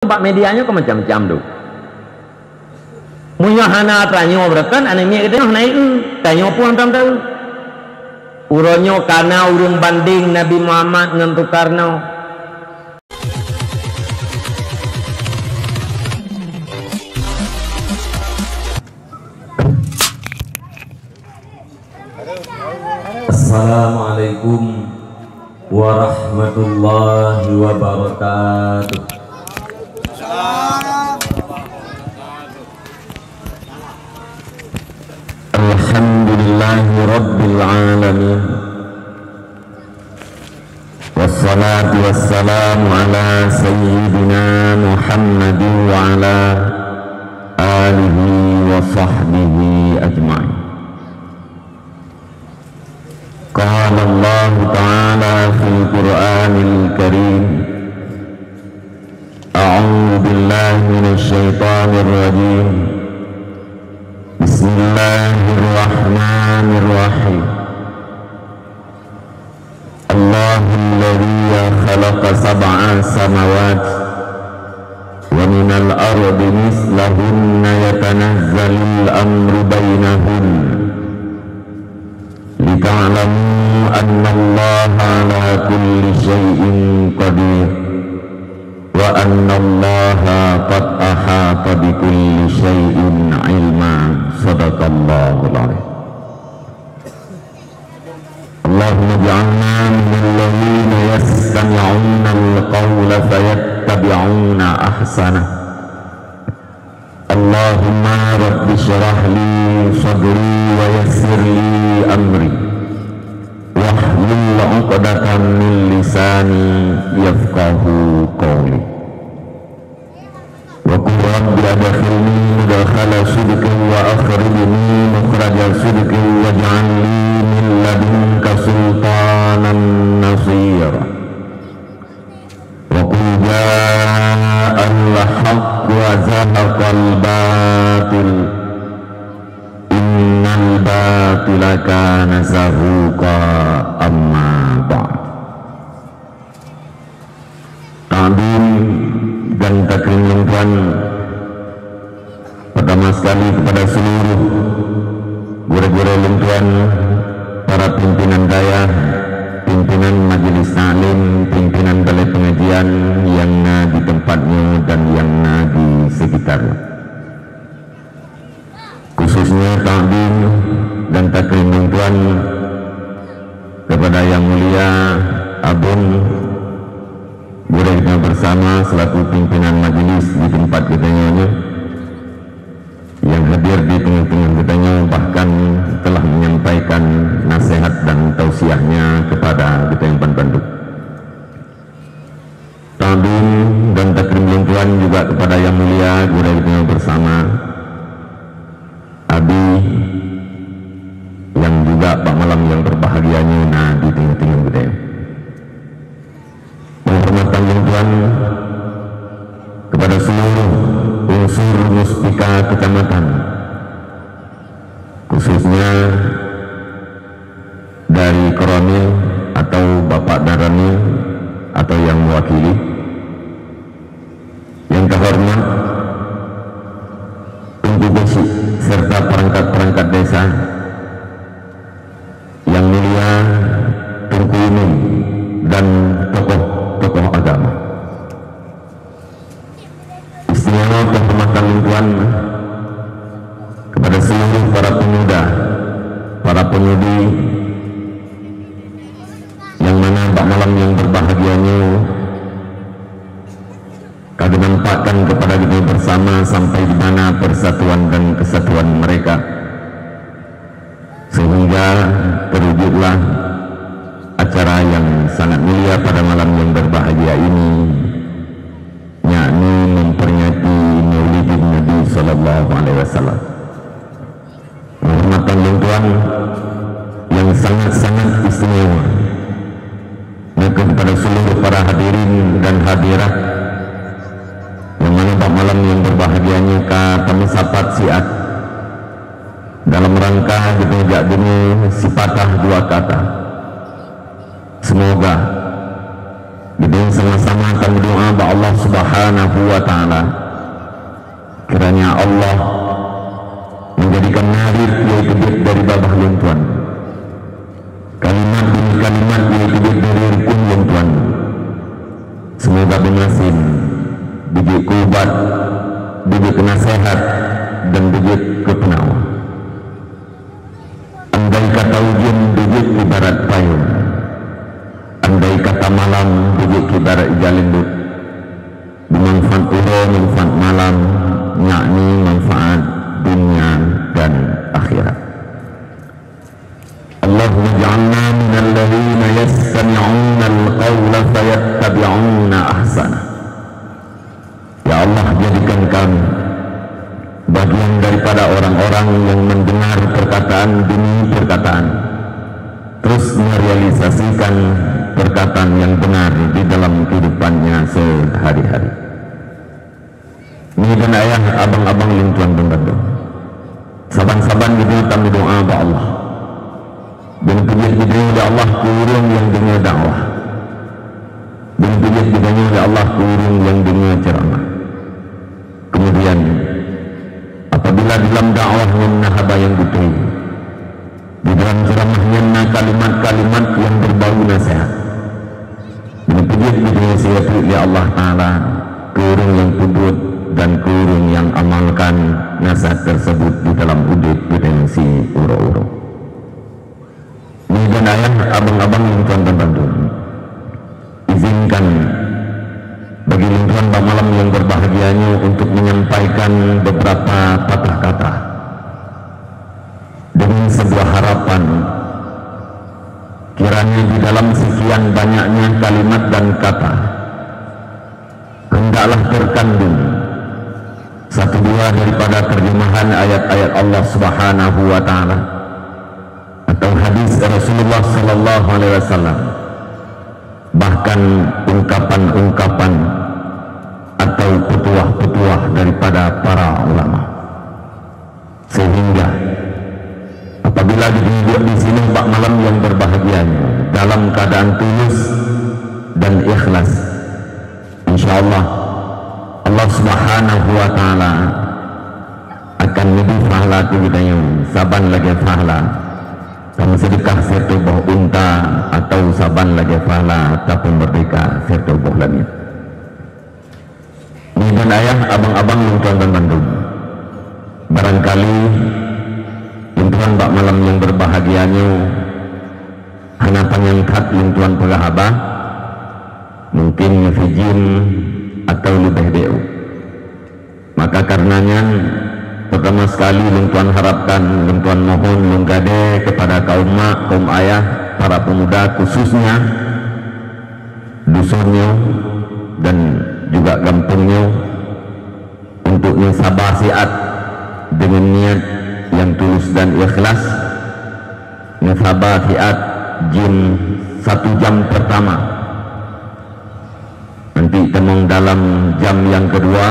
Pak medianya kok macam-macam tu. Munyahana tranyo berkan anemia kita naik tanyo pun tahu. Uronyo karena urung banding Nabi Muhammad dengan Tukarno. Assalamualaikum warahmatullahi wabarakatuh. Alhamdulillahi rabbil alamin. Wassalatu wassalamu ala sayyidina Muhammadin wa ala alihi wa sahbihi ajma'in. Qala Allah Ta'ala fil Qur'anil Karim. A'udzu billahi minasy syaithanir rajim. Bismillahirrahmanirrahim. Allahul ladzi khalaqa sab'a samawati wa minal ardi mislahunna yatanazzalul amru bainahunna lita'lamu anna Allaha ala kulli syai'in qadir wa anna Allaha qad ahata bi kulli syai'in ilma. Sadaqallahul azim. Allahumma ij'alna minal ladzina yastami'una al-qawla fayattabi'una ahsanah. Allahumma rabbi shrah li sadri wa yassir li amri wahlul 'uqdatam min lisani yafqahu qawli. Wa qul rabbi adkhilni mudkhala sidqin wa akhrijni mukhraja sidqin waj'al li min ladunka sultanan nasira. Wa qul ja'al haqq wa zahaqal batil innal batila kana zahuqa. Amma ba'd. Ta'zim dan takrim yang Tuhan pertama sekali kepada seluruh guru-guru yang Tuhan, para pimpinan daya, pimpinan majelis taklim, pimpinan balai pengajian yang di tempatnya dan yang di sekitarnya. Khususnya ta'zim dan takrim yang Tuhan kepada yang mulia Abun Buraida bersama selaku pimpinan majelis di tempat kitanya, yang hadir di tengah-tengah kitanya, bahkan telah menyampaikan nasihat dan tausiahnya kepada kita yang bantu. Ta'zim dan takrim lingkungan juga kepada yang mulia Buraida bersama Abi yang juga Pak Malam yang berbahagianya di tengah-tengah kita. Penghormatan yang Tuhan kepada seluruh unsur muspika kecamatan, khususnya dari Koronil atau Bapak Daranil atau yang mewakili, yang terhormat Tunggu Besi serta perangkat-perangkat desa, yang mulia Tunggu Umum dan tokoh agama. Istimewa penghormatan lingkungan kepada seluruh para pemuda, para pemudi, yang mana Pak Malam yang berbahagianya kami nampakkan kepada kita bersama sampai di mana persatuan dan kesatuan mereka, sehingga terwujudlah acara yang sangat mulia pada malam yang berbahagia ini, yakni memperingati Maulidin Nabi Sallallahu Alaihi Wasallam. Penghormatan lingkungan yang sangat-sangat istimewa kepada seluruh para hadirin dan hadirat, yang mana pada malam yang berbahagianya kami sapat siat dalam rangka dijak demi sipatah dua kata. Semoga Kita sama-sama akan berdoa kepada Allah Subhanahu wa Ta'ala, kiranya Allah menjadikan narir yaitu dari babah luntuan, kalimat demi kalimat yaitu dari rukun luntuan. Semoga benasin biji kubat, biji kenasehat, dan biji kepenawa. Andai kata hujan biji ibarat payung, andai kata malam biji ibarat jalindut, bermanfaat uro manfaat malam, yakni manfaat dunia dan akhirat. Allahumma ja'alna minal ladzina yastami'una al-qawla fayattabi'una ahsana. Ya Allah, jadikan kami bagian daripada orang-orang yang mendengar perkataan demi perkataan, terus merealisasikan perkataan yang benar di dalam kehidupannya sehari-hari. Ini dan ayah abang-abang lintuan pembantu, saban-saban gitu kami doa kepada Allah, dan pijat bidanya ya Allah kurung yang dengar dakwah, dan pijat bidanya ya Allah kurung yang dengar ceramah. Kemudian apabila dalam dakwahnya nahaba yang putih, di dalam ceramahnya kalimat-kalimat yang berbau nasihat, dan pijat bidanya saya ya Allah Ta'ala kurung yang pudut dan kurung yang amalkan nasihat tersebut di dalam udit potensi uro-uro. Ini dan ayah abang-abang lintuan terbantu, izinkan bagi lintuan malam yang berbahagianya untuk menyampaikan beberapa patah kata dengan sebuah harapan, kiranya di dalam sekian banyaknya kalimat dan kata hendaklah terkandung satu dua daripada terjemahan ayat-ayat Allah Subhanahu wa Ta'ala atau hadis Rasulullah Sallallahu Alaihi Wasallam, bahkan ungkapan-ungkapan atau petuah-petuah daripada para ulama, sehingga apabila duduk di sini bak malam yang berbahagianya dalam keadaan tulus dan ikhlas, insyaallah Allah Subhanahu wa Ta'ala akan lebih pahala kita saban lagi pahala kamu sedekah serta buah unta, atau saban lagi pahala tapi merdeka serta buah langit. Ini dan ayah abang-abang lintuan dan bandung, barangkali lintuan bak malam yang berbahagianya hanya pengangkat lintuan pegahaba mungkin ngefijin atau lebih deu. Maka karenanya pertama sekali lintuan harapkan, lintuan mohon menggade kepada kaum mak, kaum ayah, para pemuda khususnya dusunnya dan juga kampungnya untuk sabar siat dengan niat yang tulus dan ikhlas, sabar siat jin 1 jam pertama. Nanti temung dalam jam yang kedua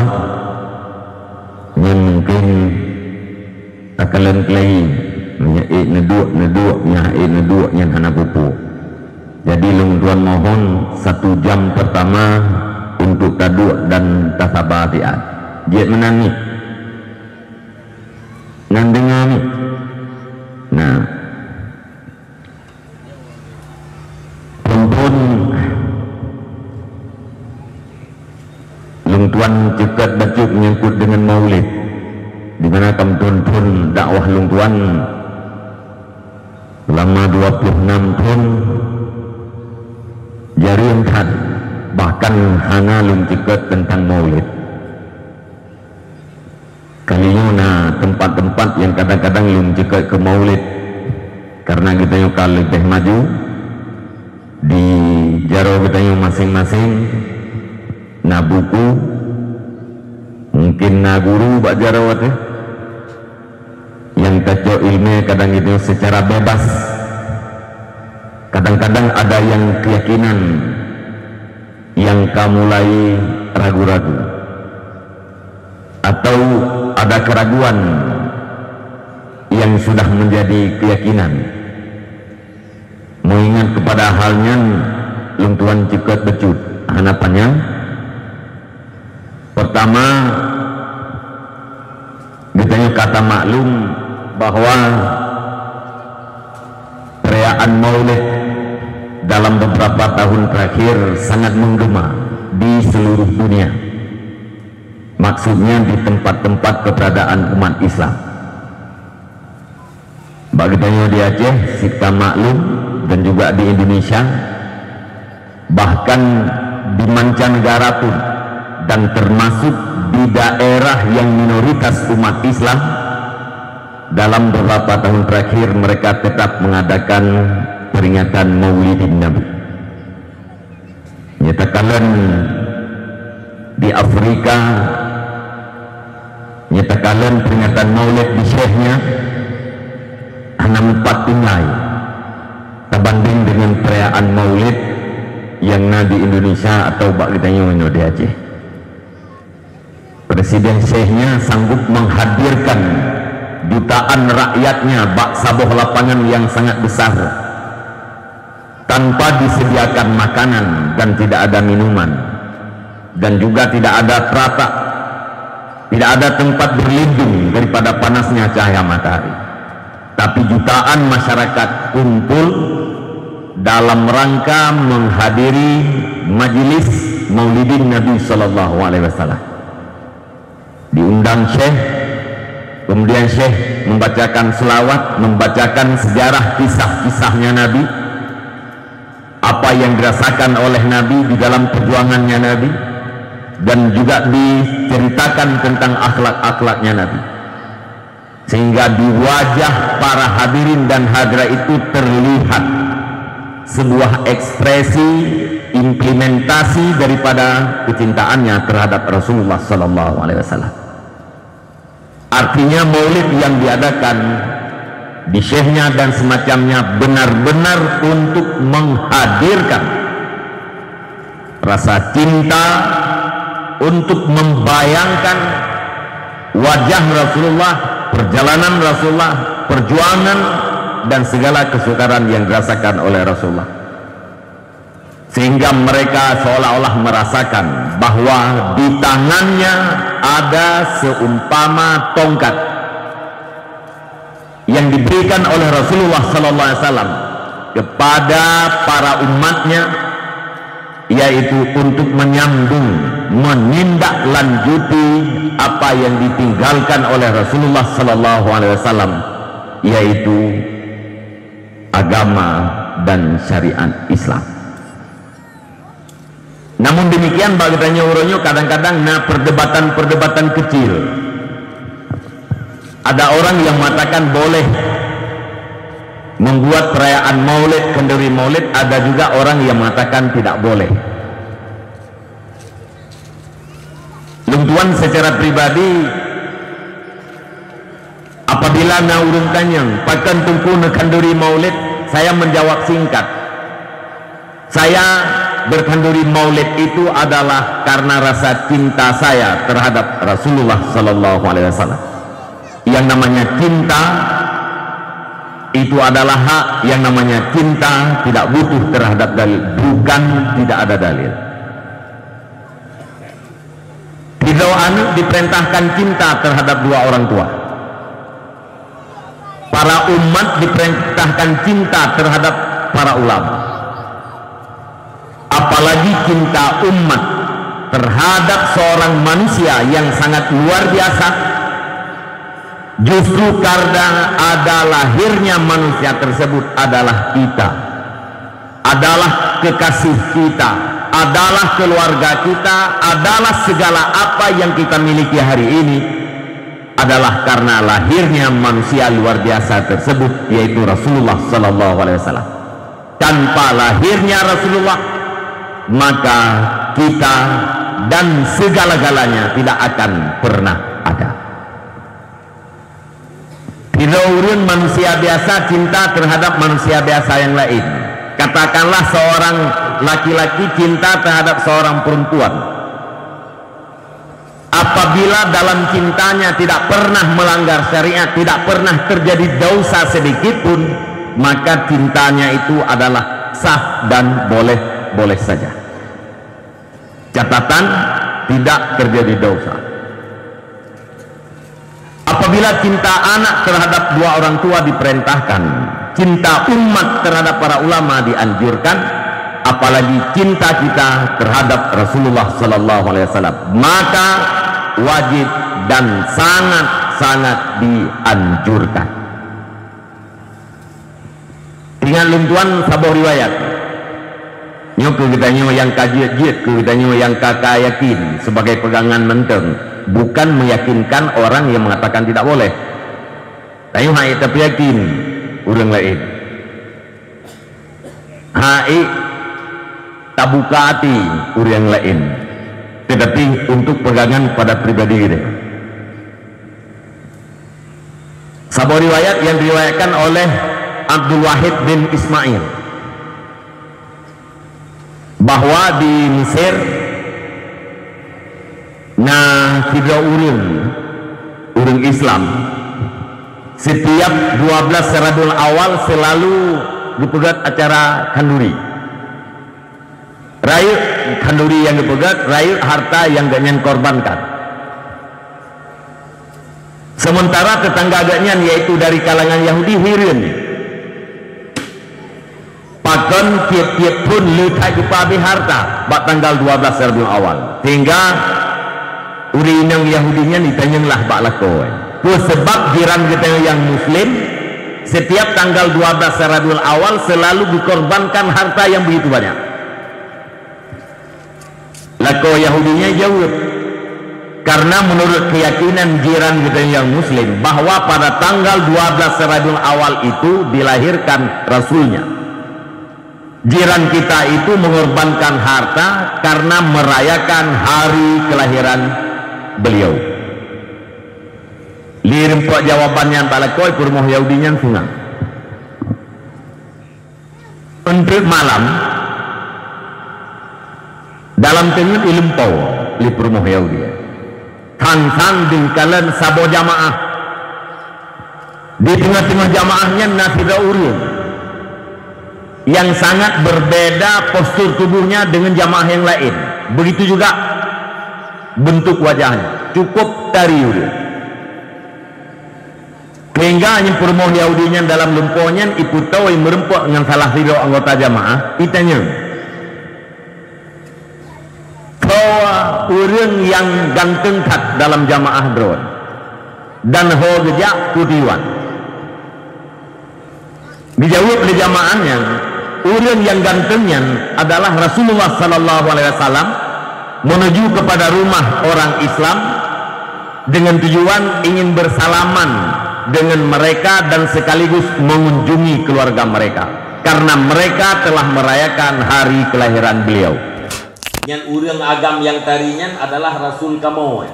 yang mungkin takalan klei menyait neduk yang hana pupu. Jadi lungtuan mohon 1 jam pertama untuk taduk dan tasabatiat. Jet menangi ngandengan. Nah, pun lungtuan cekat bacuk menyangkut dengan maulid, di mana kamu pun dakwah lungtuan selama 26 tahun jari empat, bahkan hanya lung cekat tentang maulid. Kalinya tempat-tempat yang kadang-kadang lung cekat ke maulid karena kita yang lebih maju di jaro kita yang masing-masing. Na buku mungkin na guru bak jarawat yang kacau ilmu kadang itu secara bebas. Kadang-kadang ada yang keyakinan yang mulai ragu-ragu, atau ada keraguan yang sudah menjadi keyakinan. Mengingat kepada halnya luntuan cekat becut harapannya. Pertama, ditanya kata maklum bahwa perayaan Maulid dalam beberapa tahun terakhir sangat menggema di seluruh dunia. Maksudnya di tempat-tempat keberadaan umat Islam. Bagitanya di Aceh, kita maklum, dan juga di Indonesia, bahkan di mancanegara pun, dan termasuk di daerah yang minoritas umat Islam, dalam beberapa tahun terakhir mereka tetap mengadakan peringatan Maulidin Nabi. Nyatakan di Afrika, nyatakan peringatan Maulid di Syekhnya hanya 4 nilai terbanding dengan perayaan Maulid yang di Indonesia atau bak kita di Aceh. Presiden Syekhnya sanggup menghadirkan jutaan rakyatnya bak saboh lapangan yang sangat besar tanpa disediakan makanan dan tidak ada minuman, dan juga tidak ada teratak, tidak ada tempat berlindung daripada panasnya cahaya matahari. Tapi jutaan masyarakat kumpul dalam rangka menghadiri majelis Maulidin Nabi Sallallahu Alaihi Wasallam. Diundang Syekh, kemudian Syekh membacakan selawat, membacakan sejarah kisah-kisahnya Nabi, apa yang dirasakan oleh Nabi di dalam perjuangannya Nabi, dan juga diceritakan tentang akhlak-akhlaknya Nabi, sehingga di wajah para hadirin dan hadirat itu terlihat sebuah ekspresi implementasi daripada kecintaannya terhadap Rasulullah Sallallahu Alaihi Wasallam. Artinya Maulid yang diadakan di Syekhnya dan semacamnya benar-benar untuk menghadirkan rasa cinta, untuk membayangkan wajah Rasulullah, perjalanan Rasulullah, perjuangan dan segala kesukaran yang dirasakan oleh Rasulullah, sehingga mereka seolah-olah merasakan bahwa di tangannya ada seumpama tongkat yang diberikan oleh Rasulullah Sallallahu Alaihi Wasallam kepada para umatnya, yaitu untuk menyambung, menindaklanjuti apa yang ditinggalkan oleh Rasulullah Sallallahu Alaihi Wasallam, yaitu agama dan syariat Islam. Namun demikian bagi tanya uronyo kadang-kadang perdebatan kecil. Ada orang yang mengatakan boleh membuat perayaan Maulid, kenduri Maulid. Ada juga orang yang mengatakan tidak boleh. Luntuan secara pribadi, apabila naurun tanyang pakan tungku kenduri Maulid, saya menjawab singkat. Saya berkenduri Maulid itu adalah karena rasa cinta saya terhadap Rasulullah Sallallahu Alaihi Wasallam. Yang namanya cinta itu adalah hak, yang namanya cinta tidak butuh terhadap dalil, bukan tidak ada dalil. Ridho anu diperintahkan cinta terhadap dua orang tua. Para umat diperintahkan cinta terhadap para ulama. Apalagi cinta umat terhadap seorang manusia yang sangat luar biasa, justru karena ada lahirnya manusia tersebut adalah kita, adalah kekasih kita, adalah keluarga kita, adalah segala apa yang kita miliki hari ini, adalah karena lahirnya manusia luar biasa tersebut, yaitu Rasulullah Sallallahu Alaihi Wasallam. Tanpa lahirnya Rasulullah, maka kita dan segala-galanya tidak akan pernah ada. Tidak urun manusia biasa cinta terhadap manusia biasa yang lain. Katakanlah seorang laki-laki cinta terhadap seorang perempuan. Apabila dalam cintanya tidak pernah melanggar syariat, tidak pernah terjadi dosa sedikit pun, maka cintanya itu adalah sah dan boleh saja. catatan tidak terjadi dosa. Apabila cinta anak terhadap dua orang tua diperintahkan, cinta umat terhadap para ulama dianjurkan, apalagi cinta kita terhadap Rasulullah sallallahu alaihi wasallam, maka wajib dan sangat-sangat dianjurkan. Ingat luntuan sabuh riwayat. Nyo kita nyo yang kajiat, kita nyo yang kakak yakin sebagai pegangan menteng, bukan meyakinkan orang yang mengatakan tidak boleh. Tayo hai tapi yakin orang lain. Hai tak buka hati orang lain. Tetapi untuk pegangan pada pribadi kita. Sebuah riwayat yang diriwayatkan oleh Abdul Wahid bin Ismail, bahwa di Mesir nah tiga urang Islam setiap 12 Rabiul Awal selalu dipegat acara kanduri. Rayu kanduri yang dipegat, rayu harta yang ganyan korbankan. Sementara tetangga agaknya yaitu dari kalangan Yahudi hirin. Pakon tiap-tiap pun letak jupabi harta bak tanggal 12 Rabiul Awal. Hingga urinang Yahudinya ditanyalah bak lakon. Sebab jiran kita yang Muslim setiap tanggal 12 Rabiul Awal selalu dikorbankan harta yang begitu banyak. Lako Yahudinya jawab, karena menurut keyakinan jiran kita yang Muslim bahwa pada tanggal 12 Rabiul Awal itu dilahirkan Rasulnya. Jiran kita itu mengorbankan harta karena merayakan hari kelahiran beliau. Lirempok jawabannya balakoi kurmoh Yahudinya sungang. Untuk malam dalam tengah ilempau li kurmoh Yahudi. Tan-tan dingkalan sabo jamaah. Di tengah-tengah jamaahnya nasida urun yang sangat berbeda postur tubuhnya dengan jamaah yang lain. Begitu juga bentuk wajahnya, cukup dari Yahudi. Sehingga nyempurmoh Yahudinya dalam lemponya iputawai merempok dengan salah satu anggota jamaah. Itanya bahwa orang yang ganteng kat dalam jamaah drone dan ho gejak putiwan. Dijawab oleh jamaahnya, orang yang gantengnya adalah Rasulullah sallallahu alaihi wasallam menuju kepada rumah orang Islam dengan tujuan ingin bersalaman dengan mereka dan sekaligus mengunjungi keluarga mereka karena mereka telah merayakan hari kelahiran beliau. Yang urang agam yang tarinya adalah Rasul kamu.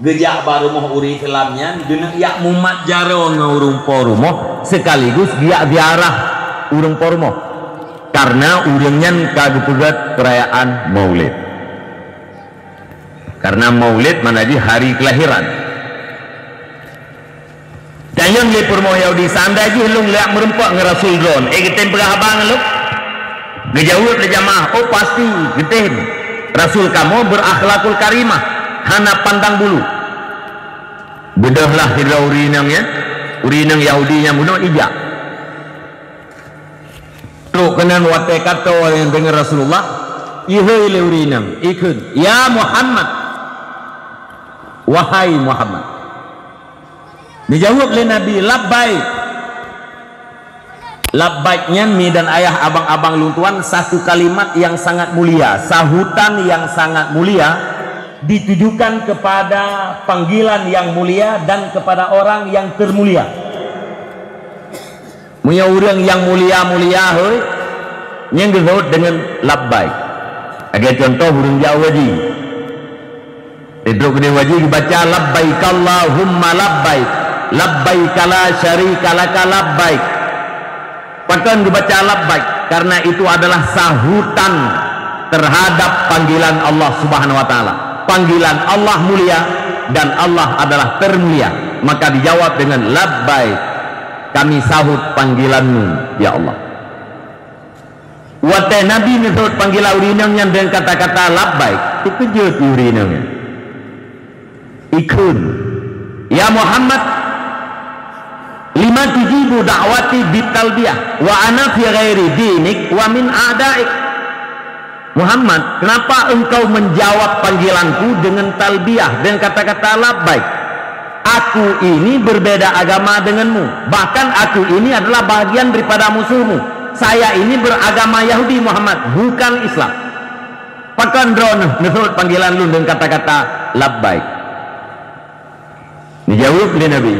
Gejak baru moh uri Islamnya dengan yak mumat jaro ngurung porumoh sekaligus dia ziarah urung porumoh karena urangnya kagepegat perayaan Maulid. Karena Maulid mana di hari kelahiran. Jangan le porumoh Yahudi sanda ji lung liak merempok ngerasul drone. Geten pegah abang lu. Gejawab le jamaah, oh pasti geten. Rasul kamu berakhlakul karimah, hana pandang bulu. Bedahlah hira urinangnya, urinang Yahudinya mudah ijak. Terus kena wate kata yang dengar Rasulullah, ihai le urinang, ikut, ya Muhammad, wahai Muhammad. Dijawab le Nabi, labbaik. Labbaiknya mi dan ayah abang-abang luntuan satu kalimat yang sangat mulia, sahutan yang sangat mulia ditujukan kepada panggilan yang mulia dan kepada orang yang termulia. Punya orang yang mulia-mulia hoi yang disebut dengan labbaik. Ada contoh huruf Jawa ji. Itu kena wajib dibaca labbaik Allahumma labbaik, labbaik la syarika laka labbaik. Bahkan dibaca labbaik karena itu adalah sahutan terhadap panggilan Allah Subhanahu wa taala. Panggilan Allah mulia dan Allah adalah termulia. Maka dijawab dengan labbaik. Kami sahut panggilanmu ya Allah. Watai Nabi mesut panggil urinangnya dengan kata-kata labbaik, terkejut urinangnya. Ikun, ya Muhammad, lima tujibu da'wati bitalbiyah wa ana fi ghairi dinik wa min a'daik. Muhammad, kenapa engkau menjawab panggilanku dengan talbiyah, dengan kata-kata labbaik? Aku ini berbeda agama denganmu, bahkan aku ini adalah bagian daripada musuhmu. Saya ini beragama Yahudi Muhammad, bukan Islam. Pakan drone menurut panggilan lu dengan kata-kata labbaik. Dijawab oleh Nabi,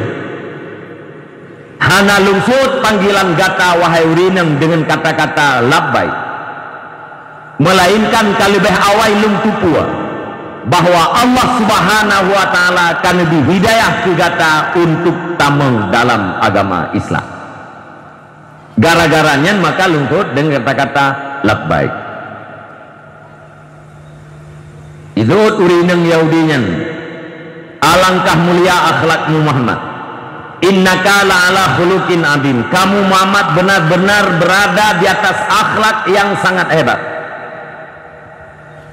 hana lungsut panggilan gata wahai urinang dengan kata-kata labbaik, melainkan kalibeh awai lung tupua bahwa Allah Subhanahu wa taala akan lebih hidayah ke gata untuk tameng dalam agama Islam. Gara-garanya maka lungkut dengan kata-kata labbaik. Itu urinang Yahudinya. Alangkah mulia akhlakmu Muhammad. Innaka la'ala khuluqin adim. Kamu Muhammad benar-benar berada di atas akhlak yang sangat hebat.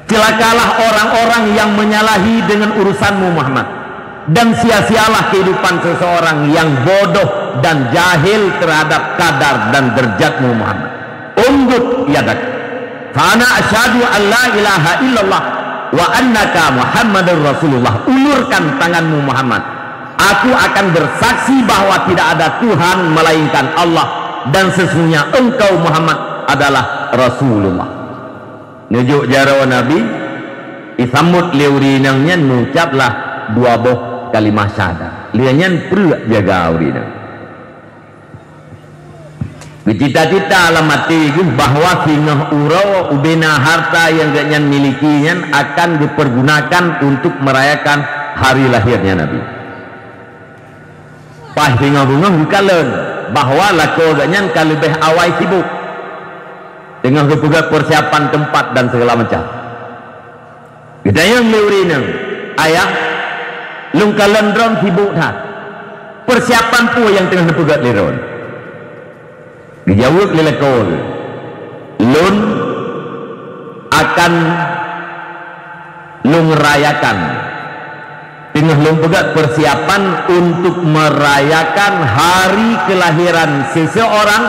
Celakalah orang-orang yang menyalahi dengan urusanmu Muhammad, dan sia-sialah kehidupan seseorang yang bodoh dan jahil terhadap kadar dan derajatmu Muhammad. Umbut yadak fana asyhadu an la ilaha illallah wa annaka Muhammadur Rasulullah. Ulurkan tanganmu Muhammad, aku akan bersaksi bahwa tidak ada Tuhan melainkan Allah, dan sesungguhnya engkau Muhammad adalah Rasulullah. Nujuk jarawa Nabi isamut liurinangnya mengucaplah dua boh kalimah syahadat. Liannya perlu jaga urinang. Cita-cita alamat itu bahwa singah urau ubena harta yang gaknya milikinya akan dipergunakan untuk merayakan hari lahirnya Nabi. Pas singah bunga bukalan bahwa lako gaknya kalibeh awai sibuk dengan kepegat persiapan tempat dan segala macam. Kita yang liurinang ayah lungkalan dron sibuk dah persiapan pun yang tengah kepegat liron. Dijawab lelakol lun akan lung rayakan tengah lung pegat persiapan untuk merayakan hari kelahiran seseorang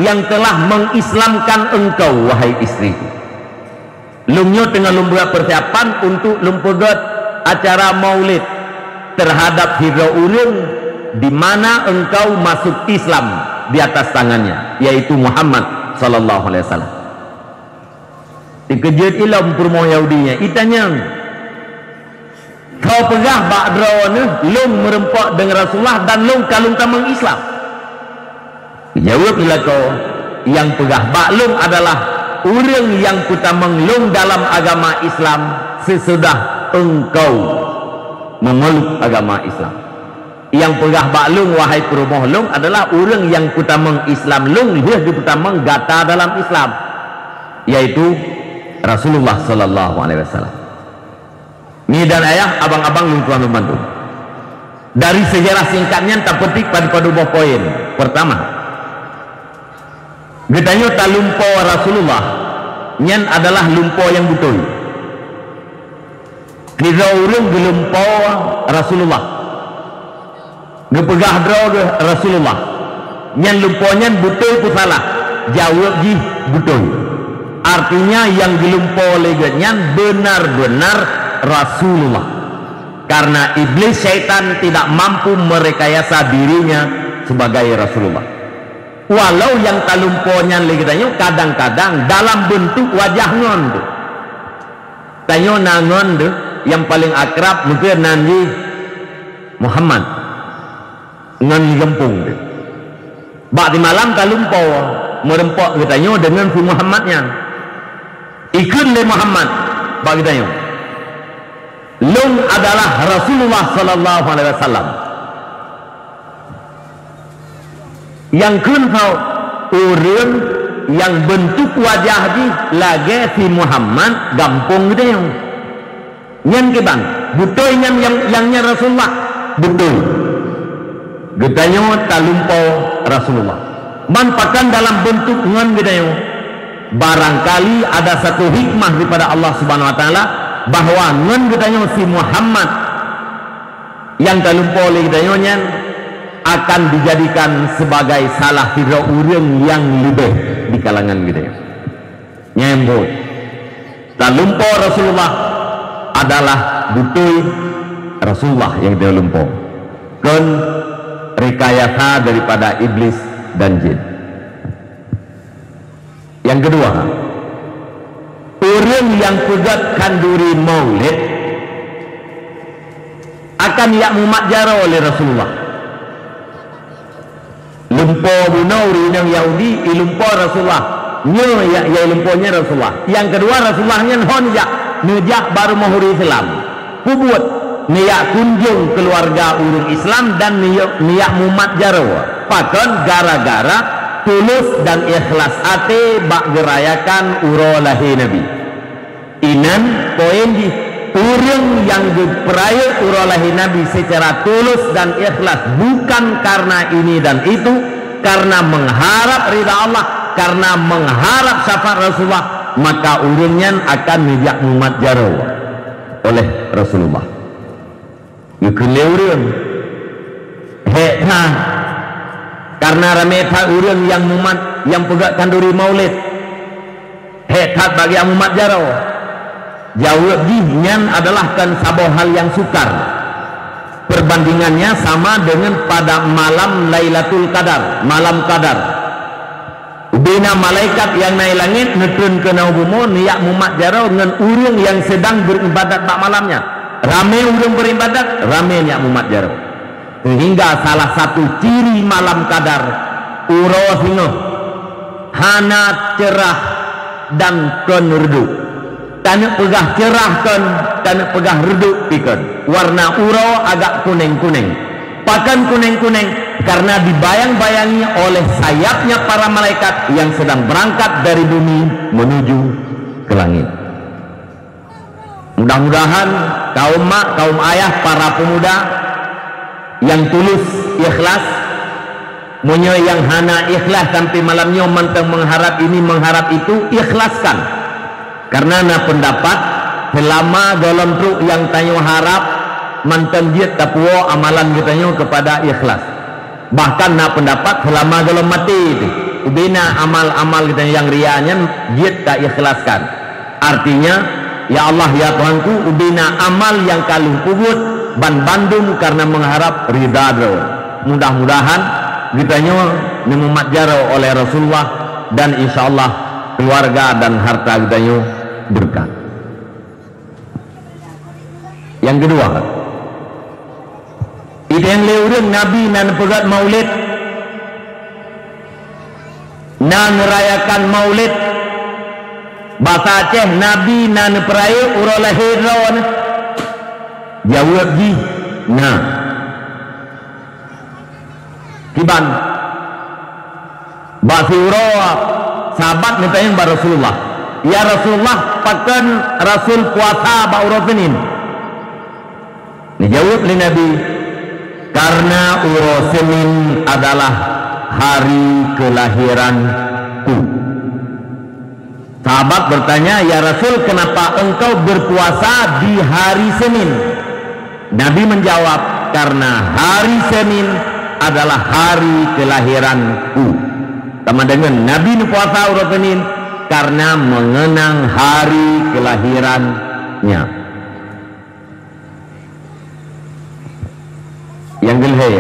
yang telah mengislamkan engkau wahai istriku. Lungnya tengah lumbuat persiapan untuk lumpugat acara maulid terhadap hidra ulung di mana engkau masuk Islam di atas tangannya, yaitu Muhammad sallallahu alaihi wasallam. Dikejut ilam permoh Yahudinya, itanya kau pegah ba'drawana lung merempak dengan Rasulullah dan lung kalung tamang Islam. Jawab bila kau yang pegah baklung adalah orang yang kutameng dalam agama Islam sesudah engkau memeluk agama Islam. Yang pegah baklung wahai perumoh lung adalah orang yang kutameng Islam lung dia kutameng gata dalam Islam, yaitu Rasulullah sallallahu alaihi wasallam. Ni dan ayah abang-abang lung tuan membantu. Dari sejarah singkatnya tak petik pada dua poin. Pertama, getanya tak lumpo Rasulullah nyan adalah lumpo yang betul. Kita urung gelumpo Rasulullah gepegah draw Rasulullah nyan lumponya betul ku salah, jawab ji betul. Artinya yang gelumpo legenyan benar-benar Rasulullah, karena iblis syaitan tidak mampu merekayasa dirinya sebagai Rasulullah. Walau yang talumponya lagi tanya kadang-kadang dalam bentuk wajah ngon tu. Tanya nangon tu yang paling akrab mungkin Nabi Muhammad ngon gempung tu. Bak di malam talumpo merempok katanya dengan si Muhammadnya. Ikut le Muhammad bak katanya. Lung adalah Rasulullah sallallahu alaihi wasallam. Yang kunfau urun yang bentuk wajah di lagi si Muhammad gampung gitu yang nyan ke bang betul yangnya Rasulullah betul getanya talumpo Rasulullah manfaatkan dalam bentuk ngan gitu yang barangkali ada satu hikmah daripada Allah Subhanahu Wa Taala bahwa ngan katanya si Muhammad yang terlumpur oleh katanya akan dijadikan sebagai salah satu orang yang lebih di kalangan kita. Nyambut terlumpur Rasulullah adalah betul Rasulullah yang terlumpur, kan rekayasa daripada iblis dan jin. Yang kedua, orang yang pegat kanduri maulid akan yak mumakjara oleh Rasulullah. Lumpur bunuh orang Yahudi, lumpur Rasulullah. Ya lumpuhnya Rasulullah. Yang kedua, Rasulullahnya nejak baru mahuri Islam. Kubut niat kunjung keluarga orang Islam dan niat mumakjara. Pakan gara-gara tulus dan ikhlas ate bak gerayakan urolahi Nabi. Inan poin di orang yang berperaya urolahi Nabi secara tulus dan ikhlas bukan karena ini dan itu, karena mengharap ridha Allah, karena mengharap syafaat Rasulullah, maka orangnya akan dijak mumakjara oleh Rasulullah. Yukule orang hekna karena rameta orang yang mumat yang pegat kanduri maulid hetat bagi yang mumat jarau jawab jihnyan adalah kan sabo hal yang sukar. Perbandingannya sama dengan pada malam Lailatul Qadar, malam Qadar. Bina malaikat yang naik langit netrun ke naubumo niat mumat jarau dengan urung yang sedang beribadat pada malamnya. Ramai urung beribadat, ramai niat mumat jarau. Sehingga salah satu ciri malam Qadar uro singo hana cerah dan kon redup. Tanah pegah cerah kon, tanah pegah redup pikon. Warna uro agak kuning-kuning. Pakan kuning-kuning karena dibayang-bayangi oleh sayapnya para malaikat yang sedang berangkat dari bumi menuju ke langit. Mudah-mudahan kaum mak, kaum ayah, para pemuda yang tulus ikhlas, punya yang hana ikhlas sampai malamnya mantang mengharap ini mengharap itu, ikhlaskan. Karena na pendapat selama dalam truk yang tanyo harap mantang jiat tapuo amalan kitanya kepada ikhlas. Bahkan na pendapat selama dalam mati itu ubina amal-amal kita yang rianya jiat tak ikhlaskan. Artinya ya Allah ya Tuhanku ubina amal yang kalu kubut ban bandung karena mengharap ridha. Mudah-mudahan kitanya memakjara oleh Rasulullah dan insyaallah keluarga dan harta kitanya berkah. Yang kedua, itu yang leureun Nabi nan pegat maulid, nan merayakan maulid bahasa Aceh Nabi nan peraya uro lahir lawan jawab ji nah kiban basi uro sahabat nitanya ba Rasulullah, ya Rasulullah pakan Rasul puasa ba uro Senin. Dijawab oleh Nabi, karena uro Senin adalah hari kelahiranku. Sahabat bertanya, ya Rasul, kenapa engkau berpuasa di hari Senin? Nabi menjawab, karena hari Senin adalah hari kelahiranku. Sama dengan Nabi puasa uro Senin karena mengenang hari kelahirannya. Yang gelhe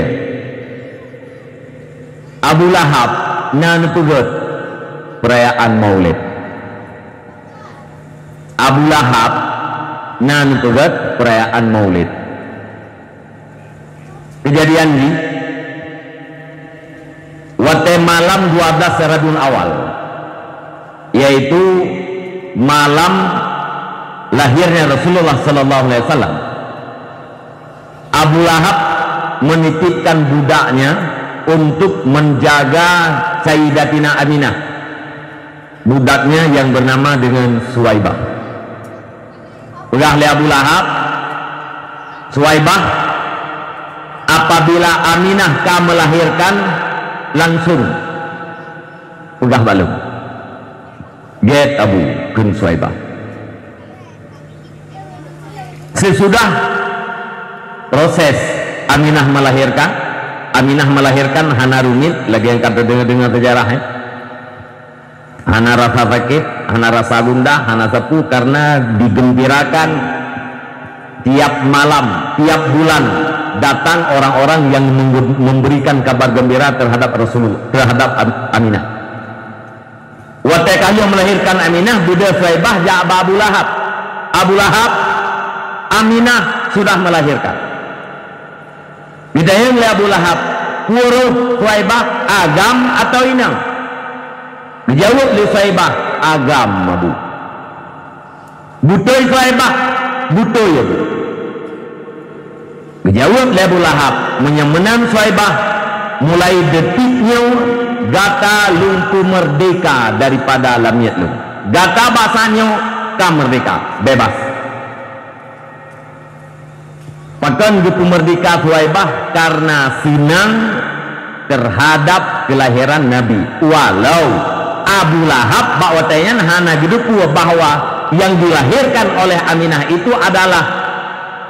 Abu Lahab nan pegat perayaan maulid. Abu Lahab nan pegat perayaan maulid. Kejadian ini wate malam 12 Rabiul Awal, yaitu malam lahirnya Rasulullah sallallahu alaihi wasallam. Abu Lahab menitipkan budaknya untuk menjaga Sayyidatina Aminah, budaknya yang bernama dengan Suwaibah. Ulah li Abu Lahab, Suwaibah, apabila Aminah ka melahirkan langsung udah balung get Abu kun Suhaibah. Sesudah proses Aminah melahirkan hana rumit lagi yang kata dengar sejarah hana rasa sakit, hana rasa gundah, hana sepuh karena digembirakan tiap malam, tiap bulan datang orang-orang yang memberikan kabar gembira terhadap Rasulullah, terhadap Aminah. Waktu kalian melahirkan Aminah, budak Suhaibah ja'ba Abu Lahab. Abu Lahab, Aminah sudah melahirkan. Bidayang le Abu Lahab, kuruh Suhaibah agam atau inang? Dijawab le Suhaibah agam Abu. Butoy Suhaibah, butoy Abu. Dijawab le Abu Lahab, menyemenam Suhaibah mulai detiknya gata lumpuh merdeka daripada lamiat lu. Gata bahasanya ka merdeka, bebas. Pakan gitu merdeka Suhaibah karena sinang terhadap kelahiran Nabi. Walau Abu Lahab bakwatanya hana gitu bahwa yang dilahirkan oleh Aminah itu adalah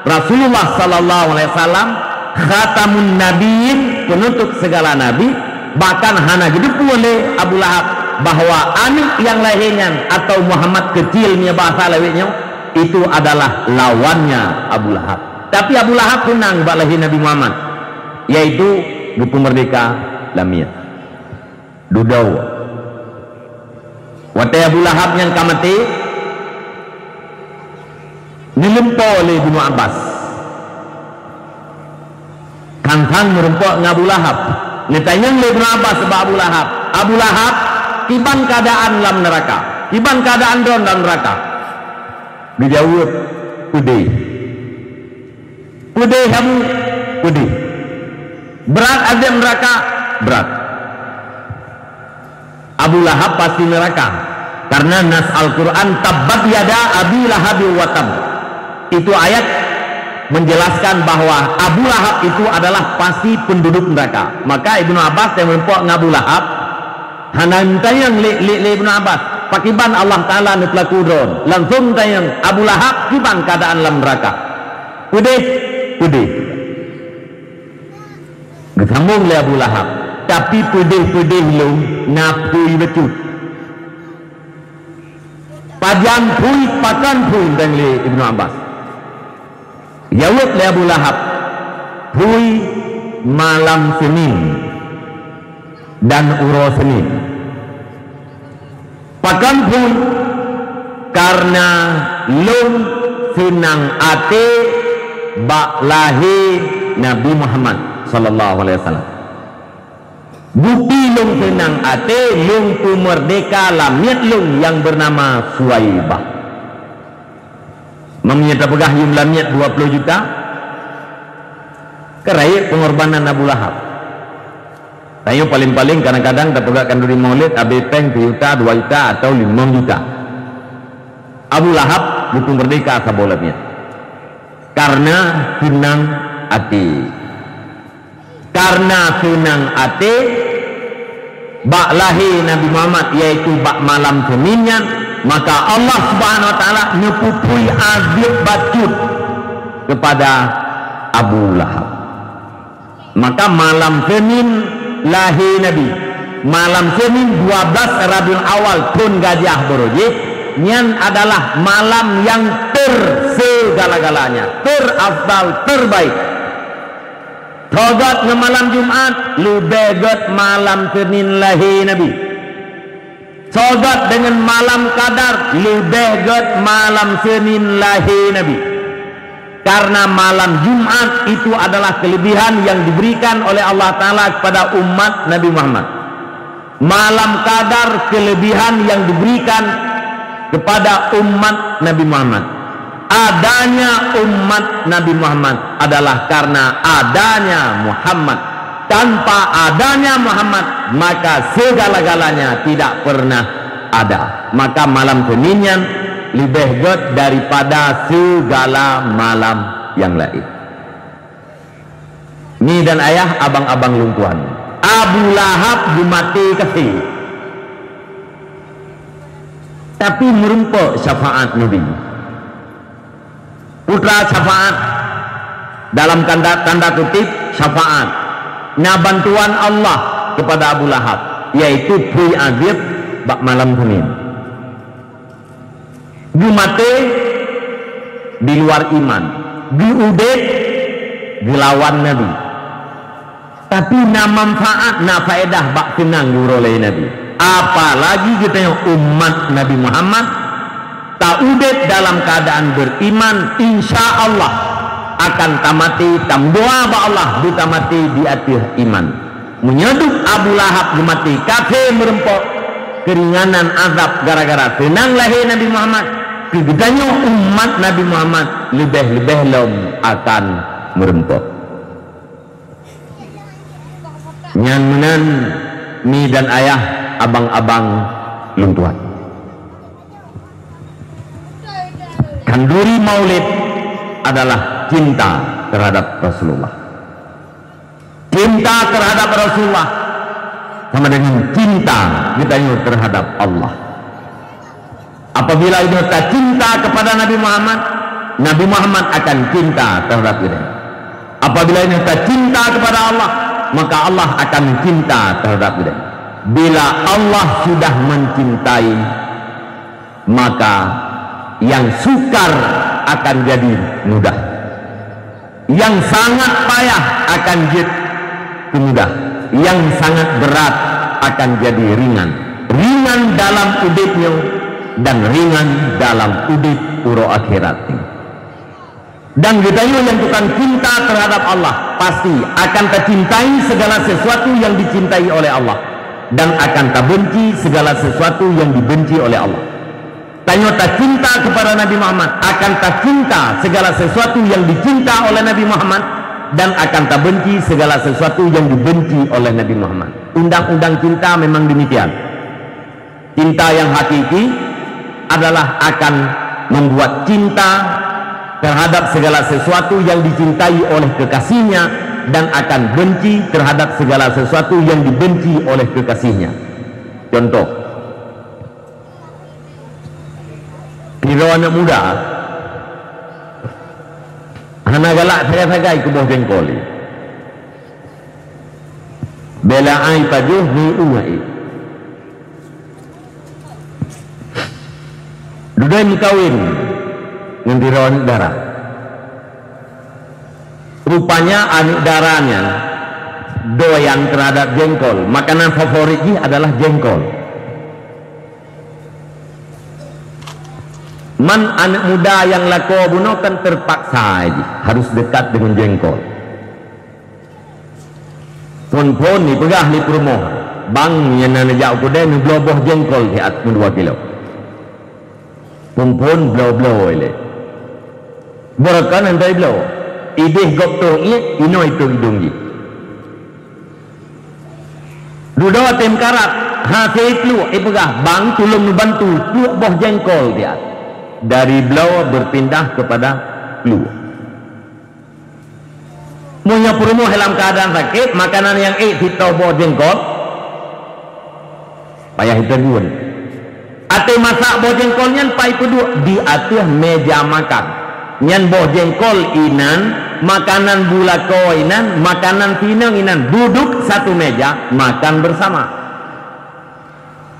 Rasulullah sallallahu alaihi wasallam, khatamun nabiyyin, penutup segala nabi. Bahkan hana gitu oleh Abu Lahab bahwa anak yang lahirnya atau Muhammad kecilnya bahasa lewitnya itu adalah lawannya Abu Lahab. Tapi Abu Lahab senang balahi Nabi Muhammad, yaitu buku merdeka lamia dudau. Waktu Abu Lahab yang kamati nilempo oleh Ibnu Abbas, kantang merempok Abu Lahab. Nitanyang oleh Ibnu Abbas sebab Abu Lahab kiban keadaan dalam neraka, kiban keadaan dalam neraka. Dijawab Udeh kamu, udeh. Berat azab neraka, berat. Abu Lahab pasti neraka. Karena nas Al-Quran tabbat yada Abi Lahab wa tab. Itu ayat menjelaskan bahwa Abu Lahab itu adalah pasti penduduk neraka. Maka Ibnu Abbas yang mempok Abu Lahab, hanan tayang li Ibnu Abbas. Pakiban Allah Ta'ala nutlaku dron. Langsung tayang Abu Lahab kiban keadaan dalam neraka. Udeh. Gesambung le Abu Lahab, tapi pedih lu ngapui becut. Pajan pui pakan pui dan le Ibnu Abbas. Jawab le Abu Lahab, pui malam Senin dan uro Senin. Pakan pui karena lum senang ate baklahi Nabi Muhammad sallallahu alaihi wasallam. Bukti lung senang ate lung tu merdeka lamiat lung yang bernama Suhaibah. Meminta pegah yung lamiat 20 juta. Kerai pengorbanan Abu Lahab. Tayo paling-paling kadang-kadang terpegahkan dari maulid abeteng 1 juta, 2 juta atau 5 juta. Abu Lahab butuh merdeka sabolatnya. Karena senang hati, karena senang hati baklahi Nabi Muhammad, yaitu bak malam Seninnya, maka Allah Subhanahu wa Ta'ala nyepupui azab bacut kepada Abu Lahab. Maka malam Senin lahir Nabi, malam Senin 12 Rabiul Awal pun gajah beroji, nyan adalah malam yang segala-galanya, terafdal, terbaik. Togat ke malam Jumat, lubegot malam Senin lahir Nabi. Togat dengan malam Qadar, lubegot malam Senin lahir Nabi. Karena malam Jumat itu adalah kelebihan yang diberikan oleh Allah Ta'ala kepada umat Nabi Muhammad. Malam Qadar kelebihan yang diberikan kepada umat Nabi Muhammad. Adanya umat Nabi Muhammad adalah karena adanya Muhammad. Tanpa adanya Muhammad, maka segala-galanya tidak pernah ada. Maka malam Seninnya lebih god daripada segala malam yang lain. Ni dan ayah abang-abang lungkuan. Abu Lahab dimati kasih. tapi merempak syafaat Nabi. Putra syafaat, dalam tanda kutip syafaat, na bantuan Allah kepada Abu Lahab, yaitu Pui Azib bak malam Senin. Jumate di luar iman, diudet dilawan Nabi, tapi na manfaat na faedah bak senang diuroleh Nabi. Apalagi kita yang umat Nabi Muhammad ta'udet dalam keadaan beriman, insya Allah akan tamati tamdoa ba Allah ditamati di atas iman. Menyeduk Abu Lahab mati kafir merempok keringanan azab gara-gara senang lahir Nabi Muhammad. Kegedanya umat Nabi Muhammad lebih-lebih lom akan merempok. Nyan-nyan mi dan ayah abang-abang luntuan. Kanduri maulid adalah cinta terhadap Rasulullah. Cinta terhadap Rasulullah sama dengan cinta kita terhadap Allah. Apabila kita cinta kepada Nabi Muhammad, Nabi Muhammad akan cinta terhadap kita. Apabila kita cinta kepada Allah, maka Allah akan cinta terhadap kita. Bila Allah sudah mencintai, maka yang sukar akan jadi mudah, yang sangat payah akan jadi mudah, yang sangat berat akan jadi ringan. Ringan dalam hidupnya dan ringan dalam hidup uro akhirat. Dan kita yang tukang cinta terhadap Allah pasti akan tercintai segala sesuatu yang dicintai oleh Allah, dan akan tak benci segala sesuatu yang dibenci oleh Allah. Tanya tak cinta kepada Nabi Muhammad, akan tak cinta segala sesuatu yang dicinta oleh Nabi Muhammad, dan akan tak benci segala sesuatu yang dibenci oleh Nabi Muhammad. Undang-undang cinta memang demikian. Cinta yang hakiki adalah akan membuat cinta terhadap segala sesuatu yang dicintai oleh kekasihnya, dan akan benci terhadap segala sesuatu yang dibenci oleh kekasihnya. Contoh, kira anak muda anak galak sagai-sagai ke bawah jengkol, bela ai pajuh ni uai dudai mikawin dengan dirawan darah. Rupanya anak darahnya doyan terhadap jengkol. Makanan favoritnya adalah jengkol. Man anak muda yang laku bunuh kan terpaksa aja harus dekat dengan jengkol. Pun ni pegah ni perumoh bang yang nak jauh kudai ni bloboh jengkol di atas 2 kilo. Pun blow ele. Berakan antai blow. Idih gok tu ino itu hidung ji. Duda tem karat hasil lu pegah bang tolong membantu lu boh jengkol dia. Dari blow berpindah kepada lu. Munya perumoh dalam keadaan sakit, makanan yang kita boh jengkol payah hitagun. Ate masak boh jengkolnya pai peduk di atas meja makan. Nyan boh jengkol inan, makanan bulako inan, makanan pinang inan, duduk satu meja makan bersama.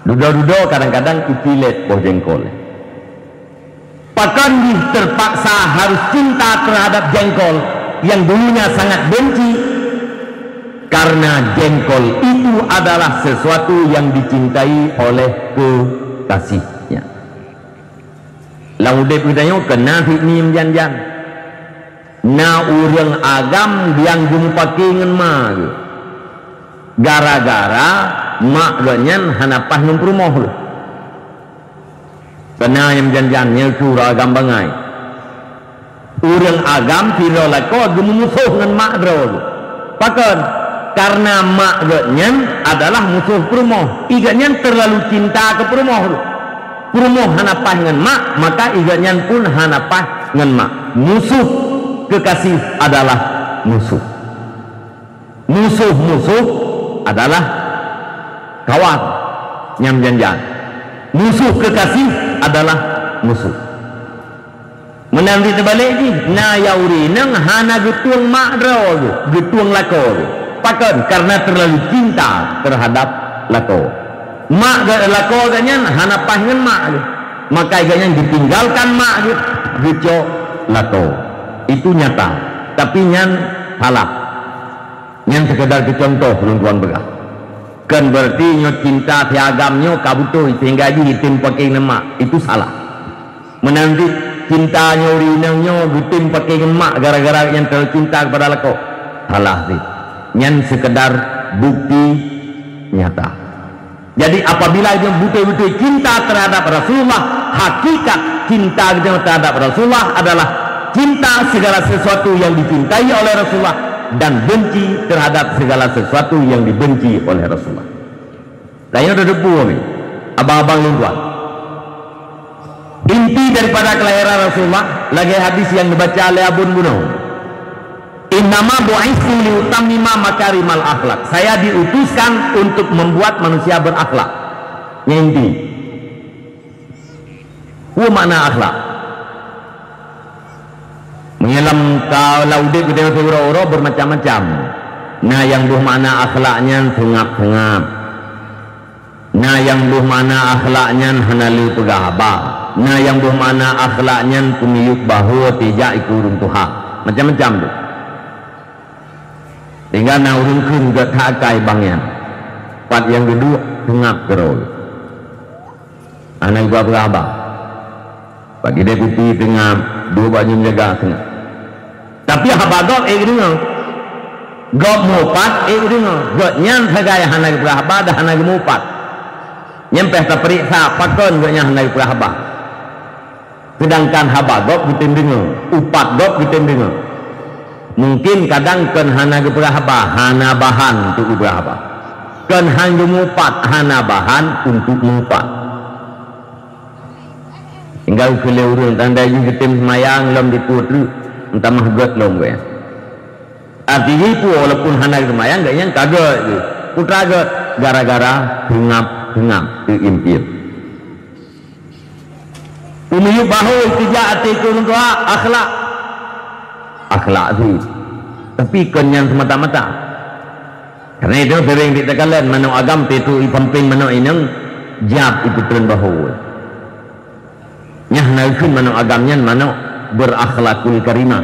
Dudo-dudo kadang-kadang ipilet boh jengkol. Pakan terpaksa harus cinta terhadap jengkol yang dulunya sangat benci, karena jengkol itu adalah sesuatu yang dicintai oleh kekasihnya. Laudep kitanya kena fiknim jan-jan. Na urang agam yang jumpa dengan mak. Gara-gara mak ganyan hanapah nang perumoh lu. Kena yang jan-jannya curah agam bangai. Urang agam kira lako gemumusuh dengan mak dulu. Pakan karena mak ganyan adalah musuh perumoh. Iganyan terlalu cinta ke perumoh lu. Perumoh hanapah dengan mak, maka iganyan pun hanapah dengan mak. Musuh kekasih adalah musuh. Musuh-musuh adalah kawan yang janjan. Musuh kekasih adalah musuh. Menanti terbalik ni, na yauri nang hana getuang makro tu, getuang lako tu. Pakan karena terlalu cinta terhadap lako. Mak gak lako ganyan hana pahengan mak tu. Maka ganyan ditinggalkan mak tu, gecok lako. Itu nyata. Tapi nyan salah. Nyan sekedar kecontoh belum tuan berah. Kan berarti nyo cinta tiagamnya kabutuh sehingga hitim pakai nama itu salah. Menanti cinta nyorinangnya hitim pakai nama gara-gara yang tercinta kepada lako salah sih. Nyan sekedar bukti nyata. Jadi apabila dia betul-betul cinta terhadap Rasulullah, hakikat cinta dia terhadap Rasulullah adalah cinta segala sesuatu yang dicintai oleh Rasulullah dan benci terhadap segala sesuatu yang dibenci oleh Rasulullah. Tanya udah debu ni, abang-abang luar. Inti daripada kelahiran Rasulullah lagi hadis yang dibaca oleh Abu Bunuh. Innama bu'itsu liutammima makarimal akhlak. Saya diutuskan untuk membuat manusia berakhlak. Yang inti. Apa makna akhlak? Menyelam laudit kita ura-ura bermacam-macam. Nah yang bermakna akhlaknya sengap-sengap. Nah yang bermakna akhlaknya hanalu pegahaba. Nah yang bermakna akhlaknya pemiyuk bahu tidak ikurun tuha. Macam-macam tu. Tinggal nak urungkan ke takai bangnya. Part yang kedua sengap kerol. Anak gua pegahaba. Bagi dia putih tengah dua baju menjaga tengah. Tapi habagok dengar. Gok mupat dengar. Gok nyan segai hanai berahaba dah hanai mupat. Nyempeh tak periksa pakon goknya hanai berahaba. Sedangkan habagok kita dengar, upat gok kita dengar. Mungkin kadang kan hanai berahaba, hana bahan untuk berahaba. Kan hanya mupat, hana bahan untuk mupat. Tinggal keliru urun tanda juga tim semayang lom diput lu entah mahgot lom gue. Artinya itu walaupun hendak semayang gak yang kaget tu. Putra kaget gara-gara hengap tu impir. Umiyuk bahu tidak atiku untuk akhlak tu. Tapi kenyan semata-mata. Karena itu sering ditekalan mana agam itu ipamping mana inang jab itu turun bahu. Nyah naikun mana agamnya mana berakhlakul karimah.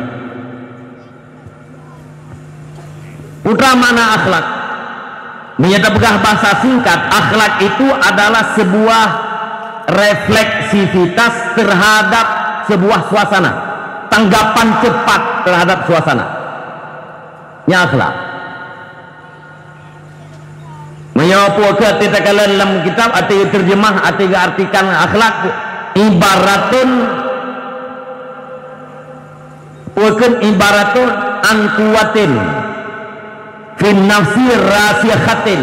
Putra mana akhlak? Menyata pegah bahasa singkat, akhlak itu adalah sebuah refleksivitas terhadap sebuah suasana, tanggapan cepat terhadap suasana. Nya akhlak. Menyapu ke kita kalian dalam kitab arti terjemah arti artikan akhlak ibaratun an kuwatin fin nafsi rasyahatin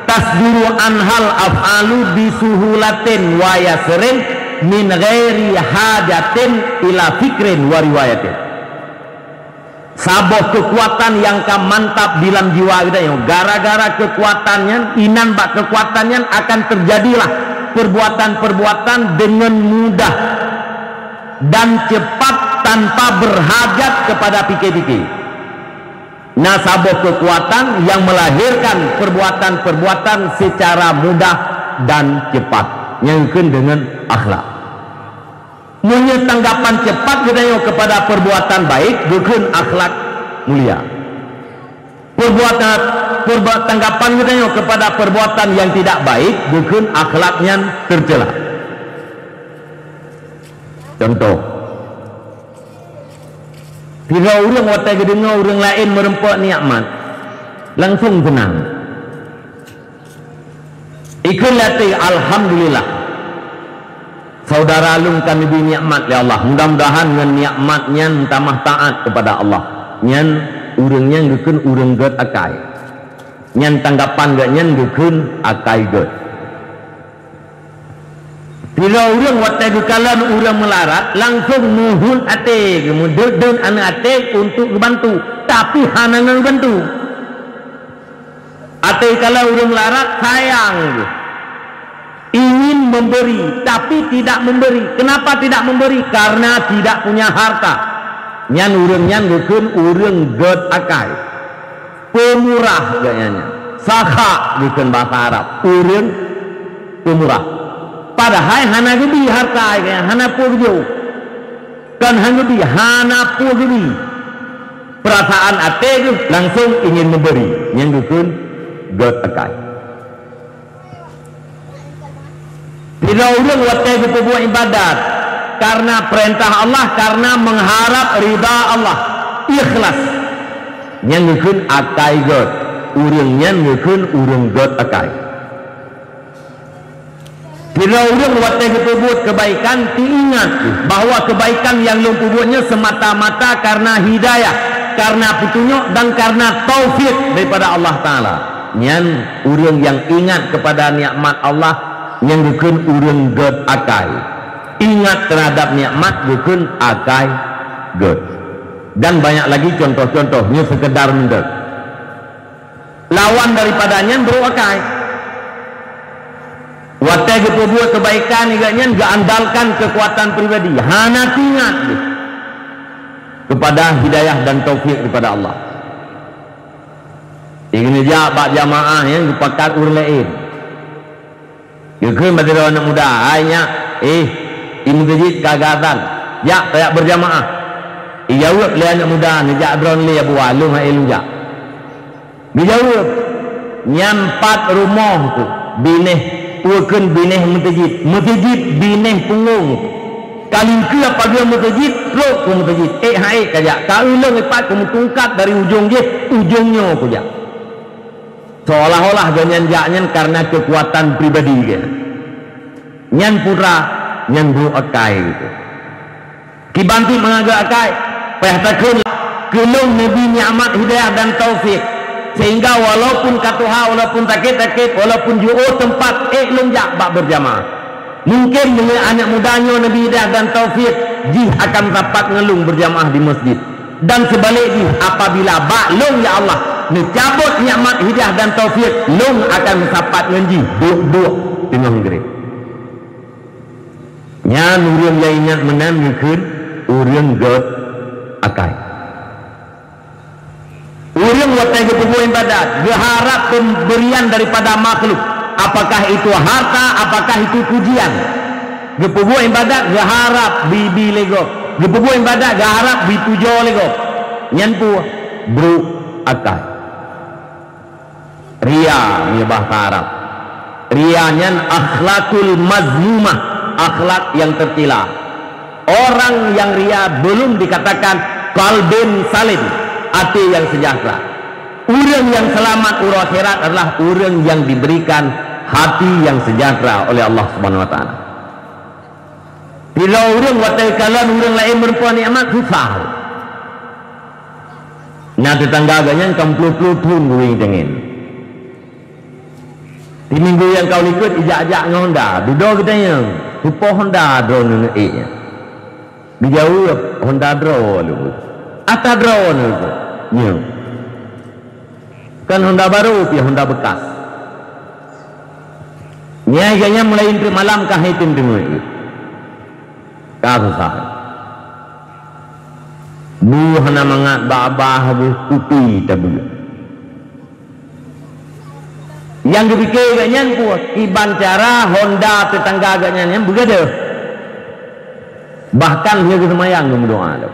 tasdiru anhal af'alu bisuhulatin wa yasrin min ghairi hajatin ila fikrin wa riwayatin. Sabuh kekuatan yang mantap dalam jiwa kita yang gara-gara kekuatannya inan bak kekuatannya akan terjadilah perbuatan-perbuatan dengan mudah dan cepat tanpa berhajat kepada pikir-pikir. Nah, sabuh kekuatan yang melahirkan perbuatan-perbuatan secara mudah dan cepat yang dengan akhlak. Punya tanggapan cepat kita kepada perbuatan baik bukan akhlak mulia. Tanggapan kita kepada perbuatan yang tidak baik bukan akhlaknya tercela. Contoh, bila orang watai dengar orang lain merempak nikmat, langsung senang. Ikut latih alhamdulillah. Saudara lung kami beri nikmat ya Allah. Mudah-mudahan dengan nikmatnya tamah taat kepada Allah. Nyan urangnya ngeukeun urang geut akai. Nyan tanggapan gak nyan ngeukeun akai geut. Bila urang watai dukalan urang melarat langsung muhun ate, kemudian anak ate untuk bantu, tapi hanangan bantu. Ate kalau urang melarat sayang, ingin ingin memberi tapi tidak memberi. Kenapa tidak memberi? Karena tidak punya harta. Nyan urang nyan bukan urang god akai, pemurah gayanya, sakha bukan bahasa Arab, urang pemurah. Padahal hana gebi harta gaya, hana purjo, kan hana gebi, hana purjo. Perasaan ate langsung ingin memberi, yang bukan god akai. Tidak urang wate berbuat ibadat karena perintah Allah, karena mengharap ridha Allah, ikhlas. Yang bukan akai god, urangnya bukan urang god akai. Bila urang wate berbuat kebaikan, diingat bahwa kebaikan yang lu buatnya semata-mata karena hidayah, karena petunjuk dan karena taufik daripada Allah Ta'ala. Yang urang yang ingat kepada nikmat Allah, yang bukan urang god akai. Ingat terhadap nikmat bukan akai god. Dan banyak lagi contoh-contohnya sekedar mendak. Lawan daripadanya bro akai. Wate gitu buat kebaikan iganya enggak andalkan kekuatan pribadi, hana ingat kepada hidayah dan taufik daripada Allah. Ini dia bak jamaah yang dipakat urang lain. Yukeun bagi anak muda, hanya ini masjid kagatan, ya tak berjamaah. Ijawab le anak muda, nejak drone le abu walung ha elujak. Bijawab nyampat rumah tu, bineh pukeun bineh masjid, masjid bineh punggung. Kalingkeun apabila masjid, truk ke masjid. Hai kajak, kaulung ipat kamu tungkat dari ujung je, ujungnya kujak. Seolah-olah ganyan-ganyan karena kekuatan pribadi dia. Nyan pura, nyan bro akai gitu. Kibanti mengaga akai, pehtakun kelung Nabi nikmat hidayah dan taufik. Sehingga walaupun katuha, walaupun takit-takit, walaupun ju'u tempat lunjak bak berjamaah. Mungkin dengan anak mudanya Nabi hidayah dan taufik, jih akan dapat ngelung berjamaah di masjid. Dan sebaliknya apabila bak lung ya Allah, dicabut nikmat hidayah dan taufik, lung akan dapat ngenji duk-duk dengan gerik. Nyan urang lainnya menamkan urang god akai. Urang watai berbuat ibadat, berharap pemberian daripada makhluk. Apakah itu harta, apakah itu pujian. Berbuat ibadat, berharap bibi lego. Berbuat ibadat, berharap bipujo lego. Nyan pu bro akai. Ria ni bahasa Arab. Ria nyan akhlakul mazmumah, akhlak yang tercela. Orang yang ria belum dikatakan qalbin salim, hati yang sejahtera. Urang yang selamat urang akhirat adalah urang yang diberikan hati yang sejahtera oleh Allah Subhanahu wa taala. Bila urang watai kalan urang lain merupakan nikmat susah. Nah tetangga agaknya kamplu-plu pun guing dengin. Di minggu yang kau ikut ijak-ajak dengan Honda, duduk katanya, lupa Honda drone nya. Dijawab Honda drone lu. Ata drone lu. Ya. Kan Honda baru, pi Honda bekas. Nya agaknya mulai intri malam kah hitim tengok. Kasusah. Bu hana mangat ba-ba habis kupi tabu. Yang dipikir agaknya kuat iban cara Honda tetangga agaknya yang begitu. Bahkan dia kesemayang berdoa.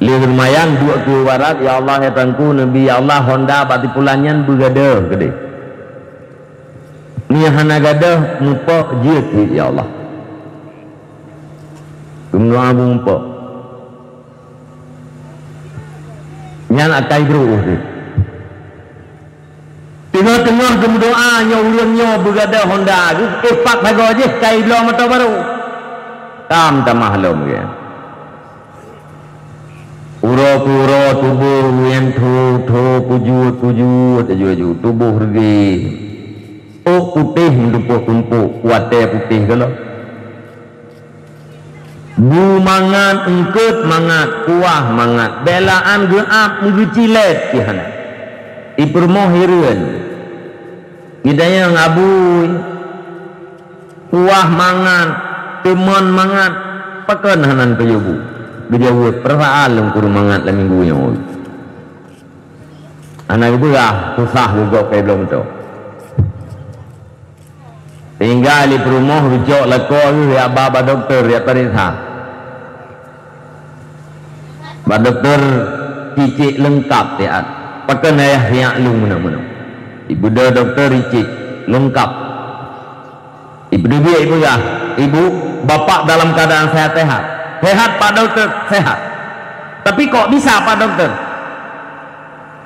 Dia kesemayang dua ke barat, ya Allah ya Tuhanku Nabi ya Allah Honda pati pulannya begitu gede. Ni hana gadah mupa jit ya Allah. Kumdoa mupa. Nyan atai bro tu. Tengah-tengah berdoanya ulunnya bergada Honda tu pak bago je kai belum mata baru tam mahlum ya uro tubuh yang thu pujut tubuh pergi putih tumpuk kuate putih kalau bu mangat engkut mangat kuah mangat belaan geap ngecilet tihana ipermoh hiruan hidayah ngabui kuah mangan teman mangan pakan hanan pejubu dijawab perasaan lung kurung mangat lah minggunya anak ibu lah susah juga kayak belum tu tinggal di rumah rujuk lekor ya baba doktor ya perintah baba doktor cicik lengkap ya pakai ayah yang lung mana-mana ibu dah doktor cicik lengkap ibu dia ibu ya ibu bapak dalam keadaan sehat-sehat sehat pak dokter sehat tapi kok bisa pak dokter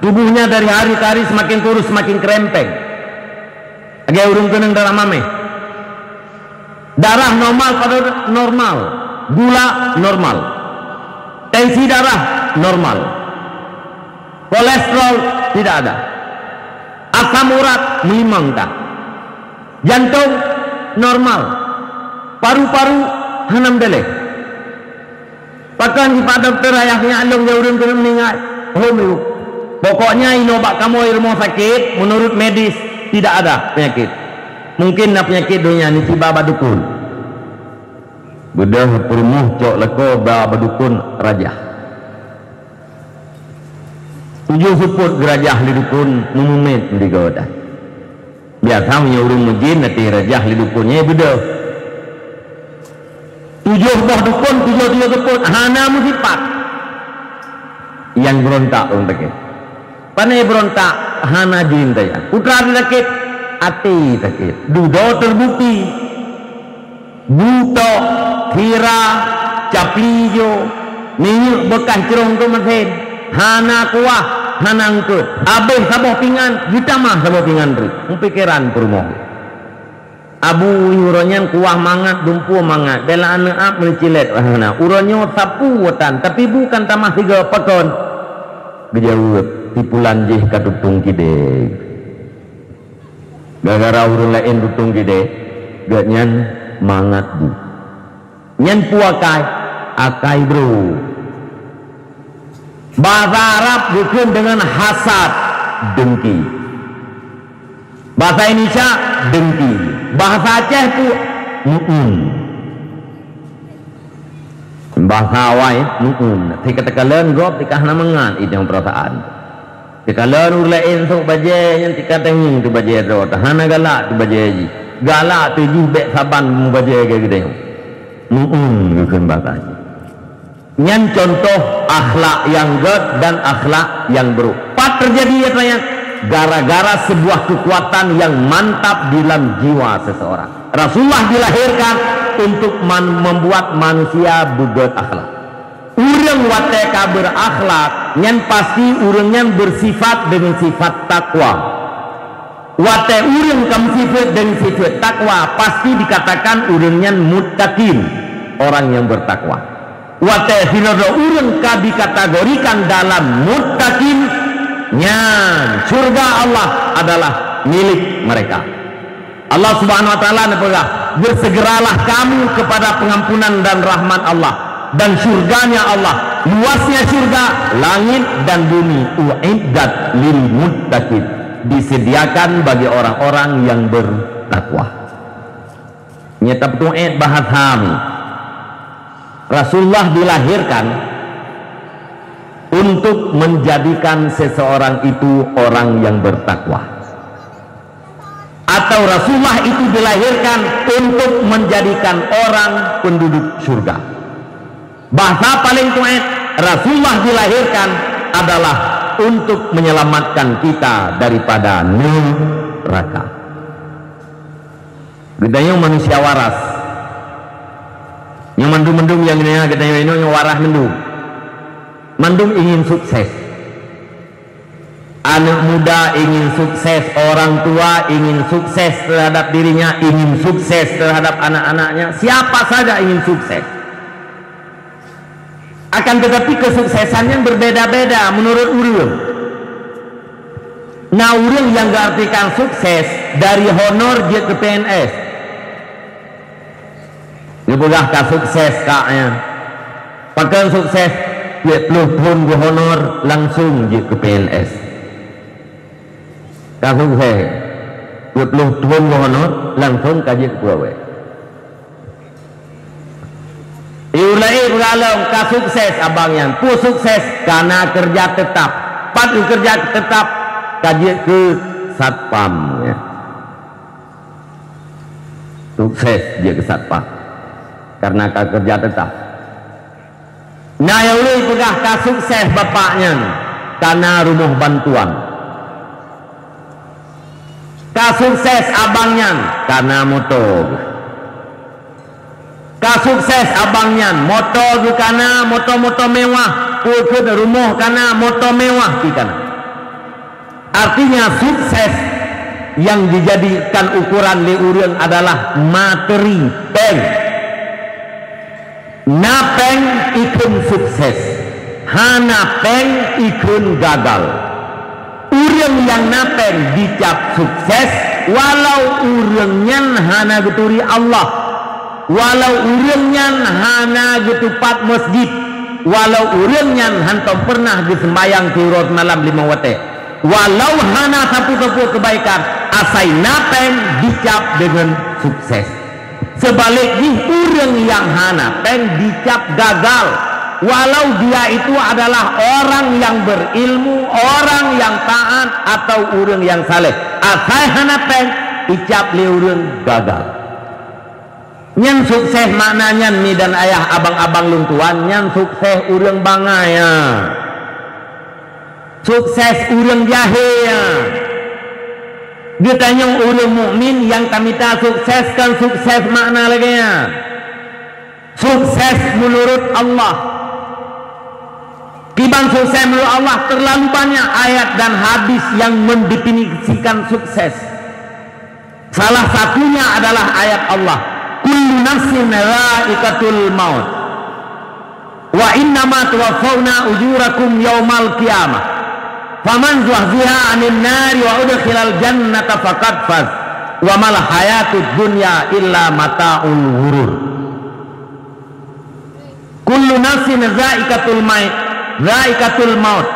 tubuhnya dari hari ke hari semakin kurus semakin kerempeng agak urung keneng darah mame darah normal pada normal gula normal tensi darah normal kolesterol tidak ada asam urat melimang tak jantung normal paru-paru hanam delek pakan di pak dokter ayahnya alung ya urung kena meninggal pokoknya ini obat kamu di rumah sakit menurut medis tidak ada penyakit mungkin nak penyakit dunia ni si baba dukun bedah perumuh cok leko baba dukun raja 7 suput gerajah li dukun mumumet di goda biasa punya urung mujin nanti rajah li dukunnya bedah 7 buah dukun 7 dukun hana musipat yang berontak orang sakit panai berontak hana jin daya putra sakit hati sakit dudo terbukti buto kira caplijo minyak bekas cerong tu mesin hana kuah hana angkut abeh saboh pingan hitamah saboh pingan ri pikiran perumoh abu uronyan kuah mangat dumpu mangat bela anak ap mencilet hana uronyo sapu wetan tapi bukan tamah 3 pekon gejawab tipulan jih katutung kide gara-gara urung lain tutung kide gak nyan mangat bu nyan puakai akai bro bahasa Arab bukan dengan hasad dengki bahasa Indonesia dengki bahasa Aceh tu bahasa awai tika tekalan gop tika namangan itu yang perasaan tekalan urlain sok baje yang tika tenging tu baje do tahana galak tu baje ji galak tu ji bek saban mu baje ge gede bukan bahasa nyan contoh akhlak yang good dan akhlak yang buruk apa terjadi ya sayang gara-gara sebuah kekuatan yang mantap di dalam jiwa seseorang Rasulullah dilahirkan untuk membuat manusia bugot akhlak urang wateka berakhlak nyan pasti urangnya bersifat dengan sifat takwa wate urang kamu sifat dengan sifat takwa pasti dikatakan urangnya muttaqin orang yang bertakwa wate sinodo urang dikategorikan dalam muttaqin nyan surga Allah adalah milik mereka Allah subhanahu wa ta'ala bersegeralah kamu kepada pengampunan dan rahmat Allah dan surganya Allah luasnya surga langit dan bumi uiddat lil muttaqin disediakan bagi orang-orang yang bertakwa nyata tu'id bahasami Rasulullah dilahirkan untuk menjadikan seseorang itu orang yang bertakwa atau Rasulullah itu dilahirkan untuk menjadikan orang penduduk surga bahasa paling tu'id Rasulullah dilahirkan adalah untuk menyelamatkan kita daripada neraka gedanya manusia waras yang mendung-mendung yang ini gedanya ini yang waras mendung ingin sukses anak muda ingin sukses orang tua ingin sukses terhadap dirinya ingin sukses terhadap anak-anaknya siapa saja ingin sukses akan tetapi kesuksesannya berbeda-beda menurut urang nah urang yang diartikan sukses dari honor dia ke PNS dibulah ka sukses kaknya pakai sukses 20 tahun gue honor langsung je ke PNS kasih saya 20 tahun gue honor langsung kaji ke pegawai Iulai bergalau ka sukses abangnya. Pu sukses karena kerja tetap. Pat kerja tetap kaji ke satpam ya. Sukses dia ke satpam karena kerja tetap. Nah yang ulai pegah ka sukses bapaknya karena rumah bantuan. Ka sukses abangnya karena motor. Ka sukses abangnya motor karena motor mewah. Ke rumah karena motor mewah kan. Artinya sukses yang dijadikan ukuran li urang adalah materi peng. Napeng ikun sukses, hana peng ikun gagal. Urang yang napeng dicap sukses walau urangnya hana geturi Allah, walau urangnya hana getupat masjid, walau urangnya hantam pernah disembayang tiurut malam 5 waktu, walau hana sapu-sapu kebaikan, asai napeng dicap dengan sukses. Sebaliknya urang yang hana peng dicap gagal, walau dia itu adalah orang yang berilmu, orang yang taat atau urang yang saleh, asai hana peng dicap li urang gagal. Nyan sukses maknanya mi dan ayah abang-abang luntuan, nyan sukses urang bangaya, sukses urang jahil. Dia tanya orang mukmin yang kami tak sukseskan, sukses makna lagi ya. Sukses menurut Allah. Kibang sukses menurut Allah terlalu banyak ayat dan hadis yang mendefinisikan sukses. Salah satunya adalah ayat Allah. Kullu nafsin dha'iqatul maut. Wa innama tuwaffawna ujurakum yaumal qiyamah. Faman zuhziha 'anil nari wa udkhilal jannata faqad faz wa mal hayatud dunya illa mata'ul ghurur. Kullu nafsin dha'iqatul maut.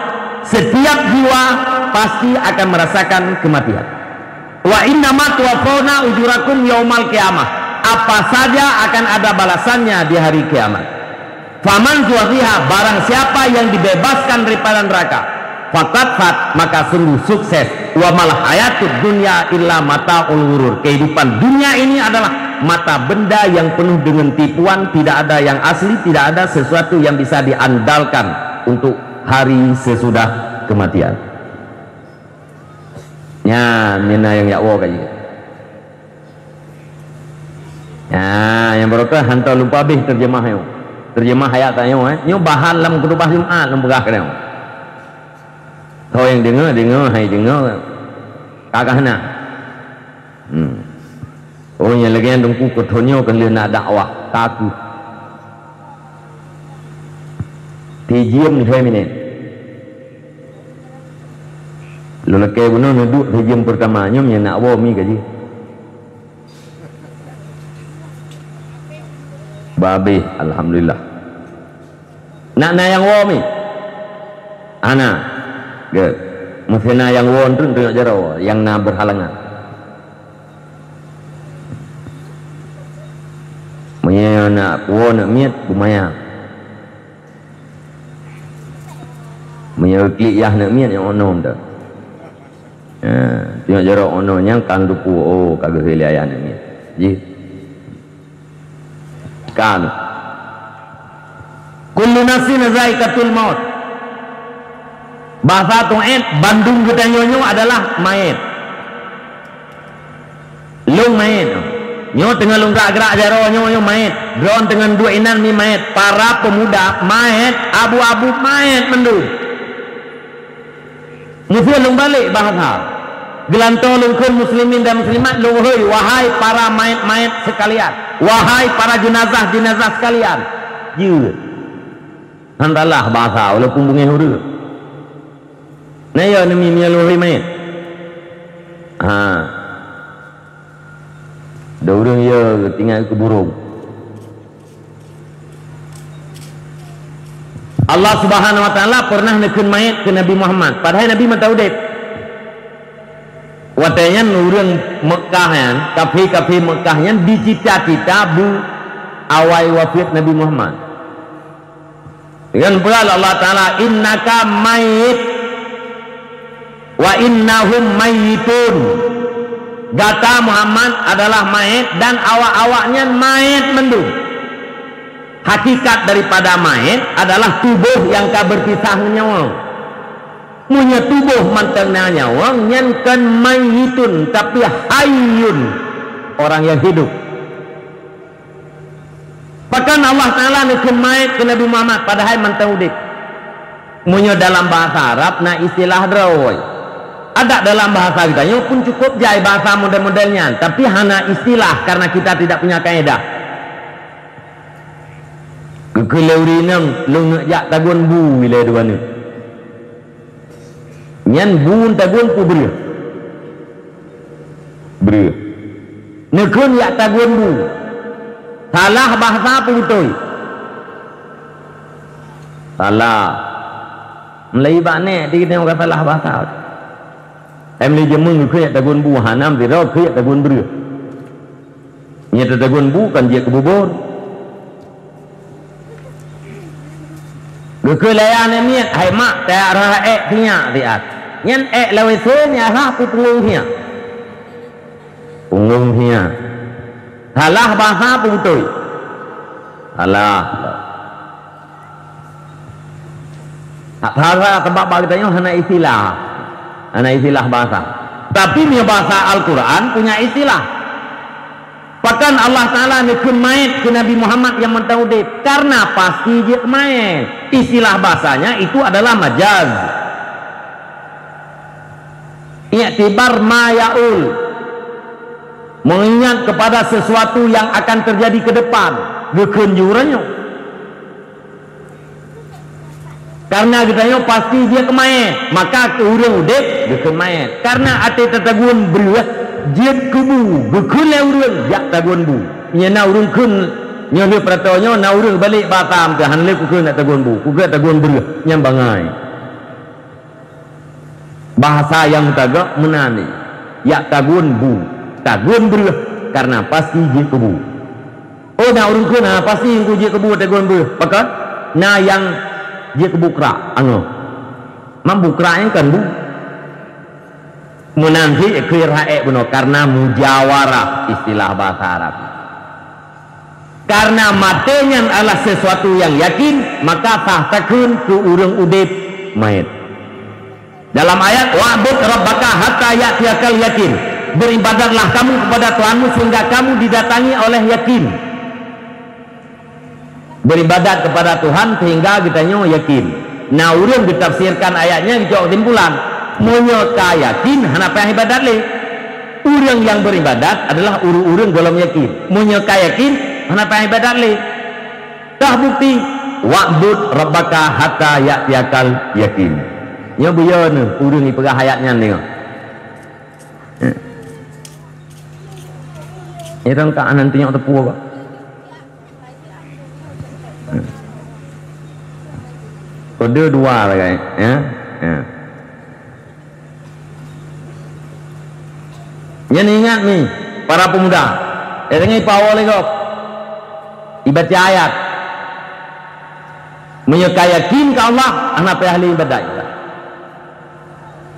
Setiap jiwa pasti akan merasakan kematian. Wa innama tuwaffawna ujurakum yaumal qiyamah. Apa saja akan ada balasannya di hari kiamat. Faman zuhziha, barang siapa yang dibebaskan daripada neraka, faqad fat, maka sungguh sukses. Wa mal hayatud dunya illa mata'ul ghurur. Kehidupan dunia ini adalah mata benda yang penuh dengan tipuan, tidak ada yang asli, tidak ada sesuatu yang bisa diandalkan untuk hari sesudah kematian. Ya, mina yang yakwo kaji. Ya, yang berokah hantar lupa habis terjemah yo. Terjemah ayat ayo nyo bahan lam khutbah Jumat lam begah kena. Thôi yang dengar hay dengar kagak nak. Oh yang lagi yang dongku ketonyo kan lena dakwah kaku. Tijiem ni thôi minen. Lo lagi benar duduk tijiem pertama nyom yang nak bawa mi gaji. Babi alhamdulillah. Nak yang bawa mi. Ana Good. Mesti yang won tu tengok jaro, yang na berhalangan. Maya nak won nak miat bumaya. Maya klik yah nak miat yang onom dah. Tengok jaro ono yang kan duku oh kagak hilaya nak miat. Ji. Kan. Kullu nafsin dha'iqatul maut. Bahasa tu'id Bandung kita nyonyo adalah main. Lung main. Nyo tengah lungkak gerak jaro nyo main. Drone tengah dua inan mi main. Para pemuda main, abu-abu main mendu. Mesti lung balik bahasa. Gelanto lungkun muslimin dan muslimat lung hoi wahai para main sekalian. Wahai para jenazah sekalian. Ye. Handalah bahasa walaupun bunyi huruf. Nah ya ni mi luhi main. Dah orang ya tinggal ke burung. Allah Subhanahu wa taala pernah nekun mayat ke Nabi Muhammad. Padahal Nabi mah tahu dek. Watanya urang Mekah yan, kafe Mekah yan dicita-cita bu awal wafat Nabi Muhammad. Dengan pula Allah Ta'ala, innaka mayit wa innahum mayitun. Kata Muhammad adalah mayit dan awak-awaknya mayit mendung. Hakikat daripada mayit adalah tubuh yang ka berpisah nyawa. Punya tubuh mantengna nyawa nyankan mayitun tapi hayyun, orang yang hidup. Bahkan Allah Ta'ala nikun mayit ke Nabi Muhammad padahal manteng udip. Punya dalam bahasa Arab na istilah drawai. Ada dalam bahasa kita pun cukup jai bahasa model-modelnya, tapi hanya istilah karena kita tidak punya kaedah. Kekeleurinan lengak jak tagun bu bila dua ni. Nyan bu tagun pu beria. Beria. Nekun jak tagun bu. Salah bahasa apa betul? Salah. Melayu bakne dia kata salah bahasa. Em li jemung ke jak tagun bu hanam tiro ke jak tagun beria. Nya tagun bu kan dia kebubur. Kekelayan ni hai mak tak arah nya lihat. Nyan lawe nya arah punggung nya. Punggung nya. Salah bahasa pun betul. Salah. Tak salah sebab bagi tanya hanya istilah. Hanya istilah bahasa. Tapi ni bahasa Al-Quran punya istilah. Bahkan Allah Ta'ala nikun mayit ke Nabi Muhammad yang mentahudib. Karena pasti dia mayit. Istilah bahasanya itu adalah majaz. I'tibar ma ya'ul. Mengingat kepada sesuatu yang akan terjadi ke depan. Kekenjurannya. Karena kita pasti dia kemayit. Maka ke urang udip dia kemayit. Karena ati tetagun beruah. Jiat kubu berkulai urang jak tagun bu nyana urang kun nyole pratonyo na urang balik Batam ke hanle ku nak tagun bu ku tagun beureuh nyam bangai bahasa yang tagak menani jak tagun bu tagun beureuh karena pasti jiat kubu. Oh na urang kun pasti ku jiat kubu tagun beureuh pakat na yang jiat kubu kra ango mambu kra yang kan bu menanti kirae benar karena mujawarah istilah bahasa Arab. Karena matenya adalah sesuatu yang yakin, maka tahtakun ke urang udip mayit. Dalam ayat wa'bud rabbaka hatta ya'tiyakal yakin. Beribadatlah kamu kepada Tuhanmu sehingga kamu didatangi oleh yakin. Beribadat kepada Tuhan sehingga kitanya yakin. Nah, urang ditafsirkan ayatnya dijawab timbulan. Munyo yakin hanapa ibadat le. Urang yang beribadat adalah urang dalam yakin. Munyo yakin hanapa ibadat le. Dah bukti wa'bud rabbaka hatta ya'tiyakal yakin. Nya buya ne urang ni pegah ayatnya ni. Irang ka nanti nyok tepu apa? Kode dua lah guys, ya. Ya. Yang ingat nih para pemuda, dengar power lagi ibadah ayat, menyekayakin ke Allah, anak ahli ibadah.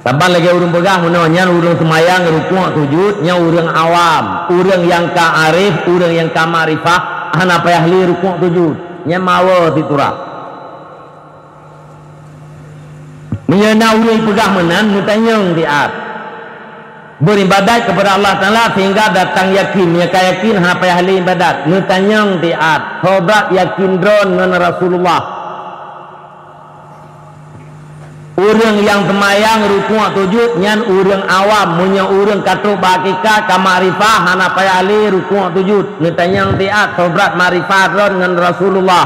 Sabar lagi urang pegah, menanya urang semayang, rukuk, sujud, nya urang awam, urang yang ka arif, urang yang ka ma'rifah, anak ahli rukuk sujud, nya mawa titurah. Menyana urang pegah menan, mutanyang diat. Beribadat kepada Allah Ta'ala sehingga datang yakin yakin apa ahli ibadat nutanyang diat sobat yakin dron dengan Rasulullah urang yang semayang rukuk sujud nyan urang awam munya urang katu bakika kamarifah apa ahli rukuk sujud nutanyang diat sobat marifah dron dengan Rasulullah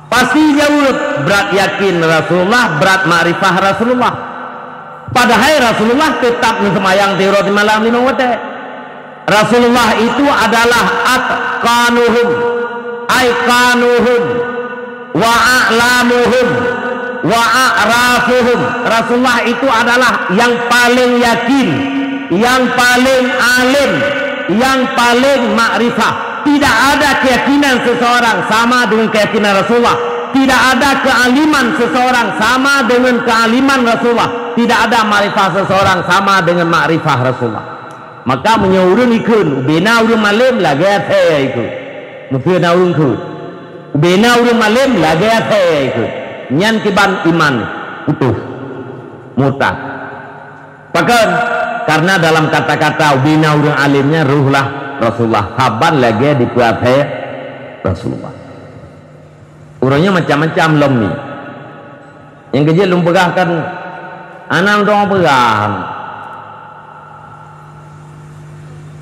pasti jauh berat yakin Rasulullah berat marifah Rasulullah. Padahal Rasulullah tetap semayang di roti malam 5 waktu. Rasulullah itu adalah atqanuhum, aikanuhum, wa a'lamuhum, wa a'rafuhum. Rasulullah itu adalah yang paling yakin, yang paling alim, yang paling ma'rifah. tidak ada keyakinan seseorang sama dengan keyakinan Rasulullah, tidak ada kealiman seseorang sama dengan kealiman Rasulullah, tidak ada makrifah seseorang sama dengan makrifah Rasulullah. Maka menyuruh ikun ubena urang malim lagi saya ikut mungkin urang ku ubena urang malim lagi saya ikut nyan kiban iman utuh murtad. Bahkan karena dalam kata-kata ubena urang alimnya ruhlah Rasulullah, kaban lagi dipuatai Rasulullah. Urangnya macam-macam lom ni. Yang kecil lom pegahkan anam dong pegah.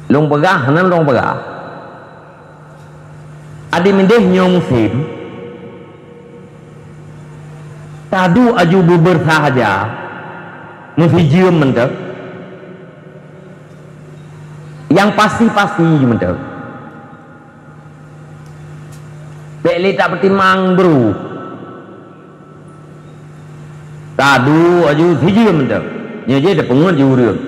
Lom pegah, anam dong pegah. Adi mendeh nyong musim. Tadu aju buber sahaja. Mesti jium mentek. Yang pasti-pasti mentek. Beli tak bertimang bro. Tadu aju hiji mentek. Nya je ada pengun je urang.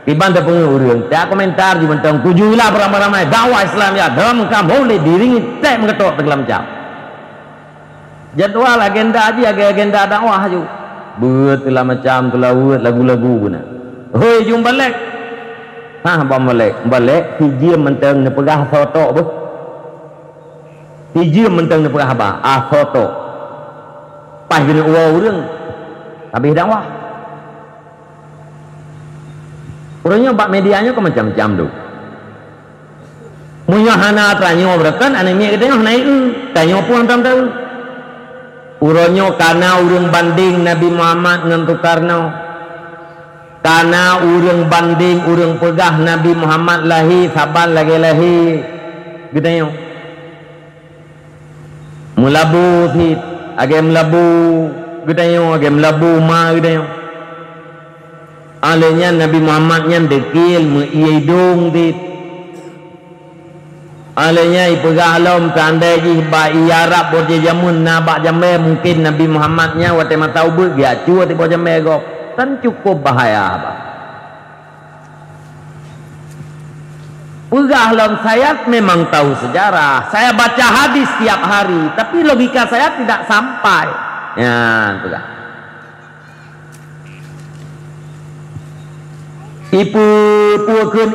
Tiban ada pengun urang. Tak komentar je mentek. Tujulah beramai-ramai dakwah Islam ya. Dalam kamu boleh diringi tak mengetok dalam jam. Jadual agenda aja agenda dakwah aju. Buat telah macam telah buat lagu-lagu guna. Hoi jum balik. Balik hiji menteng ne pegah soto bu. Hiji menteng ne pegah apa? Soto. Pas gini urang habis dakwah. Urangnya bak medianya kok macam-macam tu. Munya hana tranyo berkan anime kita naik tanyo pun tahu. Urangnya karena urang banding Nabi Muhammad dengan Soekarno. Karena urang banding urang pegah Nabi Muhammad lahir saban lagi lahir gitu yo mulabu hit agem labu gitu yo agem labu ma gitu yo alenya Nabi Muhammad nya dekil mu iedong dit alenya ipegah alam tandai ji ba iarab boje jamun na ba jambe mungkin Nabi Muhammad nya wate matau bu dia cu ti boje jambe go kan cukup bahaya apa? Pegah dalam saya memang tahu sejarah. Saya baca hadis tiap hari, tapi logika saya tidak sampai. Ya, pegah.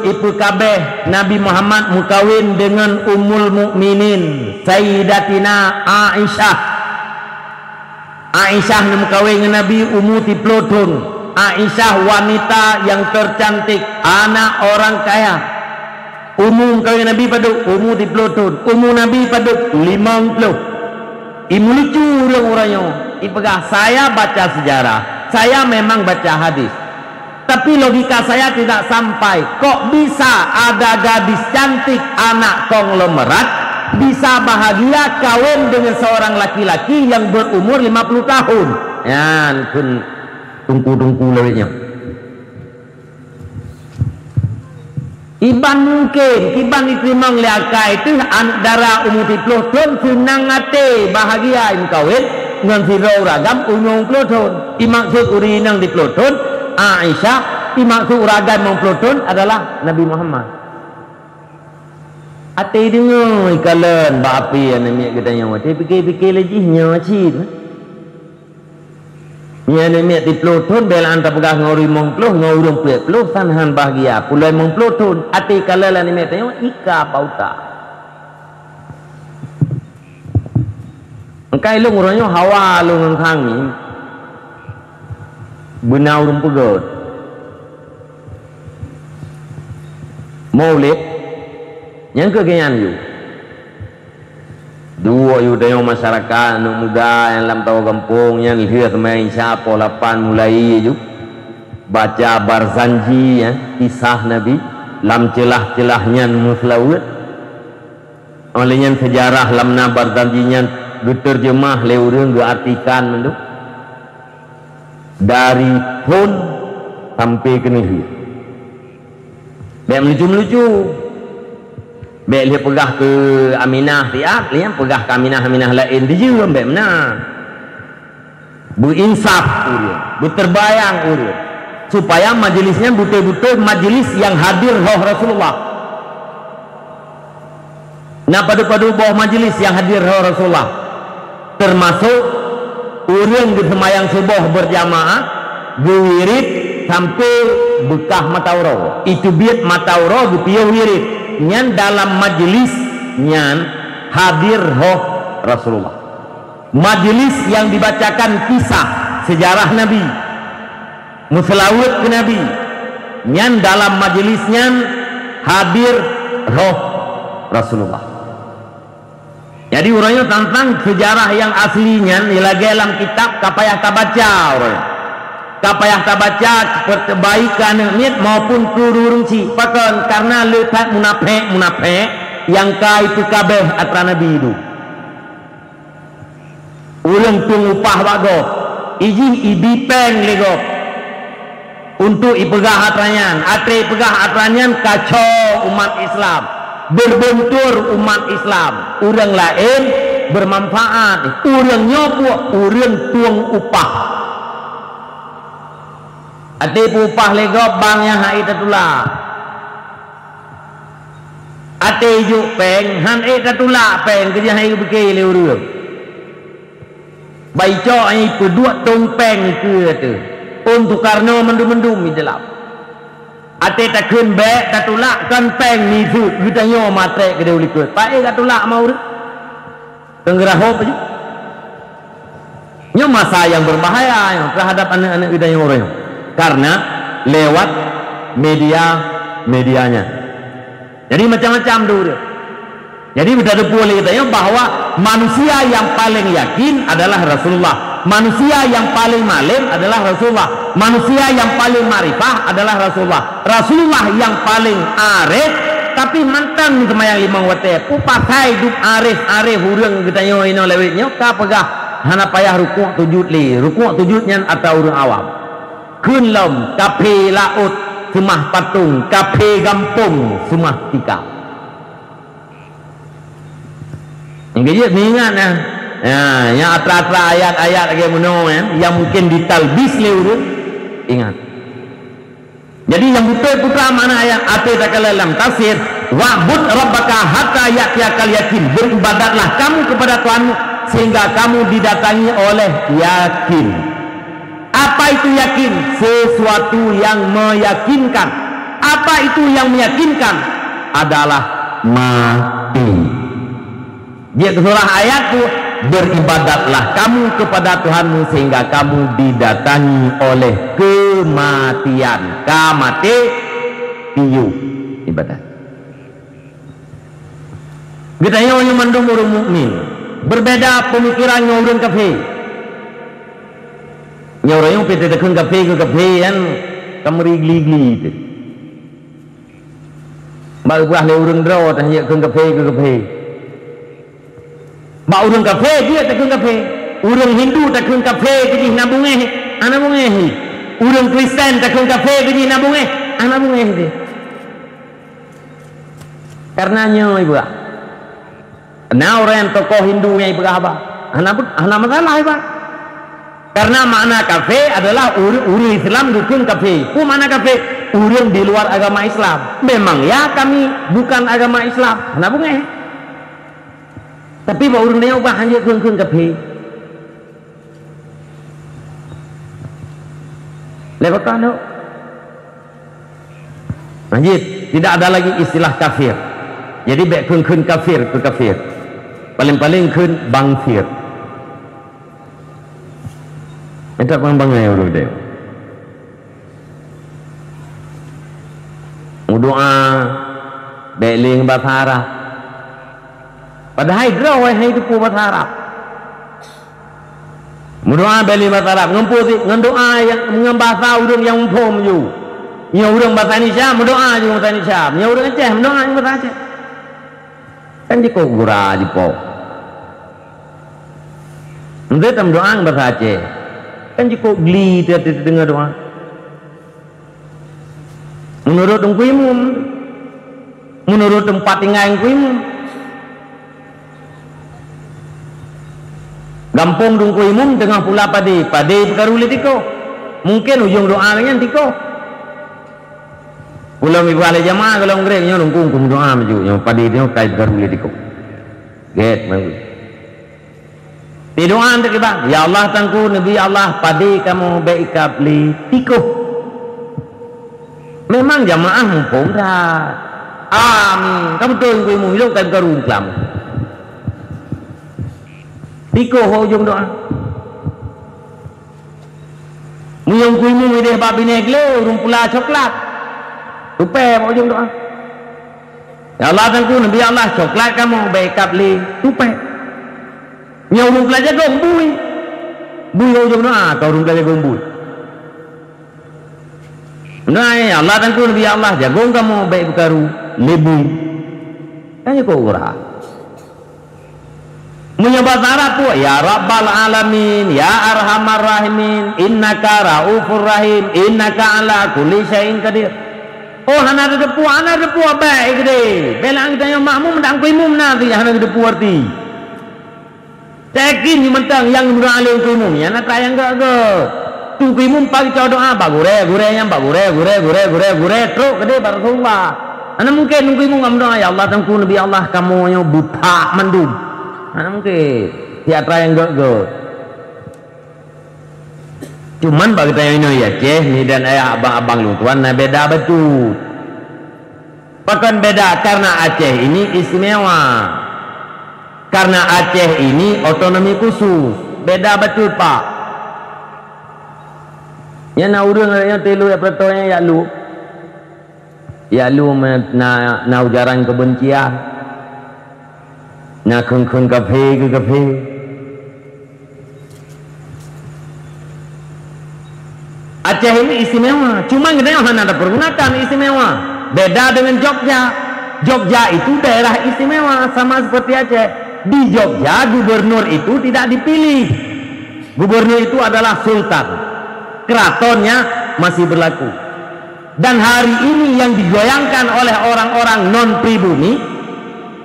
Ipu kabeh Nabi Muhammad mukawin dengan Ummul Mukminin Sayyidatina Aisyah. Aisyah mukawin dengan Nabi umur 30 tahun. Aisyah wanita yang tercantik, anak orang kaya. Umur kawin Nabi pada umur 30 tahun. Umur Nabi pada 50. Imu lucu orang-orangnya. Ipegah saya baca sejarah. Saya memang baca hadis. Tapi logika saya tidak sampai. Kok bisa ada gadis cantik, anak konglomerat, bisa bahagia kawin dengan seorang laki-laki yang berumur 50 tahun. Ya, pun tungku-tungku lewitnya. Iban mungkin, iban diterima oleh akak itu antara umur 30 tahun senang hati bahagia im kawin dengan si ragam umur 30 tahun. Dimaksud urinang 30 tahun Aisyah, dimaksud ragam 50 tahun adalah Nabi Muhammad. Hati dengar ikalan bapi yang namanya katanya wati fikir-fikir lagi nyacit. Nya namanya 30 tahun bela anta pegah ngori 50 ngurung 40 sanhan bahagia pulai 50 tahun hati kalalan namanya tanya ika pauta. Engkai lu ngurangnya hawa lu ngangkang ni benau urung pegot maulid yang kegenyan you dua you tengok masyarakat anak muda yang dalam tahu kampungnya lihat main siapa 8 mulai you baca Barzanji ya, kisah Nabi lam celah-celahnya muslawat olehnya sejarah lamna Barzanjinya diterjemah leurun diartikan menduk dari pun sampai ke negeri. Baik melucu-melucu. Baik dia pegah ke Aminah tiap, dia pegah ke Aminah lain dia juga baik mana. Berinsaf urut, berterbayang urut. Supaya majlisnya betul-betul majlis yang hadir roh Rasulullah. Nah pada bawah majlis yang hadir Rasulullah termasuk orang di semayang subuh berjamaah wirid sampai bekah matauro itu biat matauro gupiah wirid nyan dalam majlis nyan hadir Rasulullah, majlis yang dibacakan kisah sejarah Nabi, muslawat ke Nabi, nyan dalam majlis nyan hadir Rasulullah. Jadi urangnya tentang sejarah yang aslinya nilai dalam kitab kapayah tabaca orang. Kapayah tabaca kebaikan niat maupun kururungsi. Pakan karena letak munafik yang kai itu kabeh atra Nabi itu. Urang tung upah bago. Iji ibipeng lego. Untuk ipegah atranyan, atre ipegah atranyan kacau umat Islam. Berbentur umat Islam, orang lain bermanfaat, orang nyopuk, orang tuang upah. Ati upah lego bang yang hai tatula. Ati juk peng, han tatula peng kerja hai beki le urang. Baico ai pedua tong peng ke tu. Untuk karena mendum-mendum di dalam. Ate tak kun bek tak tulak kan peng ni tu kita nyo matre ke dia ulikut pak tak tulak mau tu tenggerah hop je nyo masa yang berbahaya terhadap anak-anak kita nyo orang karena lewat medianya jadi macam-macam tu dia. Jadi kita boleh kita bahwa manusia yang paling yakin adalah Rasulullah, manusia yang paling malim adalah Rasulullah, manusia yang paling marifah adalah Rasulullah, Rasulullah yang paling arif tapi mantan semayang limang waktu pakai duk arif hurang kita nyo ino lewat nyo ka pegah hana payah rukuk sujudnya atau orang awam kun lom kape laut semah patung kape gampung semah tika. Yang dia ingat nah. Ya, yang atra-atra ayat-ayat lagi menong yang mungkin ditalbis lewat ingat. Jadi yang betul putra mana ayat ate tak dalam tafsir wa'bud rabbaka hatta ya'tiyakal yakin, beribadatlah kamu kepada Tuhanmu sehingga kamu didatangi oleh yakin. Apa itu yakin? Sesuatu yang meyakinkan. Apa itu yang meyakinkan? Adalah mati. Dia surah ayat itu beribadatlah kamu kepada Tuhanmu sehingga kamu didatangi oleh kematian. Kamate piyu ibadat. Kita yang mandung orang mukmin berbeda pemikirannya orang kafir. Orang yang pete tekun kafir ke kafir kan kameri gli-gli itu. Baru buah le orang draw tanya ke kafir ke kafir. Ba urang kafe dia takun kafe, urang Hindu takun kafe jadi nabungeh, anabungeh. Urang Kristen takun kafe jadi nabungeh, anabungeh dia. Karenanya ibu. Nah orang yang tokoh Hindu yang ibu apa? Anak masalah ibu. Karena makna kafe adalah urang Islam dukun kafe. Ku mana kafe? Urang di luar agama Islam. Memang ya kami bukan agama Islam, anabungeh. Tapi bawa orang dia ubah hanya kun kafe. Lewat kan? Lanjut, tidak ada lagi istilah kafir. Jadi baik kun kafir ke kafir. Paling-paling kun bangfir. Itu bang-bangnya orang dia. Doa beling bahasa Arab. Padahal draw hai itu bahasa Arab. Mendoa beli bahasa Arab, ngempu sih ngendoa yang ngembahasa urang yang umpom you. Nya urang bahasa Indonesia mendoa jeung bahasa Indonesia. Nya urang Aceh mendoa jeung bahasa Aceh. Kan di gura di po. Mendet mendoa bahasa Aceh. Kan di gli dengar doa. Menurut kuimu, menurut tempat tinggal kuimu. Gampung dungku imum tengah pula padi perkaruli tiko mungkin ujung doa lagi tiko ulam ibu alai jamaah kalau ngereng nyo dungku doa maju yang padi dia kait perkaruli tiko Get manggu. Di doa untuk bang, ya Allah tangku Nabi Allah padi kamu baikab li tikuh. Memang jamaah mumpung dah. Amin. Kamu tu yang kuimu hidup kan karung kelam. Tikuh hujung doa. Muyung kuimu mideh babi negle rumpula coklat. Tupai hujung doa. Ya Allah tangku Nabi Allah coklat kamu baikab li tupai. Yang urung pelajar gombui. Bui ujung doa kau urung pelajar gombui. Nah, Allah tangku Nabi Allah jagung kamu baik berkaru lebui. Tanya kau urah. Menyebut Arab tu ya Rabbal Alamin, ya Arhamar Rahimin, innaka Raufur Rahim, innaka ala kulli syai'in qadir. Oh, hana ada depu baik gede. Belang kita yang makmum dan kuimum nanti hana depu arti. Tekin ni mentang yang murah alim kuimum ya nak tayang gak ke tu kuimum pagi cau doa bagure yang bagure truk gede Rasulullah. Ana mungkin kuimum ngam doa ya Allah tangku Nabi Allah kamu yang buta mendum. Ana mungkin tiap tayang gak ke. Cuman bagi tayang ini ya ceh ni dan ayah abang-abang lu tuan nah beda betul. Bahkan beda karena Aceh ini istimewa. Karena Aceh ini otonomi khusus. Beda betul pak. Ya na urang yang telu ya pertonya ya lu. Ya lu na ujaran kebencian. Na kun kafe ke kafe. Aceh ini istimewa. Cuma kita yang ada pergunakan istimewa. Beda dengan Jogja. Jogja itu daerah istimewa sama seperti Aceh. Di Jogja gubernur itu tidak dipilih. Gubernur itu adalah sultan. Keratonnya masih berlaku. Dan hari ini yang digoyangkan oleh orang-orang non pribumi,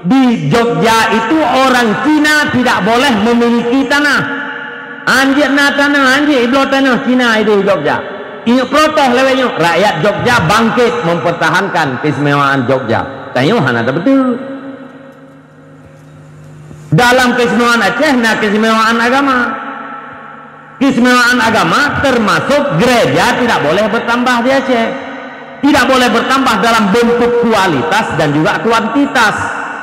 di Jogja itu orang Cina tidak boleh memiliki tanah. Anjir na tanah, anjir iblo tanah Cina itu di Jogja. Ini protes lewenya. Rakyat Jogja bangkit mempertahankan keistimewaan Jogja. Tanya ada betul. Dalam keistimewaan Aceh, nah keistimewaan agama. Keistimewaan agama termasuk gereja tidak boleh bertambah di Aceh. Tidak boleh bertambah dalam bentuk kualitas dan juga kuantitas.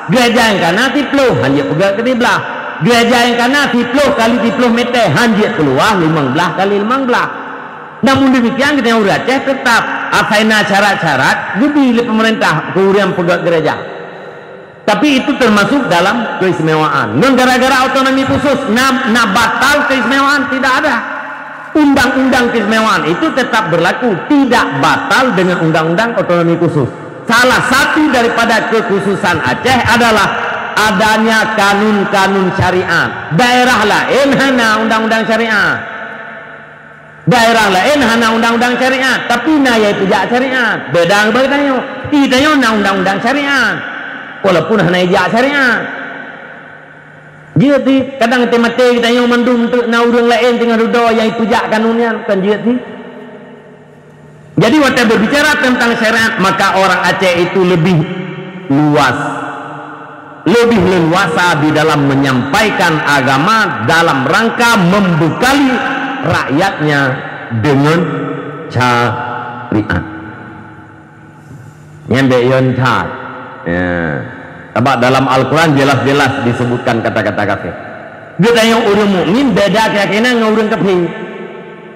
Gereja yang kana tipluh, hanya pegang ke belah. Gereja yang kana tipluh kali tipluh meter, hanya keluar 15 kali 15. Namun demikian kita yang Aceh tetap asaina syarat-syarat lebih pemerintah keurian pegang gereja. Tapi itu termasuk dalam keistimewaan. Non gara-gara otonomi khusus, nah batal keistimewaan tidak ada. Undang-undang keistimewaan itu tetap berlaku, tidak batal dengan undang-undang otonomi khusus. Salah satu daripada kekhususan Aceh adalah adanya kanun-kanun syariat. Daerah lain hana undang-undang syariat. Daerah lain hana undang-undang syariat, tapi nah yaitu tidak syariat. Beda begitu. Kita nah undang-undang syariat. Walaupun hanya ijak syariat. Jadi kadang kita mati kita yang mendum untuk naurung lain dengan rudo yang itu jak kanunnya kan jadi. Jadi waktu berbicara tentang syariat maka orang Aceh itu lebih luas, lebih leluasa di dalam menyampaikan agama dalam rangka membekali rakyatnya dengan syariat. Nyambe yon tat. Ya. Sebab dalam Al-Quran jelas-jelas disebutkan kata-kata kafir. Kita yang orang mukmin beda keyakinan dengan orang kafir.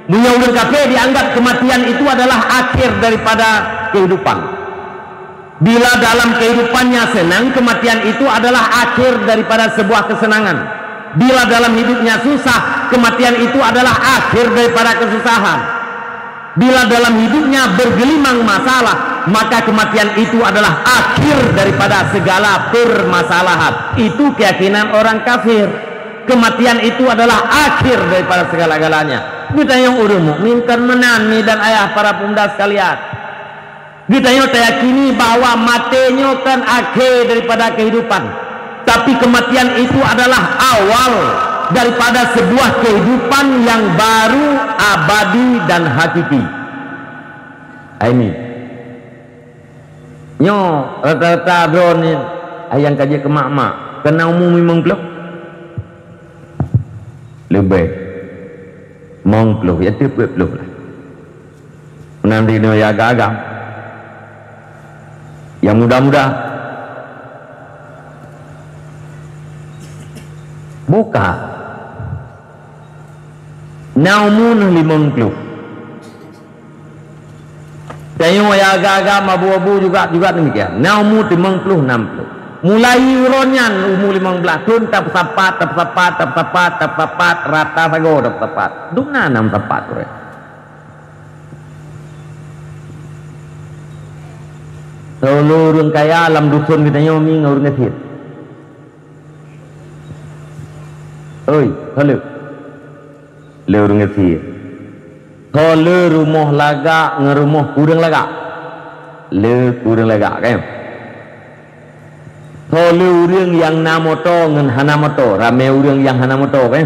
Punya orang kafir dianggap kematian itu adalah akhir daripada kehidupan. Bila dalam kehidupannya senang, kematian itu adalah akhir daripada sebuah kesenangan. Bila dalam hidupnya susah, kematian itu adalah akhir daripada kesusahan. Bila dalam hidupnya bergelimang masalah, maka kematian itu adalah akhir daripada segala permasalahan. Itu keyakinan orang kafir. Kematian itu adalah akhir daripada segala-galanya. Kita yang udah mukmin kan menani dan ayah para pemuda sekalian. Kita yang yakini bahwa matinya kan akhir daripada kehidupan. Tapi kematian itu adalah awal daripada sebuah kehidupan yang baru, abadi dan hakiki. Ini nyo rata-rata drone ayang kaji ke mak-mak kena umur 50 lebih 50 ya 30 lah nanti no ya agak-agak yang muda-muda buka naumun 50 tengok ya agak-agak abu-abu juga demikian naumun 50-60 mulai uronyan umur 15 tun tak sapat rata sago tak sapat duna 6 sapat kalau orang kaya alam dusun kita nyomi orang kecil oi kalau orang kecil kalau rumah laga ngerumah kurang laga kurang laga kan kalau orang yang namoto ngen hanamoto ramai orang yang hanamoto kan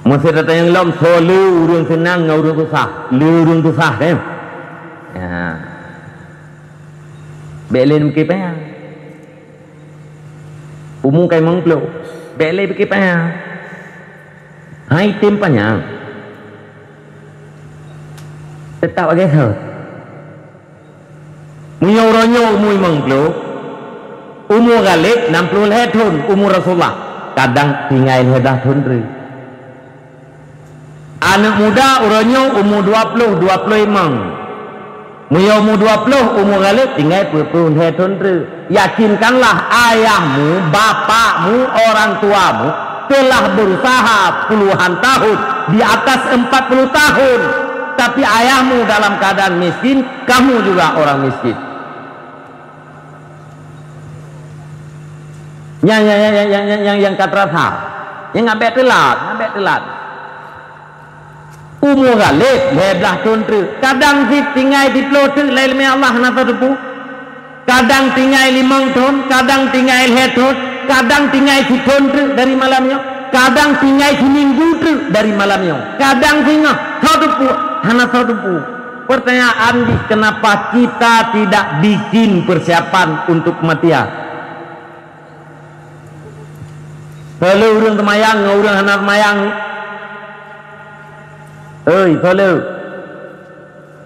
mesti datang yang lom solo orang senang orang susah orang susah kan ya belen kipaya umum kai mangklo bele kipaya hai tempanya tetap agak hal munyoronyo umur mangklo umur galip 60 tahun umur Rasulullah kadang tinggal hedah tahun anak muda uronyo umur 20 munyo umur 20 umur galip tinggal 20 tahun yakinkanlah ayahmu bapakmu orang tuamu telah berusaha puluhan tahun di atas 40 tahun tapi ayahmu dalam keadaan miskin kamu juga orang miskin yang kata rasa yang ngabek telat umur galip belah tuntri kadang tinggal di pelotu lain Allah nata depu kadang tinggal 5 tahun kadang tinggal 7 tahun kadang tinggal tuntri dari malamnya kadang tinggal seminggu dari malamnya kadang tinggal depu hana depu pertanyaan kenapa kita tidak bikin persiapan untuk kematian kalau orang temayang orang hana temayang kalau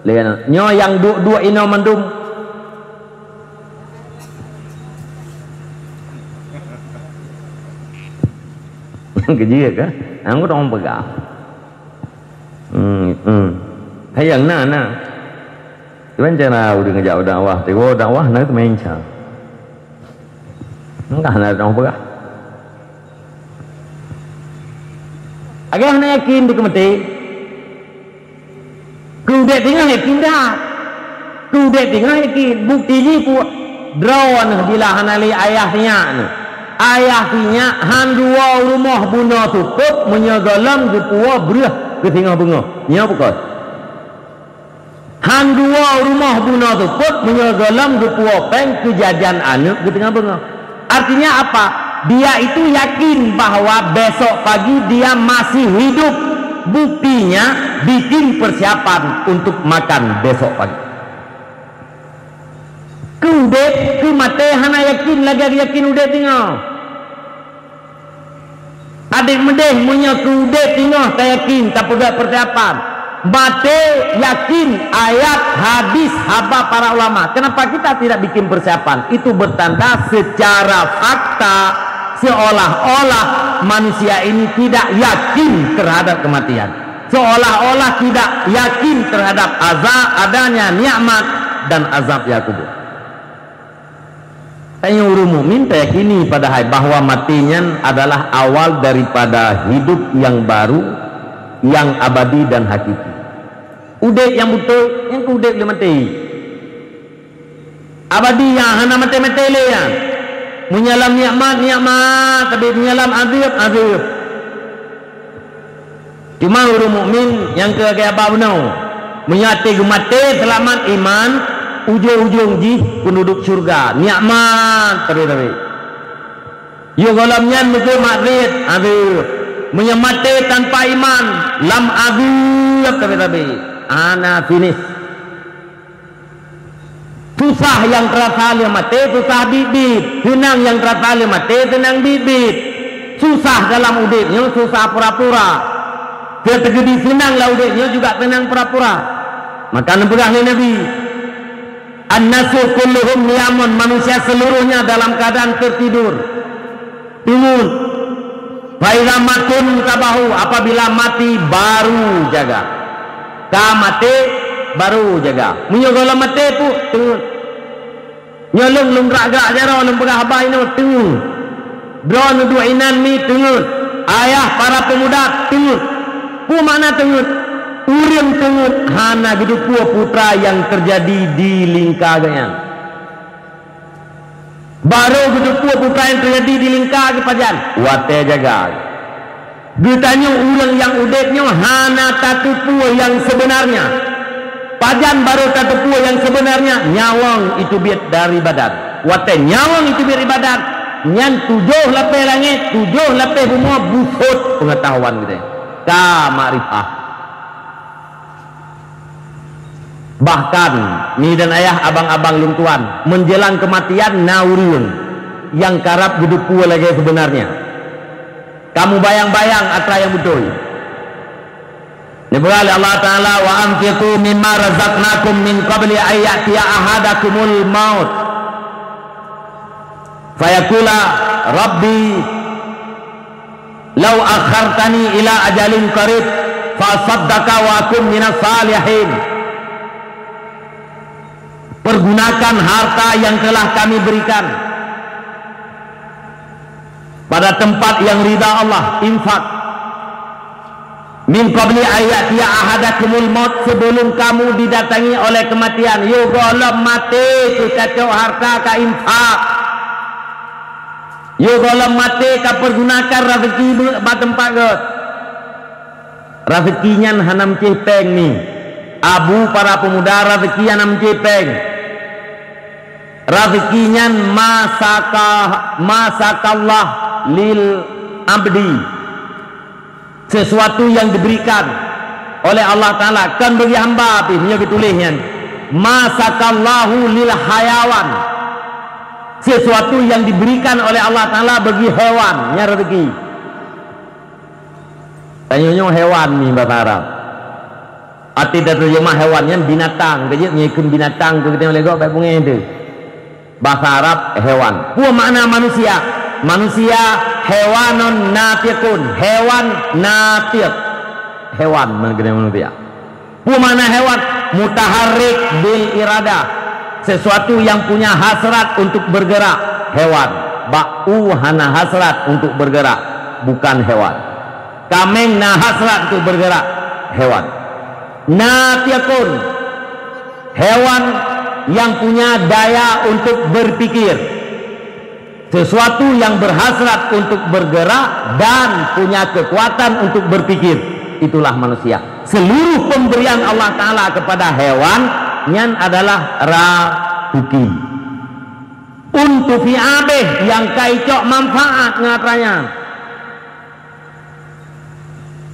lihat nyo yang dua ino mendum kejia ke aku tak mau pegang hayang na cuman cara udah ngejauh dakwah tego dakwah na itu main cal enggak na tak mau pegang agak na yakin di kemati kudet tinggal yakin dah kudet tinggal yakin bukti ni pu drawan bila hanali ayahnya ni ayahnya handua rumah buna tutup menyegalam di puah berah ke tengah bengah ni apa kau handua rumah buna tutup menyegalam di puah peng kejadian anak ke tengah bengah artinya apa dia itu yakin bahwa besok pagi dia masih hidup buktinya bikin persiapan untuk makan besok pagi kudet ku mate hana yakin lagi yakin udah tinggal adik medeh punya kudet tinggal tak yakin tak pegang persiapan mate yakin ayat hadis haba para ulama kenapa kita tidak bikin persiapan itu bertanda secara fakta seolah-olah manusia ini tidak yakin terhadap kematian seolah-olah tidak yakin terhadap azab adanya nikmat dan azab ya kubur saya mukmin yakini padahal bahwa matinya adalah awal daripada hidup yang baru yang abadi dan hakiki udah yang betul yang udah boleh mati abadi yang hana mati-mati ya menyalam nikmat tapi menyalam azab cuma orang mukmin yang ke apa benar menyati mati selamat iman ujung-ujung ji penduduk surga nikmat tapi yo golamnya mesti makrit azab menyamati tanpa iman lam azab tapi ana finish Susah yang terasa le mati, susah bibit. Senang yang terasa le mati, senang bibit. Susah dalam udiknya, susah pura-pura. Ketegedi senang lah udiknya, juga tenang pura-pura. Maka nempurah Nabi, an-nasu kulluhum niyamun, manusia seluruhnya dalam keadaan tertidur. Tidur. Faiza matun tabahu, apabila mati baru jaga. Mati baru jaga. Menyogola mati pun tengok. Nyolong gerak-gerak jara lum pegah habai no tengok. Drone duinan mi tengok. Ayah para pemuda tengok. Pu mana tengok? Urang tengok hana gitu putra yang terjadi di lingkaran. Baru gitu putra yang terjadi di lingkar kepajan. Wate jaga. Ditanya ulang yang udeknya hana tatu pua yang sebenarnya. Pajan baru tatu pua yang sebenarnya. Nyawang itu biat dari badan. Wate nyawang itu biat dari badan. Nyan 7 lapis langit, 7 lapis semua busut pengetahuan gitu. Ka ma'rifah. Bahkan ni dan ayah abang-abang luntuan menjelang kematian naurun yang karab hidup pua lagi sebenarnya. Kamu bayang-bayang apa yang betul. Diberi Allah Ta'ala wa anfiqu mimma razaqnakum min qabli ayyatiya ahadakumul maut fayaqula rabbi law akhartani ila ajalin qarib fa saddaka wa akum minas salihin. Pergunakan harta yang telah kami berikan pada tempat yang ridha Allah, infak. Min qabli ayatiya ahadakumul maut, sebelum kamu didatangi oleh kematian. Yo golem mati tu kacau harta ka infak. Yo golem mati ka pergunakan rezeki ba tempat ke. Rezekinya hanam cepeng ni. Abu para pemuda rezeki hanam cepeng. Rezekinya masakallah lil abdi, sesuatu yang diberikan oleh Allah Ta'ala kan bagi hamba api punya ditulisnya masakallahu lil hayawan, sesuatu yang diberikan oleh Allah Ta'ala bagi hewan nya rezeki. Tanyanya hewan ni bahasa Arab arti dan terjemah hewannya binatang kejap ngikun binatang tu kita boleh gak baik bunga itu bahasa Arab hewan. Pua makna manusia. Manusia hewanun natiqun, hewan natiq. Hewan mana manusia. Pua makna hewan mutaharrik bil irada, sesuatu yang punya hasrat untuk bergerak. Hewan. Ba'u hana hasrat untuk bergerak, bukan hewan. Kameng na hasrat untuk bergerak, hewan. Natiqun, hewan yang punya daya untuk berpikir, sesuatu yang berhasrat untuk bergerak dan punya kekuatan untuk berpikir. Itulah manusia. Seluruh pemberian Allah Ta'ala kepada hewan yang adalah rezeki. Untuk fi abeh yang kaicok manfaat ngatanya,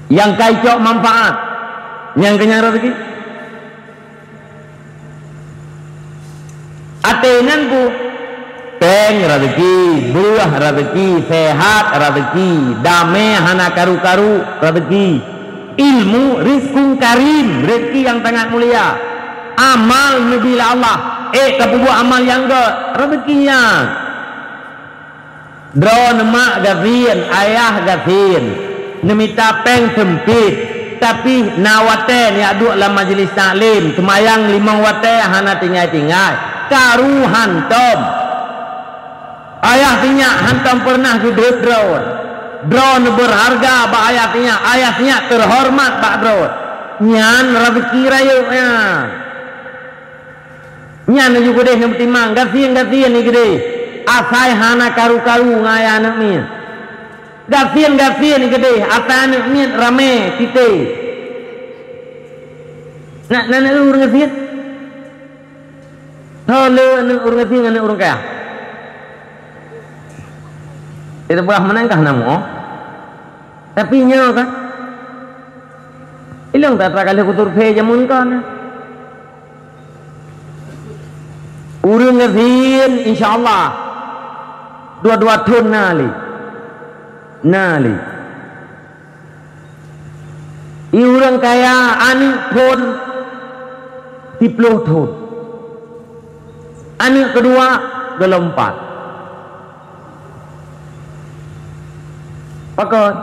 yang kaicok manfaat yang kenyang rezeki. Atenan ku peng rezeki, buah rezeki, sehat rezeki, damai hana karu-karu rezeki, ilmu rizkun karim, rezeki yang sangat mulia, amal nubila Allah, kebubuh amal yang ke rezekinya. Drone mak gavin, ayah gavin, nemita peng sempit, tapi nawaten ya duk dalam majlis taklim, semayang 5 wate hana tinggal-tinggal. Karuhan tom ayah tinya hantam pernah duduk drone berharga ba ayah tinya terhormat ba drone nyan rezeki rayunya nyan juga deh yang timang gasian ni gede asai hana karu-karu ngaya anak mi gasian ni gede asai anak mi rame tite nak urang gasian. Halo, urang gasi dengan urang kaya. Itu belah menangkah namo. Tapi nyo kan. Ilang tak kali kutur pe jamun kan. urang ngazin insyaallah dua-dua tahun nali urang kaya anik pun 10 tahun anik kedua 24 pakot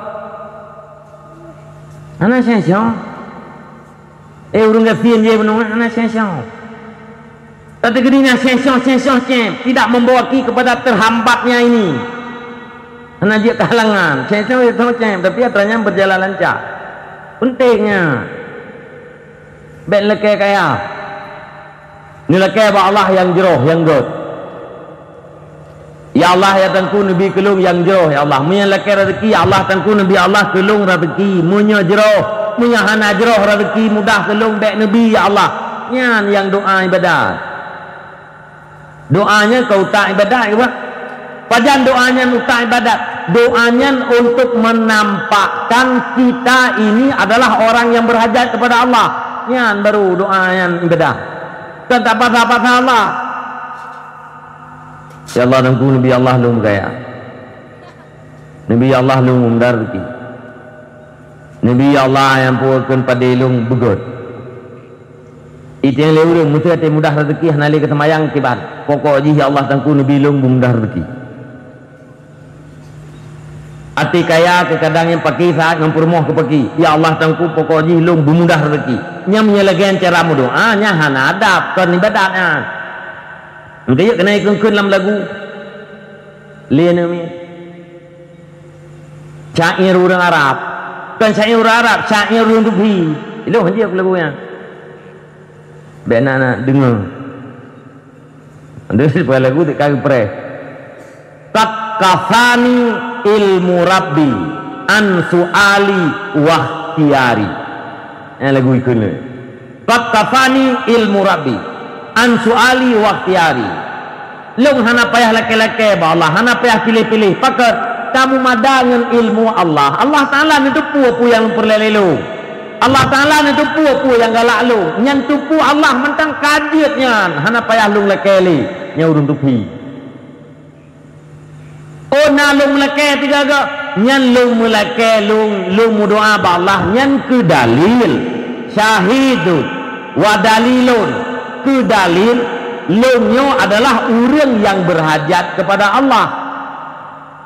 anak siang urang ngazin je menunggu anak siang tapi kedina siang tidak membawa kepada terhambatnya ini. Karena dia kehalangan. Siang tapi atranya berjalan lancar. Pentingnya. Baik lekai kaya. Ini lekai bahwa Allah yang jeroh, yang god. Ya Allah ya tanku Nabi kelung yang jeroh ya Allah. Munya lekai rezeki ya Allah tanku Nabi Allah kelung rezeki. Munya jeroh, munya hana jeroh rezeki mudah kelung baik Nabi ya Allah. Nyan yang doa ibadat. Doanya kau tak ibadat apa? Pajan doanya tak ibadat. Doanya untuk menampakkan kita ini adalah orang yang berhajat kepada Allah. Yan baru doanya ibadah. Tak apa-apa Allah. Ya Allah dan Nabi Allah lum kaya. Nabi Allah lum mdarki. Nabi Allah yang puakan pada lum begot. Itu yang lewat mesti ada mudah rezeki hanali kesemayang kibar. Pokok ji ya Allah tangku Nabi long mudah rezeki. Ati kaya ke kadang yang pakai saat ngampur moh ke pagi. Ya Allah tangku pokok ji long mudah rezeki. Nya menyelagian cara mu doa nya hana adab kan ibadatnya. Mesti ya kena ikut dalam lagu. Lian ni. Syair orang Arab. Kan syair orang Arab, syair orang Tubi. Itu hanya lagunya. Benar nak dengar. Ada sebuah lagu tak kau pernah. Tak kafani ilmu Rabbi an suali wahtiari. Yang lagu ikut ni. Tak kafani ilmu Rabbi an suali wahtiari. Long hana payah laki-laki ba Allah, hana payah pilih-pilih. Pakat kamu madangan ilmu Allah. Allah Taala itu pu yang perlelelu. Allah Ta'ala ni tupu yang galak lu. Nyan tupu Allah mentang kadir nyan. Hana payah lung lekeli. Nya urun tupi. Oh na lung leke tiga ga. Nyan lung mulake lung doa ba Allah. Nyan ke dalil. Syahidun. Wa dalilun. Ke dalil. Lungnya adalah orang yang berhajat kepada Allah.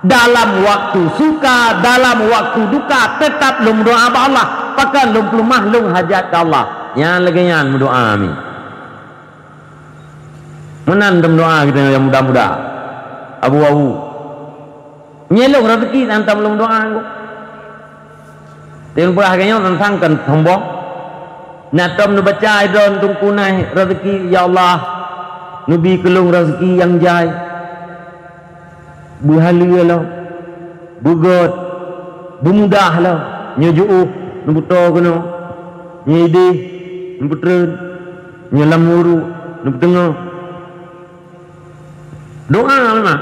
Dalam waktu suka, dalam waktu duka, tetap lung doa ba Allah. Pakan lung pelumah lung hajat ke Allah. Yang lagi yang berdoa amin. Menandam doa kita yang muda-muda. Abu-abu. Nyelong rezeki antam lung doa aku. Tiun pula harganya tentangkan tombok. Natom nu baca idon tungkunai rezeki ya Allah. Nabi kelung rezeki yang jai. Buhalia lah. Bugot. Bumudah lah. Nyeju'uh. Nubuto kono nyidi nubutreun nyelamuru nubutengo doa mah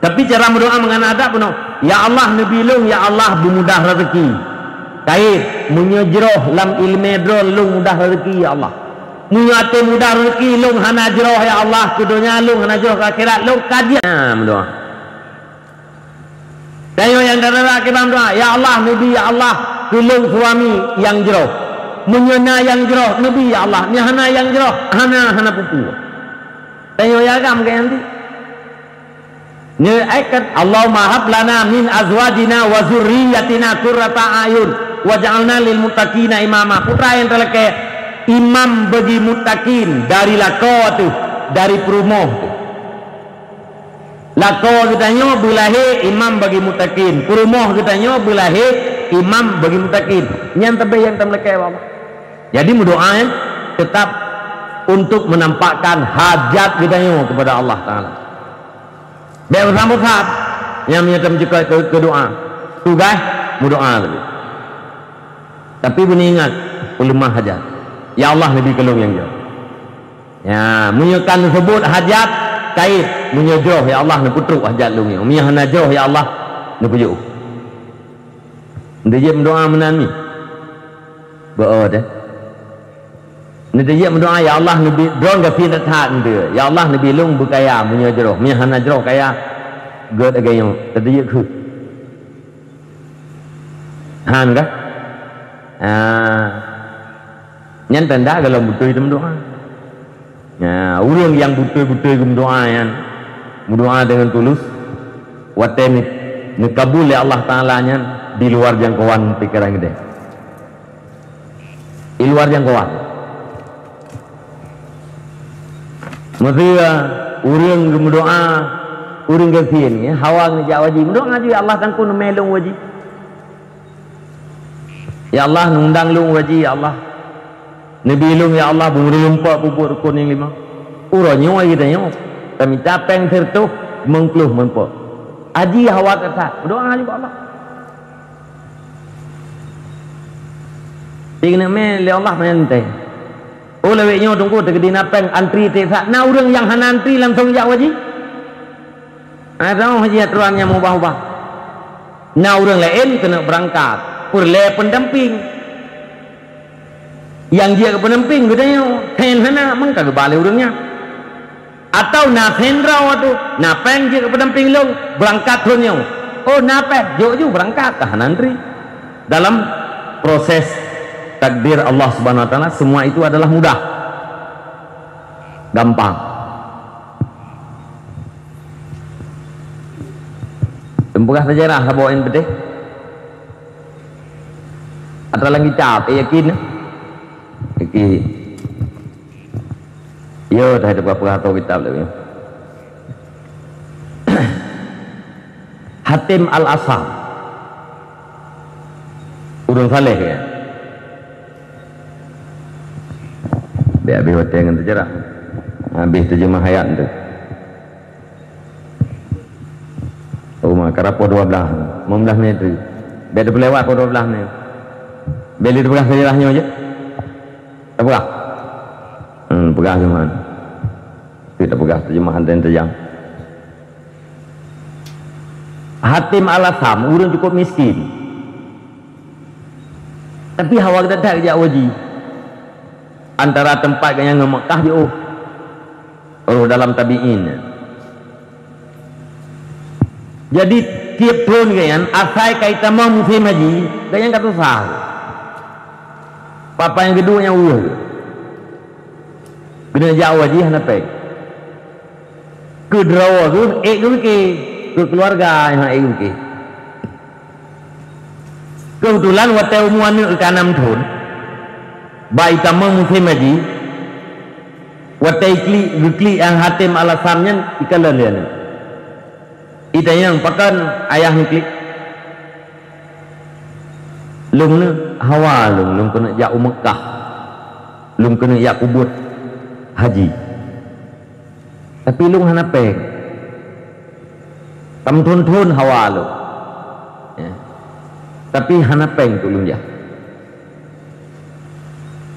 tapi cara berdoa mengenai adab puno ya Allah nabi lung ya Allah bumudah rezeki kait munyajroh lam ilmi drol lung mudah rezeki ya Allah munyate mudah rezeki lung hana jroh ya Allah kudunya lung hana jroh akhirat lung kajian berdoa kayo yang darah kita berdoa ya Allah nabi ya Allah tulung suami yang jeroh menyena yang jeroh Nabi ya Allah ni hana yang jeroh hana pupu tayo yagam ke nanti ni aikat Allahumma hab lana min azwajina wa zurriyyatina qurrata ayun waj'alna lil muttaqina imama putra yang teleke imam bagi muttaqin dari lako tu dari perumoh tu lako kitanya bulahe imam bagi muttaqin perumoh kitanya bulahe imam bagi muttaqin yang terbaik yang terlekai Allah. Jadi berdoa tetap untuk menampakkan hajat kita kepada Allah Taala. Biar bersambut saat yang menyatakan juga ke doa. Tugas berdoa lagi. Tapi bunyi ingat ulama hajat. Ya Allah lebih kelung yang jauh. Ya, menyekan sebut hajat kait menyejoh ya Allah neputruk hajat lu nya. Umiyah najoh ya Allah nepujuk. Dia berdoa menani. Berdoa dah. Nanti dia berdoa, ya Allah nabi drone ke fi dathat dia. Ya Allah nabi lung berkaya punya jeroh, punya hana jeroh kaya. Gớt again nanti dia khut. Han kah? Nhân tanda kalau betul itu berdoa. Ya, orang yang betul-betul berdoa yang berdoa dengan tulus, waten nikabul ya Allah Taala nya di luar jangkauan pikiran kita. Di luar jangkauan. Maksudnya orang berdoa, orang kafir ni, hawa ngejak wajib. Berdoa je ya Allah tangkun melong wajib. Ya Allah nundang lung wajib ya Allah. Nabi lung ya Allah bumuri lumpak pupuk rukun yang 5. Uronyo kita nyo. Kami tapeng sertuh mengkluh menpok. Aji hawa kata. Berdoa juga Allah. Tinggal me le Allah menyantai. Oh leweknya tunggu tegedi napeng antri tesak. Nah orang yang hana antri langsung jak wajib. Ada haji aturannya mubah-ubah. Nah orang lain kena berangkat. Perle pendamping. Yang dia ke pendamping katanya hen hana mengka ke balik orangnya. Atau nak hendra waktu napeng dia ke pendamping long berangkat turunnya. Oh napeng jauh berangkat kah nantri. Dalam proses takdir Allah Subhanahu wa taala semua itu adalah mudah. Gampang. Tempukah sejarah bawain betul. Atau lagi cap yakin. Iki yo dah ada berapa tahu kitab lagi. Hatim Al-Asam urang saleh ya. Biar biar dengan sejarah. Habis terjemah hayat tu. Oh mak karapo 12 menit tu. Biar dia lewat ko 12 menit. Beli tu pegang sejarahnya aja. Tak pegang? Pegang terjemahan. Tidak pegang terjemahan dan terjang. Hatim Al-Asam, orang cukup miskin. Tapi hawa kita tak kejap wajib. Antara tempat yang Mekah di dalam tabi'in. Jadi tiap tahun kan, asal kaitan mau musim haji, kan kata sah. Papa yang kedua yang urus kena jauh aja nak pek ke draw tu ke keluarga yang ke kebetulan waktu umuan ni ke 6 tahun baik tamang musim haji waktu ikli yang Hatim Al-Asamnya ikalan dia itu yang pakan ayah nikli lung ni hawa lung kena jauh Mekah lung kena jak kubur haji tapi lung hana peng tam thun hawa lung ya. Tapi hana peng tu lung ja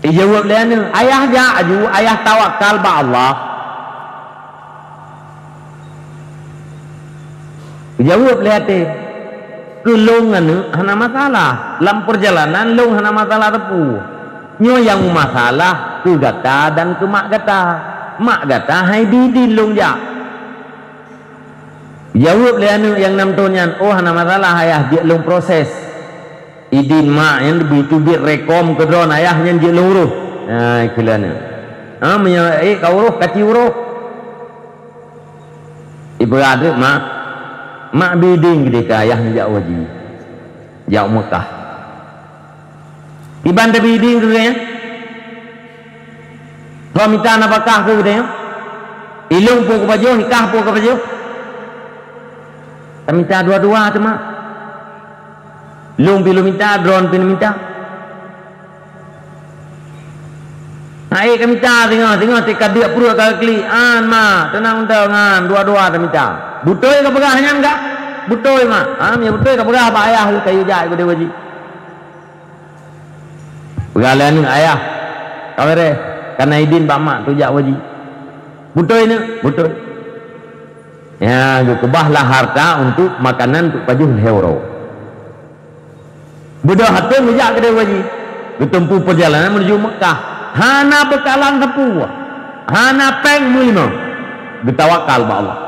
jawab dia ni ayah ja aju ayah tawakal ba Allah jawab dia te kelungan hana masalah dalam perjalanan long hana masalah tepu nyo yang masalah ke gata dan ke mak gata hai bidin long ja jawab dia yang 6 tahun oh hana masalah ayah dia long proses idin mak yang lebih tubik rekom ke drone ayahnya dia long uruh kelana menyala kau uruh kaki uruh ibu ada mak biding ketika ayahnya jauh wajib jauh Mekah iban dah biding tu ya kau minta napakah tu dia ilung pun ke baju nikah pun ke baju tak minta dua-dua tu mak lung pilu minta drone pilu minta naik ke minta tengok tikar dia perut kali mak tenang ngan dua-dua tak minta butoy ke pegahnya enggak butoy mak ya butoy ke pegah apa ayah kayu jahit ke dia wajib pegalian ni ayah kawere karena idin pak mak tu jak wajib butoy ni butoy ya kebahlah harta untuk makanan untuk pajuh hero budak hati mijak ke dia wajib bertempuh perjalanan menuju Mekah hana bekalan sepuluh, hana peng mulima, bertawakal ba Allah.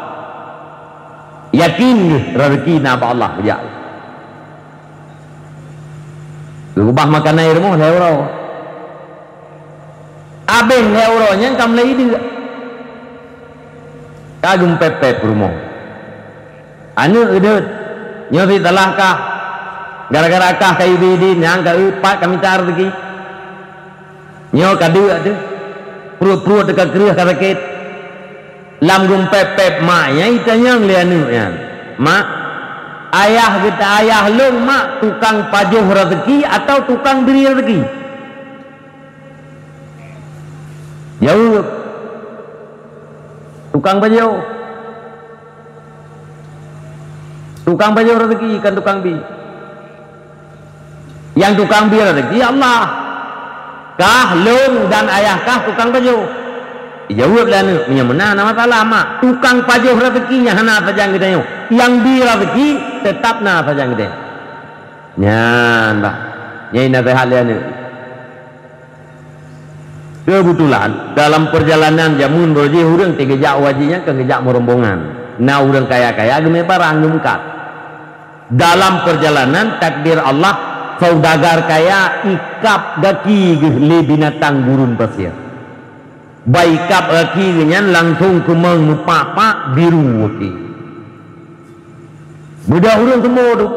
Yakin rezeki na ba Allah ya. Berubah makan air mu euro. Abeng euro nya kam lai dia. Kagum pepet rumah. Anu edet nyosi telah kah gara-gara kah kai bidin yang ka upat kami tar rezeki. Nyo kadua tu. Perut-perut dekat kerih sakit. Lam gum pep mak nya itanya ngelianu ya. Mak ayah kita ayah long mak tukang pajuh rezeki atau tukang beri rezeki? Jauh. Tukang pajuh. Tukang pajuh rezeki kan tukang bi. Yang tukang bi rezeki Allah. Kah long dan ayah kah tukang pajuh? Jawablah ni, punya mana nama masalah mak. Tukang pajuh rezekinya hana saja kita yo. Yang bi rezeki tetap na saja kita. Nyan bah. Nyai nasihat dia ni. Kebetulan dalam perjalanan jamun berji urang tegejak wajinya ke ngejak merombongan. Na urang kaya-kaya geme barang ngumkat. Dalam perjalanan takdir Allah saudagar kaya ikap daki le binatang gurun pasir. Baikap akhirnya langsung ke mengupapa biru okey. Budak urang temu tu.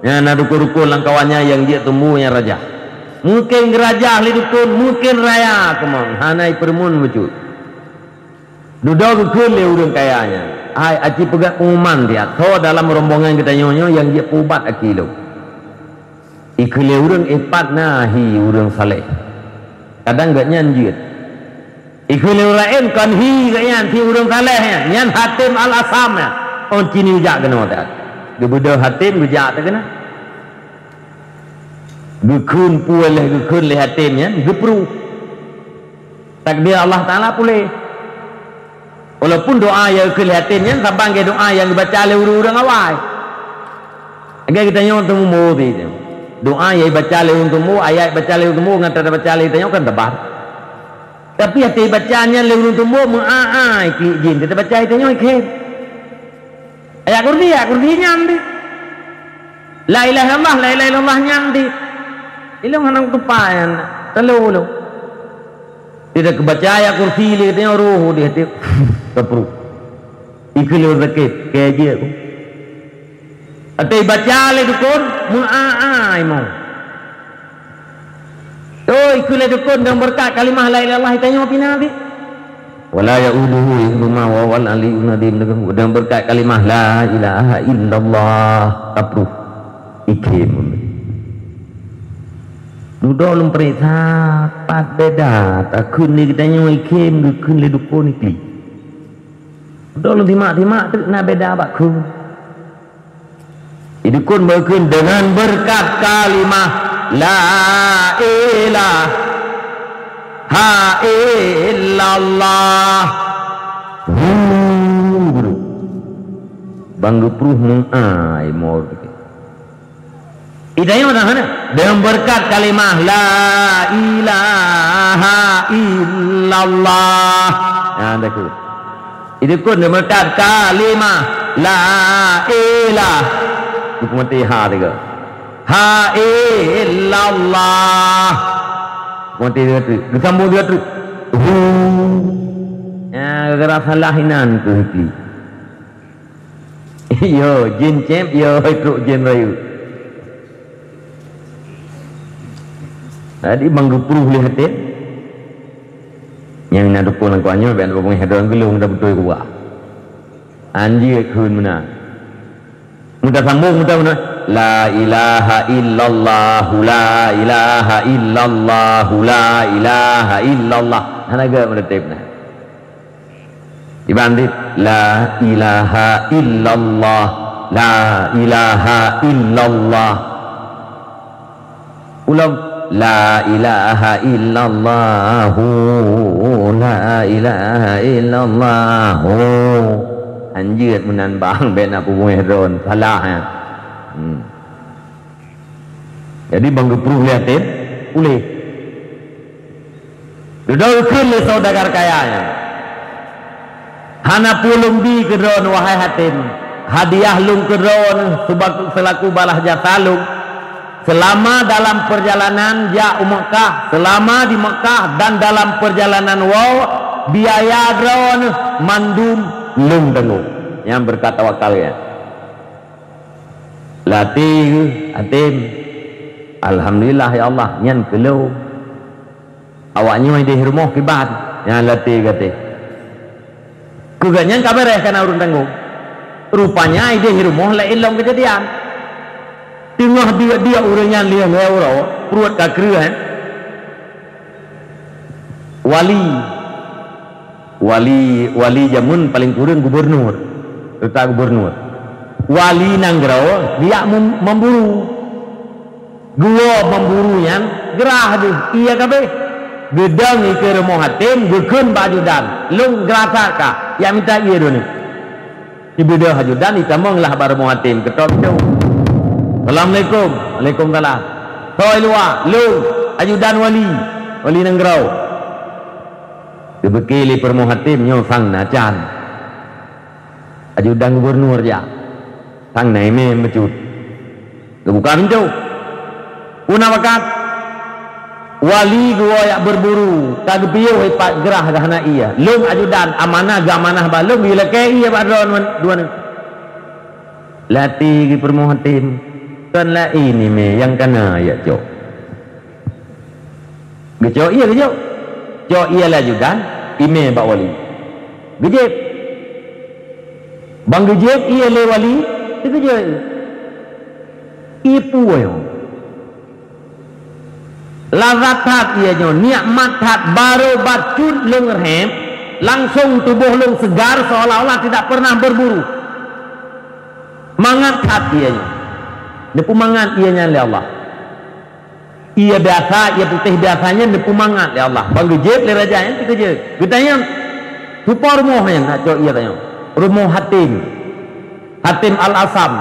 Ya na dukun-dukun langkawannya yang dia temunya raja. Mungkin raja li dukun, mungkin raya kemang. Hanai permun becut. Duduk dukun le urang kayanya. Ai aci pegat pengumuman dia. So dalam rombongan kita nyonyo yang dia pubat akilo. Ikhle urang epat nahi urang saleh. Kadang gak nyanjit. Ikhwil lain kan hi kan ti urang saleh nyan Hatim Al-Asam ya on cini ujak kena tak gebuda Hatim ujak tak kena gekun pualeh gekun le Hatim nya gepru takdir Allah Taala pulih walaupun doa ya ke Hatim nya sabang ke doa yang dibaca oleh urang awal agak kita nyon temu mo doa ya baca oleh temu ayat baca oleh temu ngata baca oleh tanya kan tebar. Tapi hati bacanya lewat tumbuh mengaai ki jin kita baca itu nyoy ke ayat kurdi nyamdi la ilaha illallah nyamdi ilmu hanang tupayan telu tidak kebaca ayat kursi le tanya roh di hati kepru ikhlul zakit ke dia ku hati baca le dukun mengaai mau. Oh, ikulah dukun dan berkat kalimah la ilaha illallah tanya apa nabi? Wala ya'uduhu hifdhuhuma wa wal aliyyun azim dan berkat kalimah la ilaha illallah kapru ikim. Duduk lum perintah pat beda tak kun ni kita nyoy ikim kun le dukun ikli. Duduk lum timak tu na beda bak kun. Idukun berkun dengan berkat kalimah la ilaha illallah bangga pruh mengai mor idanya mana dengan berkat kalimah la ilaha illallah ada ku itu kun dengan berkat kalimah la ilaha hukum tiha juga ha illallah monti dia tu disambung dia tu ya gara salah hinan tu hiki yo jin cep yo truk jin rayu tadi manggupuh lihat yang nak dukun langkauannya ben bang hedon gelung dah betul kuat anjir kun mana mudah sambung mudah la ilaha illallah la ilaha illallah la ilaha illallah hanaga meretipna dibandit la ilaha illallah la ilaha illallah ulang la ilaha illallah la ilaha illallah anjir menan bang ben apa muhron salah ya. Jadi bang gepruh liatin boleh Dudukkan le saudagar kayanya. Hana pulung di kedron wahai hatim. Hadiah lung kedron selaku balas jasa lung. Selama dalam perjalanan ja Mekah, selama di Mekah dan dalam perjalanan biaya dron mandum lung dengung. Yang berkata wakalnya. Latih hatim. Alhamdulillah ya Allah nyan kelau. Awaknya mai di rumah kibat yang latih kata. Kuganya kabar kana urun tanggung. Rupanya di rumah lain long kejadian. Tengah dia urangnya liang euro perut kakruan. Wali jamun paling kurang gubernur. Serta gubernur. Wali Nanggro dia memburu. Gua memburu yang gerah deh. Iya kabeh. Gedang ke rumah hatim, gekun bajudan. Lung gerasa kah? Yang minta iya dulu. Ibu dah hajudan, itamanglah rumah hatim. Ketok tu. Assalamualaikum. Waalaikumsalam. Toi luar, lung, ajudan wali Nanggro. Dibekili rumah hatim nyo sang nacan. Ajudan gubernur ya. Sang naime mecut. Buka pintu. Una wakat wali gua yang berburu kag pieu hepat gerah gahna iya lung ajudan amanah gamanah balung bila ke iya badron dua ni lati gi permohatim kan la ini me yang kana ya cok gejok iya gejok cok iya la ajudan ime bak wali gejep bang gejep iya le wali gejep ipu yo lazat hat ianya nikmat hat baru bacut lung rehem langsung tubuh lung segar seolah-olah tidak pernah berburu mangat hat ianya depu mangat ianya oleh Allah ia biasa ia putih biasanya depu mangat oleh Allah bang gejep le raja yang gejep getanya supa rumah yang nak cok ia tanya rumah hatim al-asam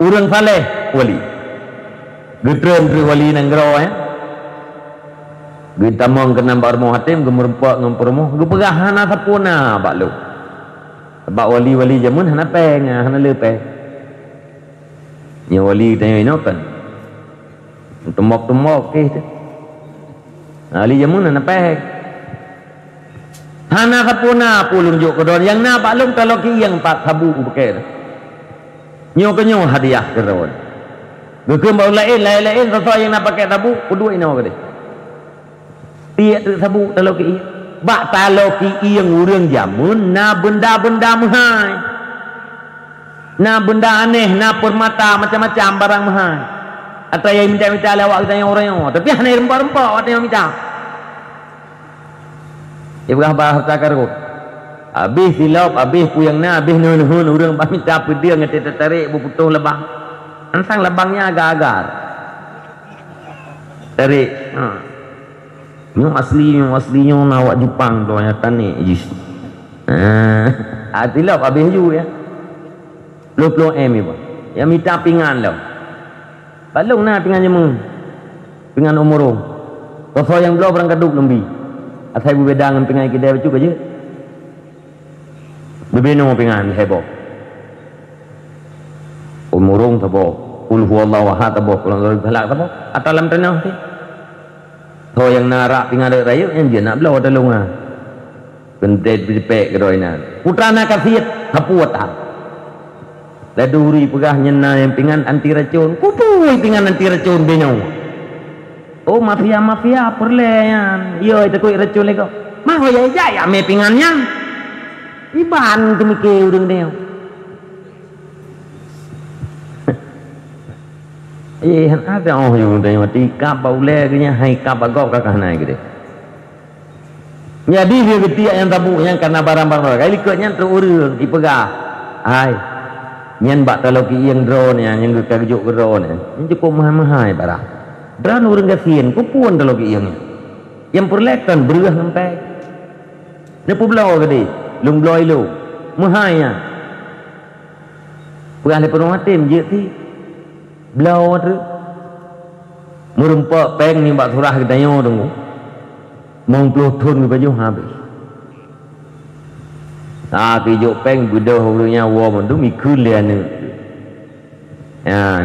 urang saleh wali getren pri wali Nanggro kita mau kena barmo hatim gemerempak ngempermo gepegah hana sapuna bak lu bak wali jamun hana peng hana lepe nya wali tanya ino kan temok ke tu wali jamun hana peng hana sapuna pulung juk kedon yang na bak lu kalau ki yang pak sabu beker nyo kenyo hadiah keron gekem bau lain sesuai yang nak pakai sabu kedua ino ke dia tu sabu taloki bak taloki yang urang jamun na benda-benda mahal na benda aneh na permata macam-macam barang mahal atau yang minta-minta lewat kita yang orang yang tapi hanya rempah-rempah ada yang minta ia berapa takar ko habis silap habis puyang na habis nun urang bah minta pedia ngati tertarik berputus lebang ansang lebangnya agak-agak tarik yang aslinya nawak Jepang tu yang tani jis tilap habis ju ya 20 m ibu yang minta pingan lah balung na pingan jemung pingan umurung kau yang belum orang kaduk lembi asal ibu bedangan pingan kita baca aja berbeno pingan heboh umurung tabo qul huwallahu ahad tabo qul halak tabo atau lam tanah sih Kau yang narak pingan raya yang dia nak belau ada lunga. Kentet dipek keroinan. Putra nak kasih hapuat ah. Laduri pegah nyena yang pingan anti racun. Kupui pingan anti racun benyong. Oh mafia perleyan. Yo itu koi racun lego. Mah ya me pingannya. Iban kemike urang dia. Ada orang yang tanya mati kap baule kenya hai kap agak kakak naik gitu. Jadi dia ketiak yang tabu yang karena barang-barang kali ikutnya terurus dipegah. Hai, nyan bak taloki yang drone yang kejuk drone yang cukup mahal barang. Drone urang gasin, kupun taloki yang perlekan beruah sampai. Nepu belau gede, lung belau ilu, mahal. Pegah lepas rumah tim je ti. Belau tu merempak peng ni bak surah kita nyo tunggu mong pelutun baju habis kijok peng budah hurunya wa mandu mikul dia ni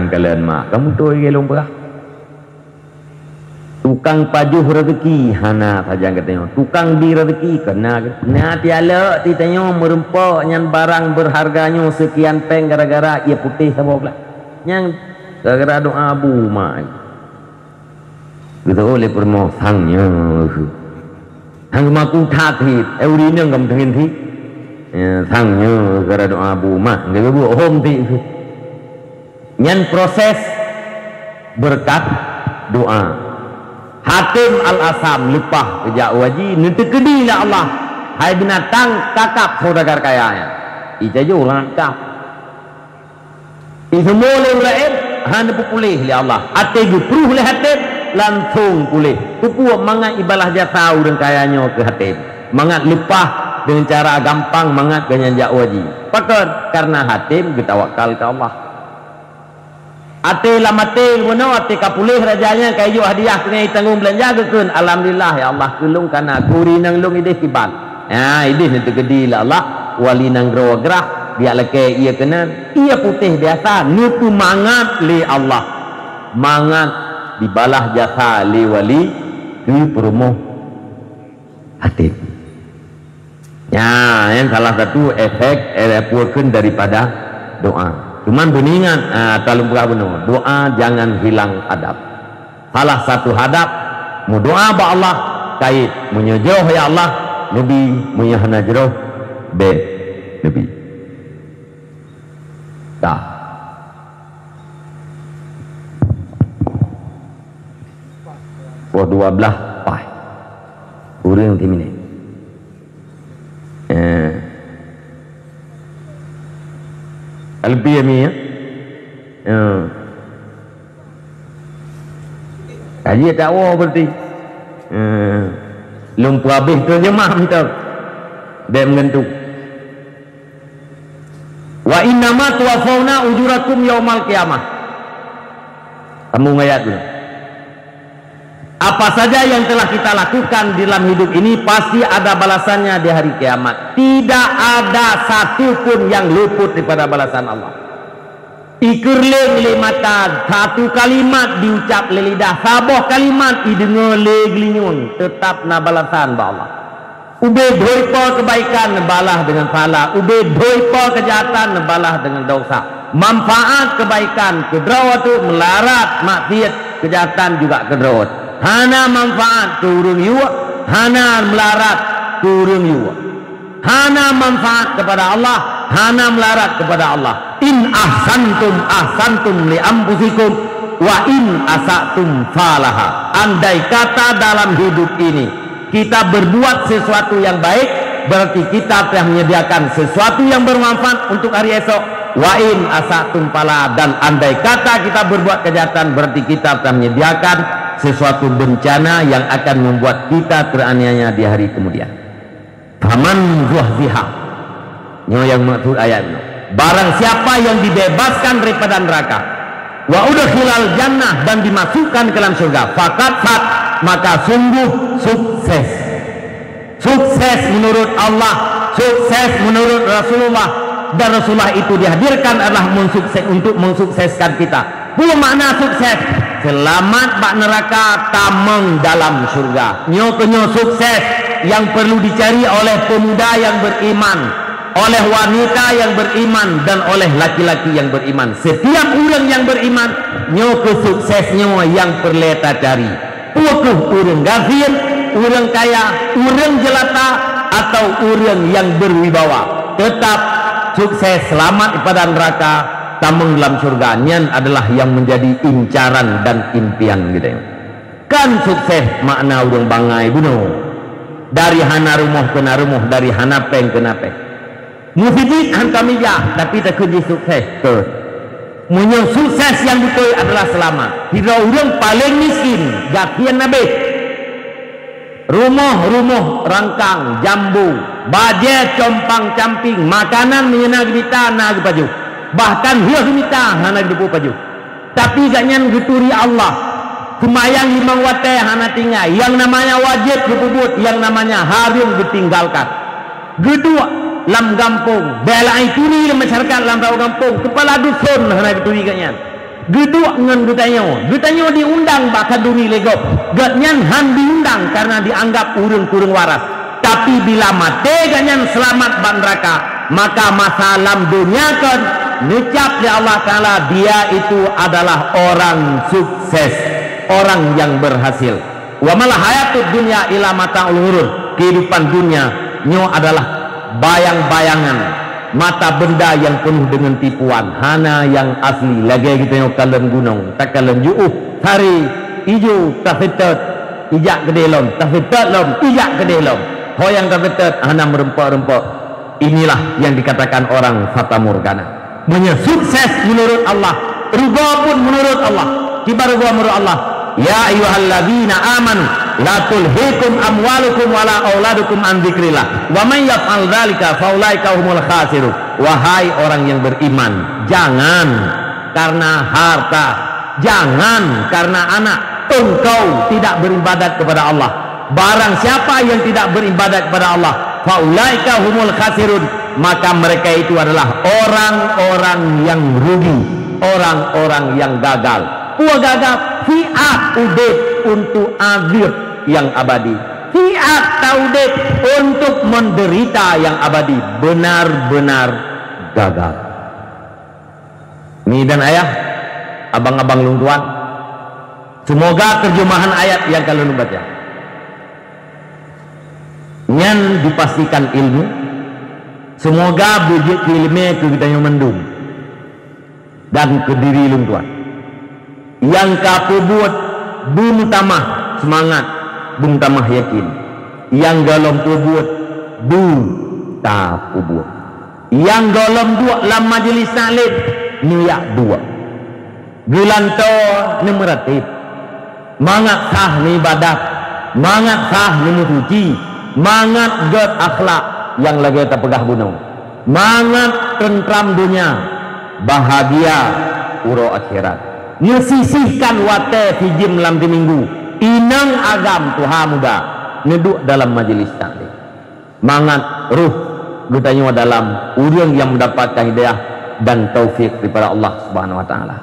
kalian mak kamu tu gelong berah tukang pajuh rezeki hana saja katanya tukang di rezeki kena tiala titanya merempak nyan barang berharganya sekian peng gara-gara ia putih sama pula yang gara-gara doa abu mak kita oleh permo sangnya hang maku thit eurina ngam thengin thi sangnya gara doa abu mak dia bu hom thi nyan proses berkat doa Hatim Al-Asam lupah kejak waji nentekedi lah Allah hai binatang kakap saudagar kayanya ija jo langkap semua oleh lain hanya pulih li Allah ate gupruh le hatim langsung pulih pupuak mangat ibalah jasa urang kayanya ke hatim mangat lupah dengan cara gampang mangat ganyan jak waji pakat karena hatim bertawakal ke Allah ate lamate mono ate kapulih rajanya kayu hadiah kena tanggung belanja keun alhamdulillah ya Allah kulung kana kuri nang lung idih kiban idih nanti gede lah Allah wali nang gerah dia leke ia kena ia putih biasa nutu mangat li Allah mangat dibalah jasa li wali di perumoh hati yang salah satu efek puakeun daripada doa. Cuman beningan kalau berapa benar doa jangan hilang adab. Salah satu adab mu doa ba Allah kait menyejauh ya Allah nabi menyahana jauh be nabi dah po 12 pai urang timine lebih ni ya kaji tak wah berarti lumpu habis tu jemaah minta dia mengentuk wa innama tuwafawna ujurakum yaumal qiyamah kamu ngayat dulu apa saja yang telah kita lakukan di dalam hidup ini pasti ada balasannya di hari kiamat. Tidak ada satupun yang luput daripada balasan Allah. Ikurling limatan satu kalimat diucap lidah sabah kalimat idengar leglinyun tetap na balasan ba Allah. Ube doipa kebaikan balah dengan pahala, ube doipa kejahatan balah dengan dosa. Manfaat kebaikan kedrawat tu melarat maksiat kejahatan juga kedrawat. Hana manfaat turun yuwa, hana melarat turun yuwa. Hana manfaat kepada Allah, hana melarat kepada Allah. In ahsantum li anfusikum wa in asatum falaha. Andai kata dalam hidup ini kita berbuat sesuatu yang baik, berarti kita telah menyediakan sesuatu yang bermanfaat untuk hari esok. Wa in asatum falaha, dan andai kata kita berbuat kejahatan, berarti kita telah menyediakan sesuatu bencana yang akan membuat kita teraniaya di hari kemudian. Faman zuhziha, yang maksud ayat ini, barang siapa yang dibebaskan daripada neraka, wa udkhilal jannah, dan dimasukkan ke dalam surga, faqat maka sungguh sukses. Sukses menurut Allah, sukses menurut Rasulullah, dan Rasulullah itu dihadirkan adalah untuk mensukseskan kita. Pula makna sukses, selamat bak neraka, tameng dalam surga. Nyo sukses yang perlu dicari oleh pemuda yang beriman, oleh wanita yang beriman, dan oleh laki-laki yang beriman. Setiap orang yang beriman, nyo suksesnya yang perlu kita cari. Pukuh orang gafir, orang kaya, orang jelata, atau orang yang berwibawa, tetap sukses, selamat daripada neraka, tameng dalam surga. Nyan adalah yang menjadi incaran dan impian gitu. Kan sukses makna urang bangai bunuh. Dari hana rumah ke rumah, dari hana peng ke napeng. Mufidit han kamijah, tapi tak kerja sukses ke. Munyo sukses yang betul adalah selamat. Tidak urang paling miskin, gakian nabi. Rumah rangkang, jambu, bajet, compang, camping, makanan menyenang kita nak baju. Bahkan hias minta hana depu baju. Tapi ganyan geturi Allah. Semayang 5 waktu hana tinggal. Yang namanya wajib dipubut, yang namanya haram ditinggalkan. Kedua, lam kampung, belai turi masyarakat lam kampung, kepala dusun hana dituri kanyan. Geduk ngan getanyo diundang bakal duri legop. Gatnyan han diundang karena dianggap urung-kurung waras. Tapi bila mati ganyan selamat bandraka, maka masalam dunia kan ngucap di Allah Ta'ala dia itu adalah orang sukses, orang yang berhasil. Wa malah hayatud dunya ila mata'ul ghurur. Kehidupan dunia nyo adalah bayang-bayangan, mata benda yang penuh dengan tipuan. Hana yang asli lagi kita yang kalem gunung tak kalem juuh hari ijo tafitat ijak kedelom tafitat lom ijak kedelom hoyang tafitat hana merempak-rempak. Inilah yang dikatakan orang fata morgana. Sukses menurut Allah, ruga pun menurut Allah, kibar ruga menurut Allah. Ya ayyuhalladzina amanu la tulhikum amwalukum wala auladukum an dzikrillah wa man yaf'al dzalika faulaika humul khasirun. Wahai orang yang beriman, jangan karena harta, jangan karena anak engkau tidak beribadat kepada Allah. Barang siapa yang tidak beribadat kepada Allah, faulaika humul khasirun, maka mereka itu adalah orang-orang yang rugi, orang-orang yang gagal. Puas gagal fiat udit untuk azab yang abadi, fiat taudet untuk menderita yang abadi, benar-benar gagal. Mi dan ayah, abang-abang lungtuan, semoga terjemahan ayat yang kalian baca nyan dipastikan ilmu, semoga bujit ilmu ke kita yang mendung dan ke diri lungtuan yang kapubut bung tamah semangat, bung tamah yakin, yang golong pubut bung tak pubut, yang golong dua lam majlis salib niyak dua gulanto ni meratib mangat sah ni ibadat, mangat sah ni mutuci, mangat god akhlak yang lagi tak pegah gunung, mangat tentram dunia, bahagia uro akhirat. Nyesisihkan wate hijim lam di minggu inang agam Tuhan muda neduk dalam majelis taklim, mangat ruh gutanya dalam urang yang mendapatkan hidayah dan taufik daripada Allah Subhanahu wa taala.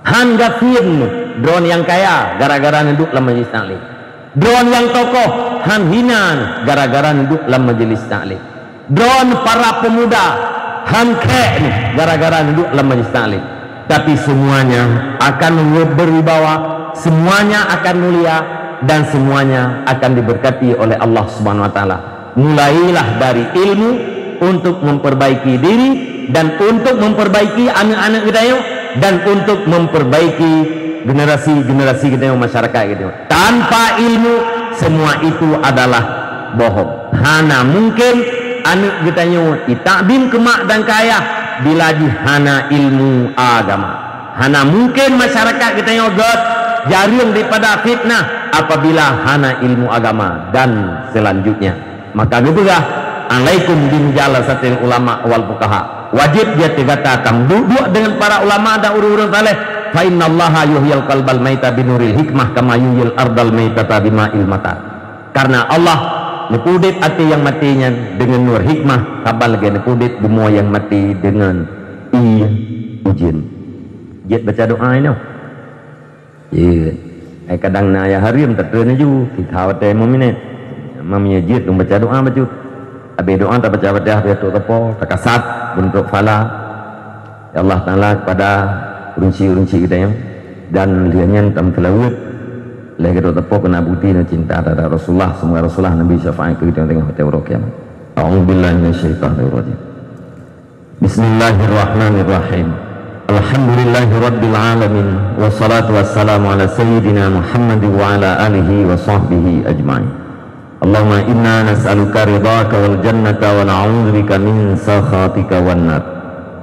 Han gafin drone yang kaya gara-gara neduk dalam majelis taklim, drone yang tokoh han hinan gara-gara neduk dalam majelis taklim, drone para pemuda han ke gara-gara neduk dalam majelis taklim. Tapi semuanya akan berwibawa, semuanya akan mulia, dan semuanya akan diberkati oleh Allah Subhanahu wa taala. Mulailah dari ilmu untuk memperbaiki diri dan untuk memperbaiki anak-anak kita yuk, dan untuk memperbaiki generasi-generasi kita yuk, masyarakat kita yuk. Tanpa ilmu semua itu adalah bohong. Hana mungkin anak kita yuk ditakdim kemak dan kaya bila hana ilmu agama. Hana mungkin masyarakat kita yogot jaring daripada fitnah apabila hana ilmu agama. Dan selanjutnya maka gitulah alaikum bin jalasatil ulama wal fuqaha, wajib dia dikatakan duduk dengan para ulama dan urun-urun saleh. Fa innallaha yuhyil qalbal maita binuril hikmah kama yuhyil ardal maitata bima'il matar. Karena Allah nepudit hati yang matinya dengan nur hikmah, kabar lagi nepudit bumi yang mati dengan ujian. Jet baca doa ini. Ya, kadang na ya harim tertene ju kita wate momine. Mamnya jet baca doa baca. Abi doa tak baca Fatihah biar tu tepo, takasat bentuk fala. Ya Allah Taala kepada urunci-urunci kita yang dan liannya tam telawut. Lagi tu tepuk kena bukti dan cinta terhadap Rasulullah, semua Rasulullah Nabi syafaat kita tengah tengah kiamat. A'udzubillahi minasyaitonir rajim. Bismillahirrahmanirrahim. Alhamdulillahirabbil alamin wassalatu wassalamu ala sayyidina Muhammad wa ala alihi wa sahbihi ajma'in. Allahumma inna nas'aluka ridhaka wal jannata wa na'udzubika min sakhatika wan nar.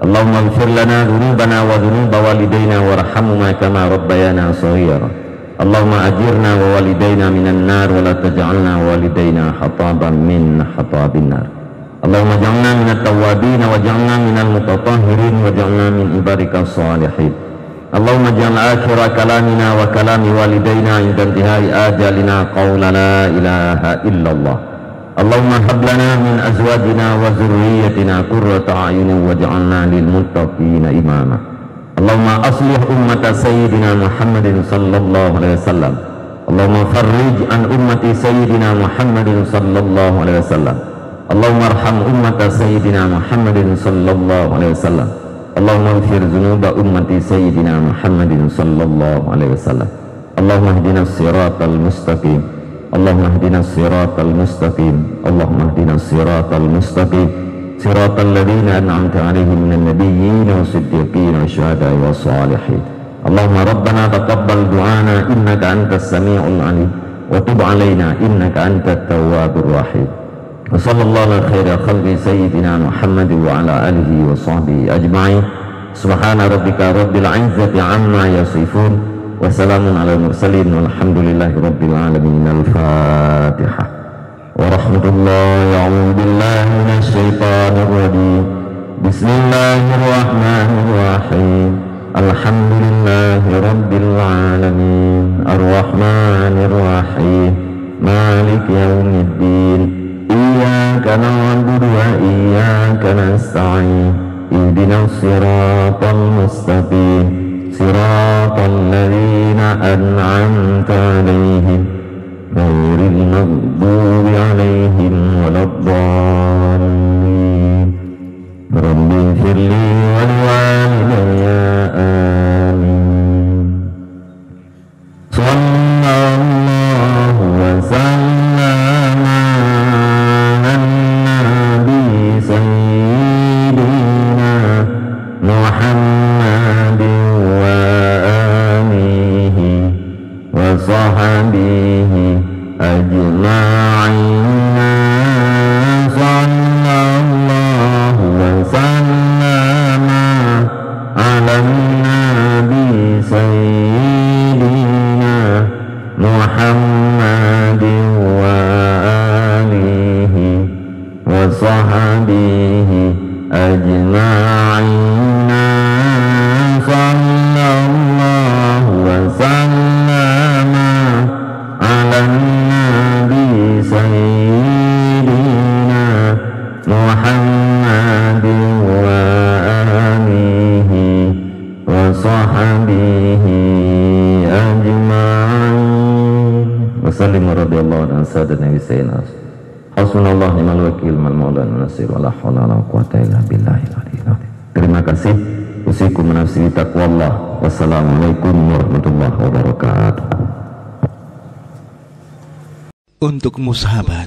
Allahumma ighfir lana dhunubana wa dhunuba walidayna warhamhuma kama rabbayana shaghira. Allahumma ajirna wa walidayna minan nar wa la taj'alna walidayna hataban min hatabin nar. Allahumma ja'alna minat tawwabin wa ja'alna minal mutatahhirin wa ja'alna min ibadika shalihin. Allahumma ja'al akhira kalamina wa kalami walidayna inda intihai ajalina qawla la ilaha illallah. Allahumma hab lana min azwajina wa zurriyyatina qurrata a'yunin waj'alna lil muttaqina imama. Allahumma aslih ummata sayyidina Muhammadin sallallahu alaihi wasallam. Allahumma farrij an ummati sayyidina Muhammadin sallallahu alaihi wasallam. Allahumma arham ummata sayyidina Muhammadin sallallahu alaihi wasallam. Allahumma ighfir dzunuba ummati sayyidina Muhammadin sallallahu alaihi wasallam. Allahumma ihdinas siratal mustaqim. Allahumma ihdinas siratal mustaqim. Allahumma ihdinas siratal mustaqim. Siratal ladzina an'amta 'alaihim minan nabiyyin was-siddiqin wasyuhada'i was-shalihin. Allahumma rabbana taqabbal du'ana innaka antas sami'ul 'alim wa tub 'alaina innaka antat tawwabur rahim. Wa sallallahu ala khairi khalqi sayyidina Muhammad wa ala alihi wa sahbihi ajma'in. Subhana rabbika rabbil 'izzati 'amma yasifun wa salamun 'alal mursalin walhamdulillahi rabbil 'alamin. Al-Fatihah. Wa rahmatullahi a'udzu billahi minasy syaithanir rajim. Bismillahirrahmanirrahim. Alhamdulillahi rabbil 'alamin. Ar-Rahmanir Rahim. Maliki yaumiddin. Iyyaka na'budu wa iyyaka nasta'in. Ihdinas siratal mustaqim. Siratal ladzina an'amta 'alaihim ghairil maghdubi 'alaihim waladdallin. Rabbi ighfirli wa liwalidayya amin. Sallallahu wa sallama ala nabi sayyidina Muhammadin wa alihi wa sahbihi ajma'in. Sallallahu wa sallama ala nabi sayyidina Muhammadin wa alihi wa sahbihi ajma'in. Sallallahu wa sallama ala nabi sayyidina Muhammadin wa alihi wa sahbihi ajma'in. Wa sallim radhiyallahu anhu sayyidina Nabi sayyidina hasbunallahu ni'mal wakil mal maula nasir wala haula wala quwwata illa billahi al-aliyyil azim. Terima kasih. Usikum nafsi taqwallah. Wassalamualaikum warahmatullahi wabarakatuh. Untuk musahabat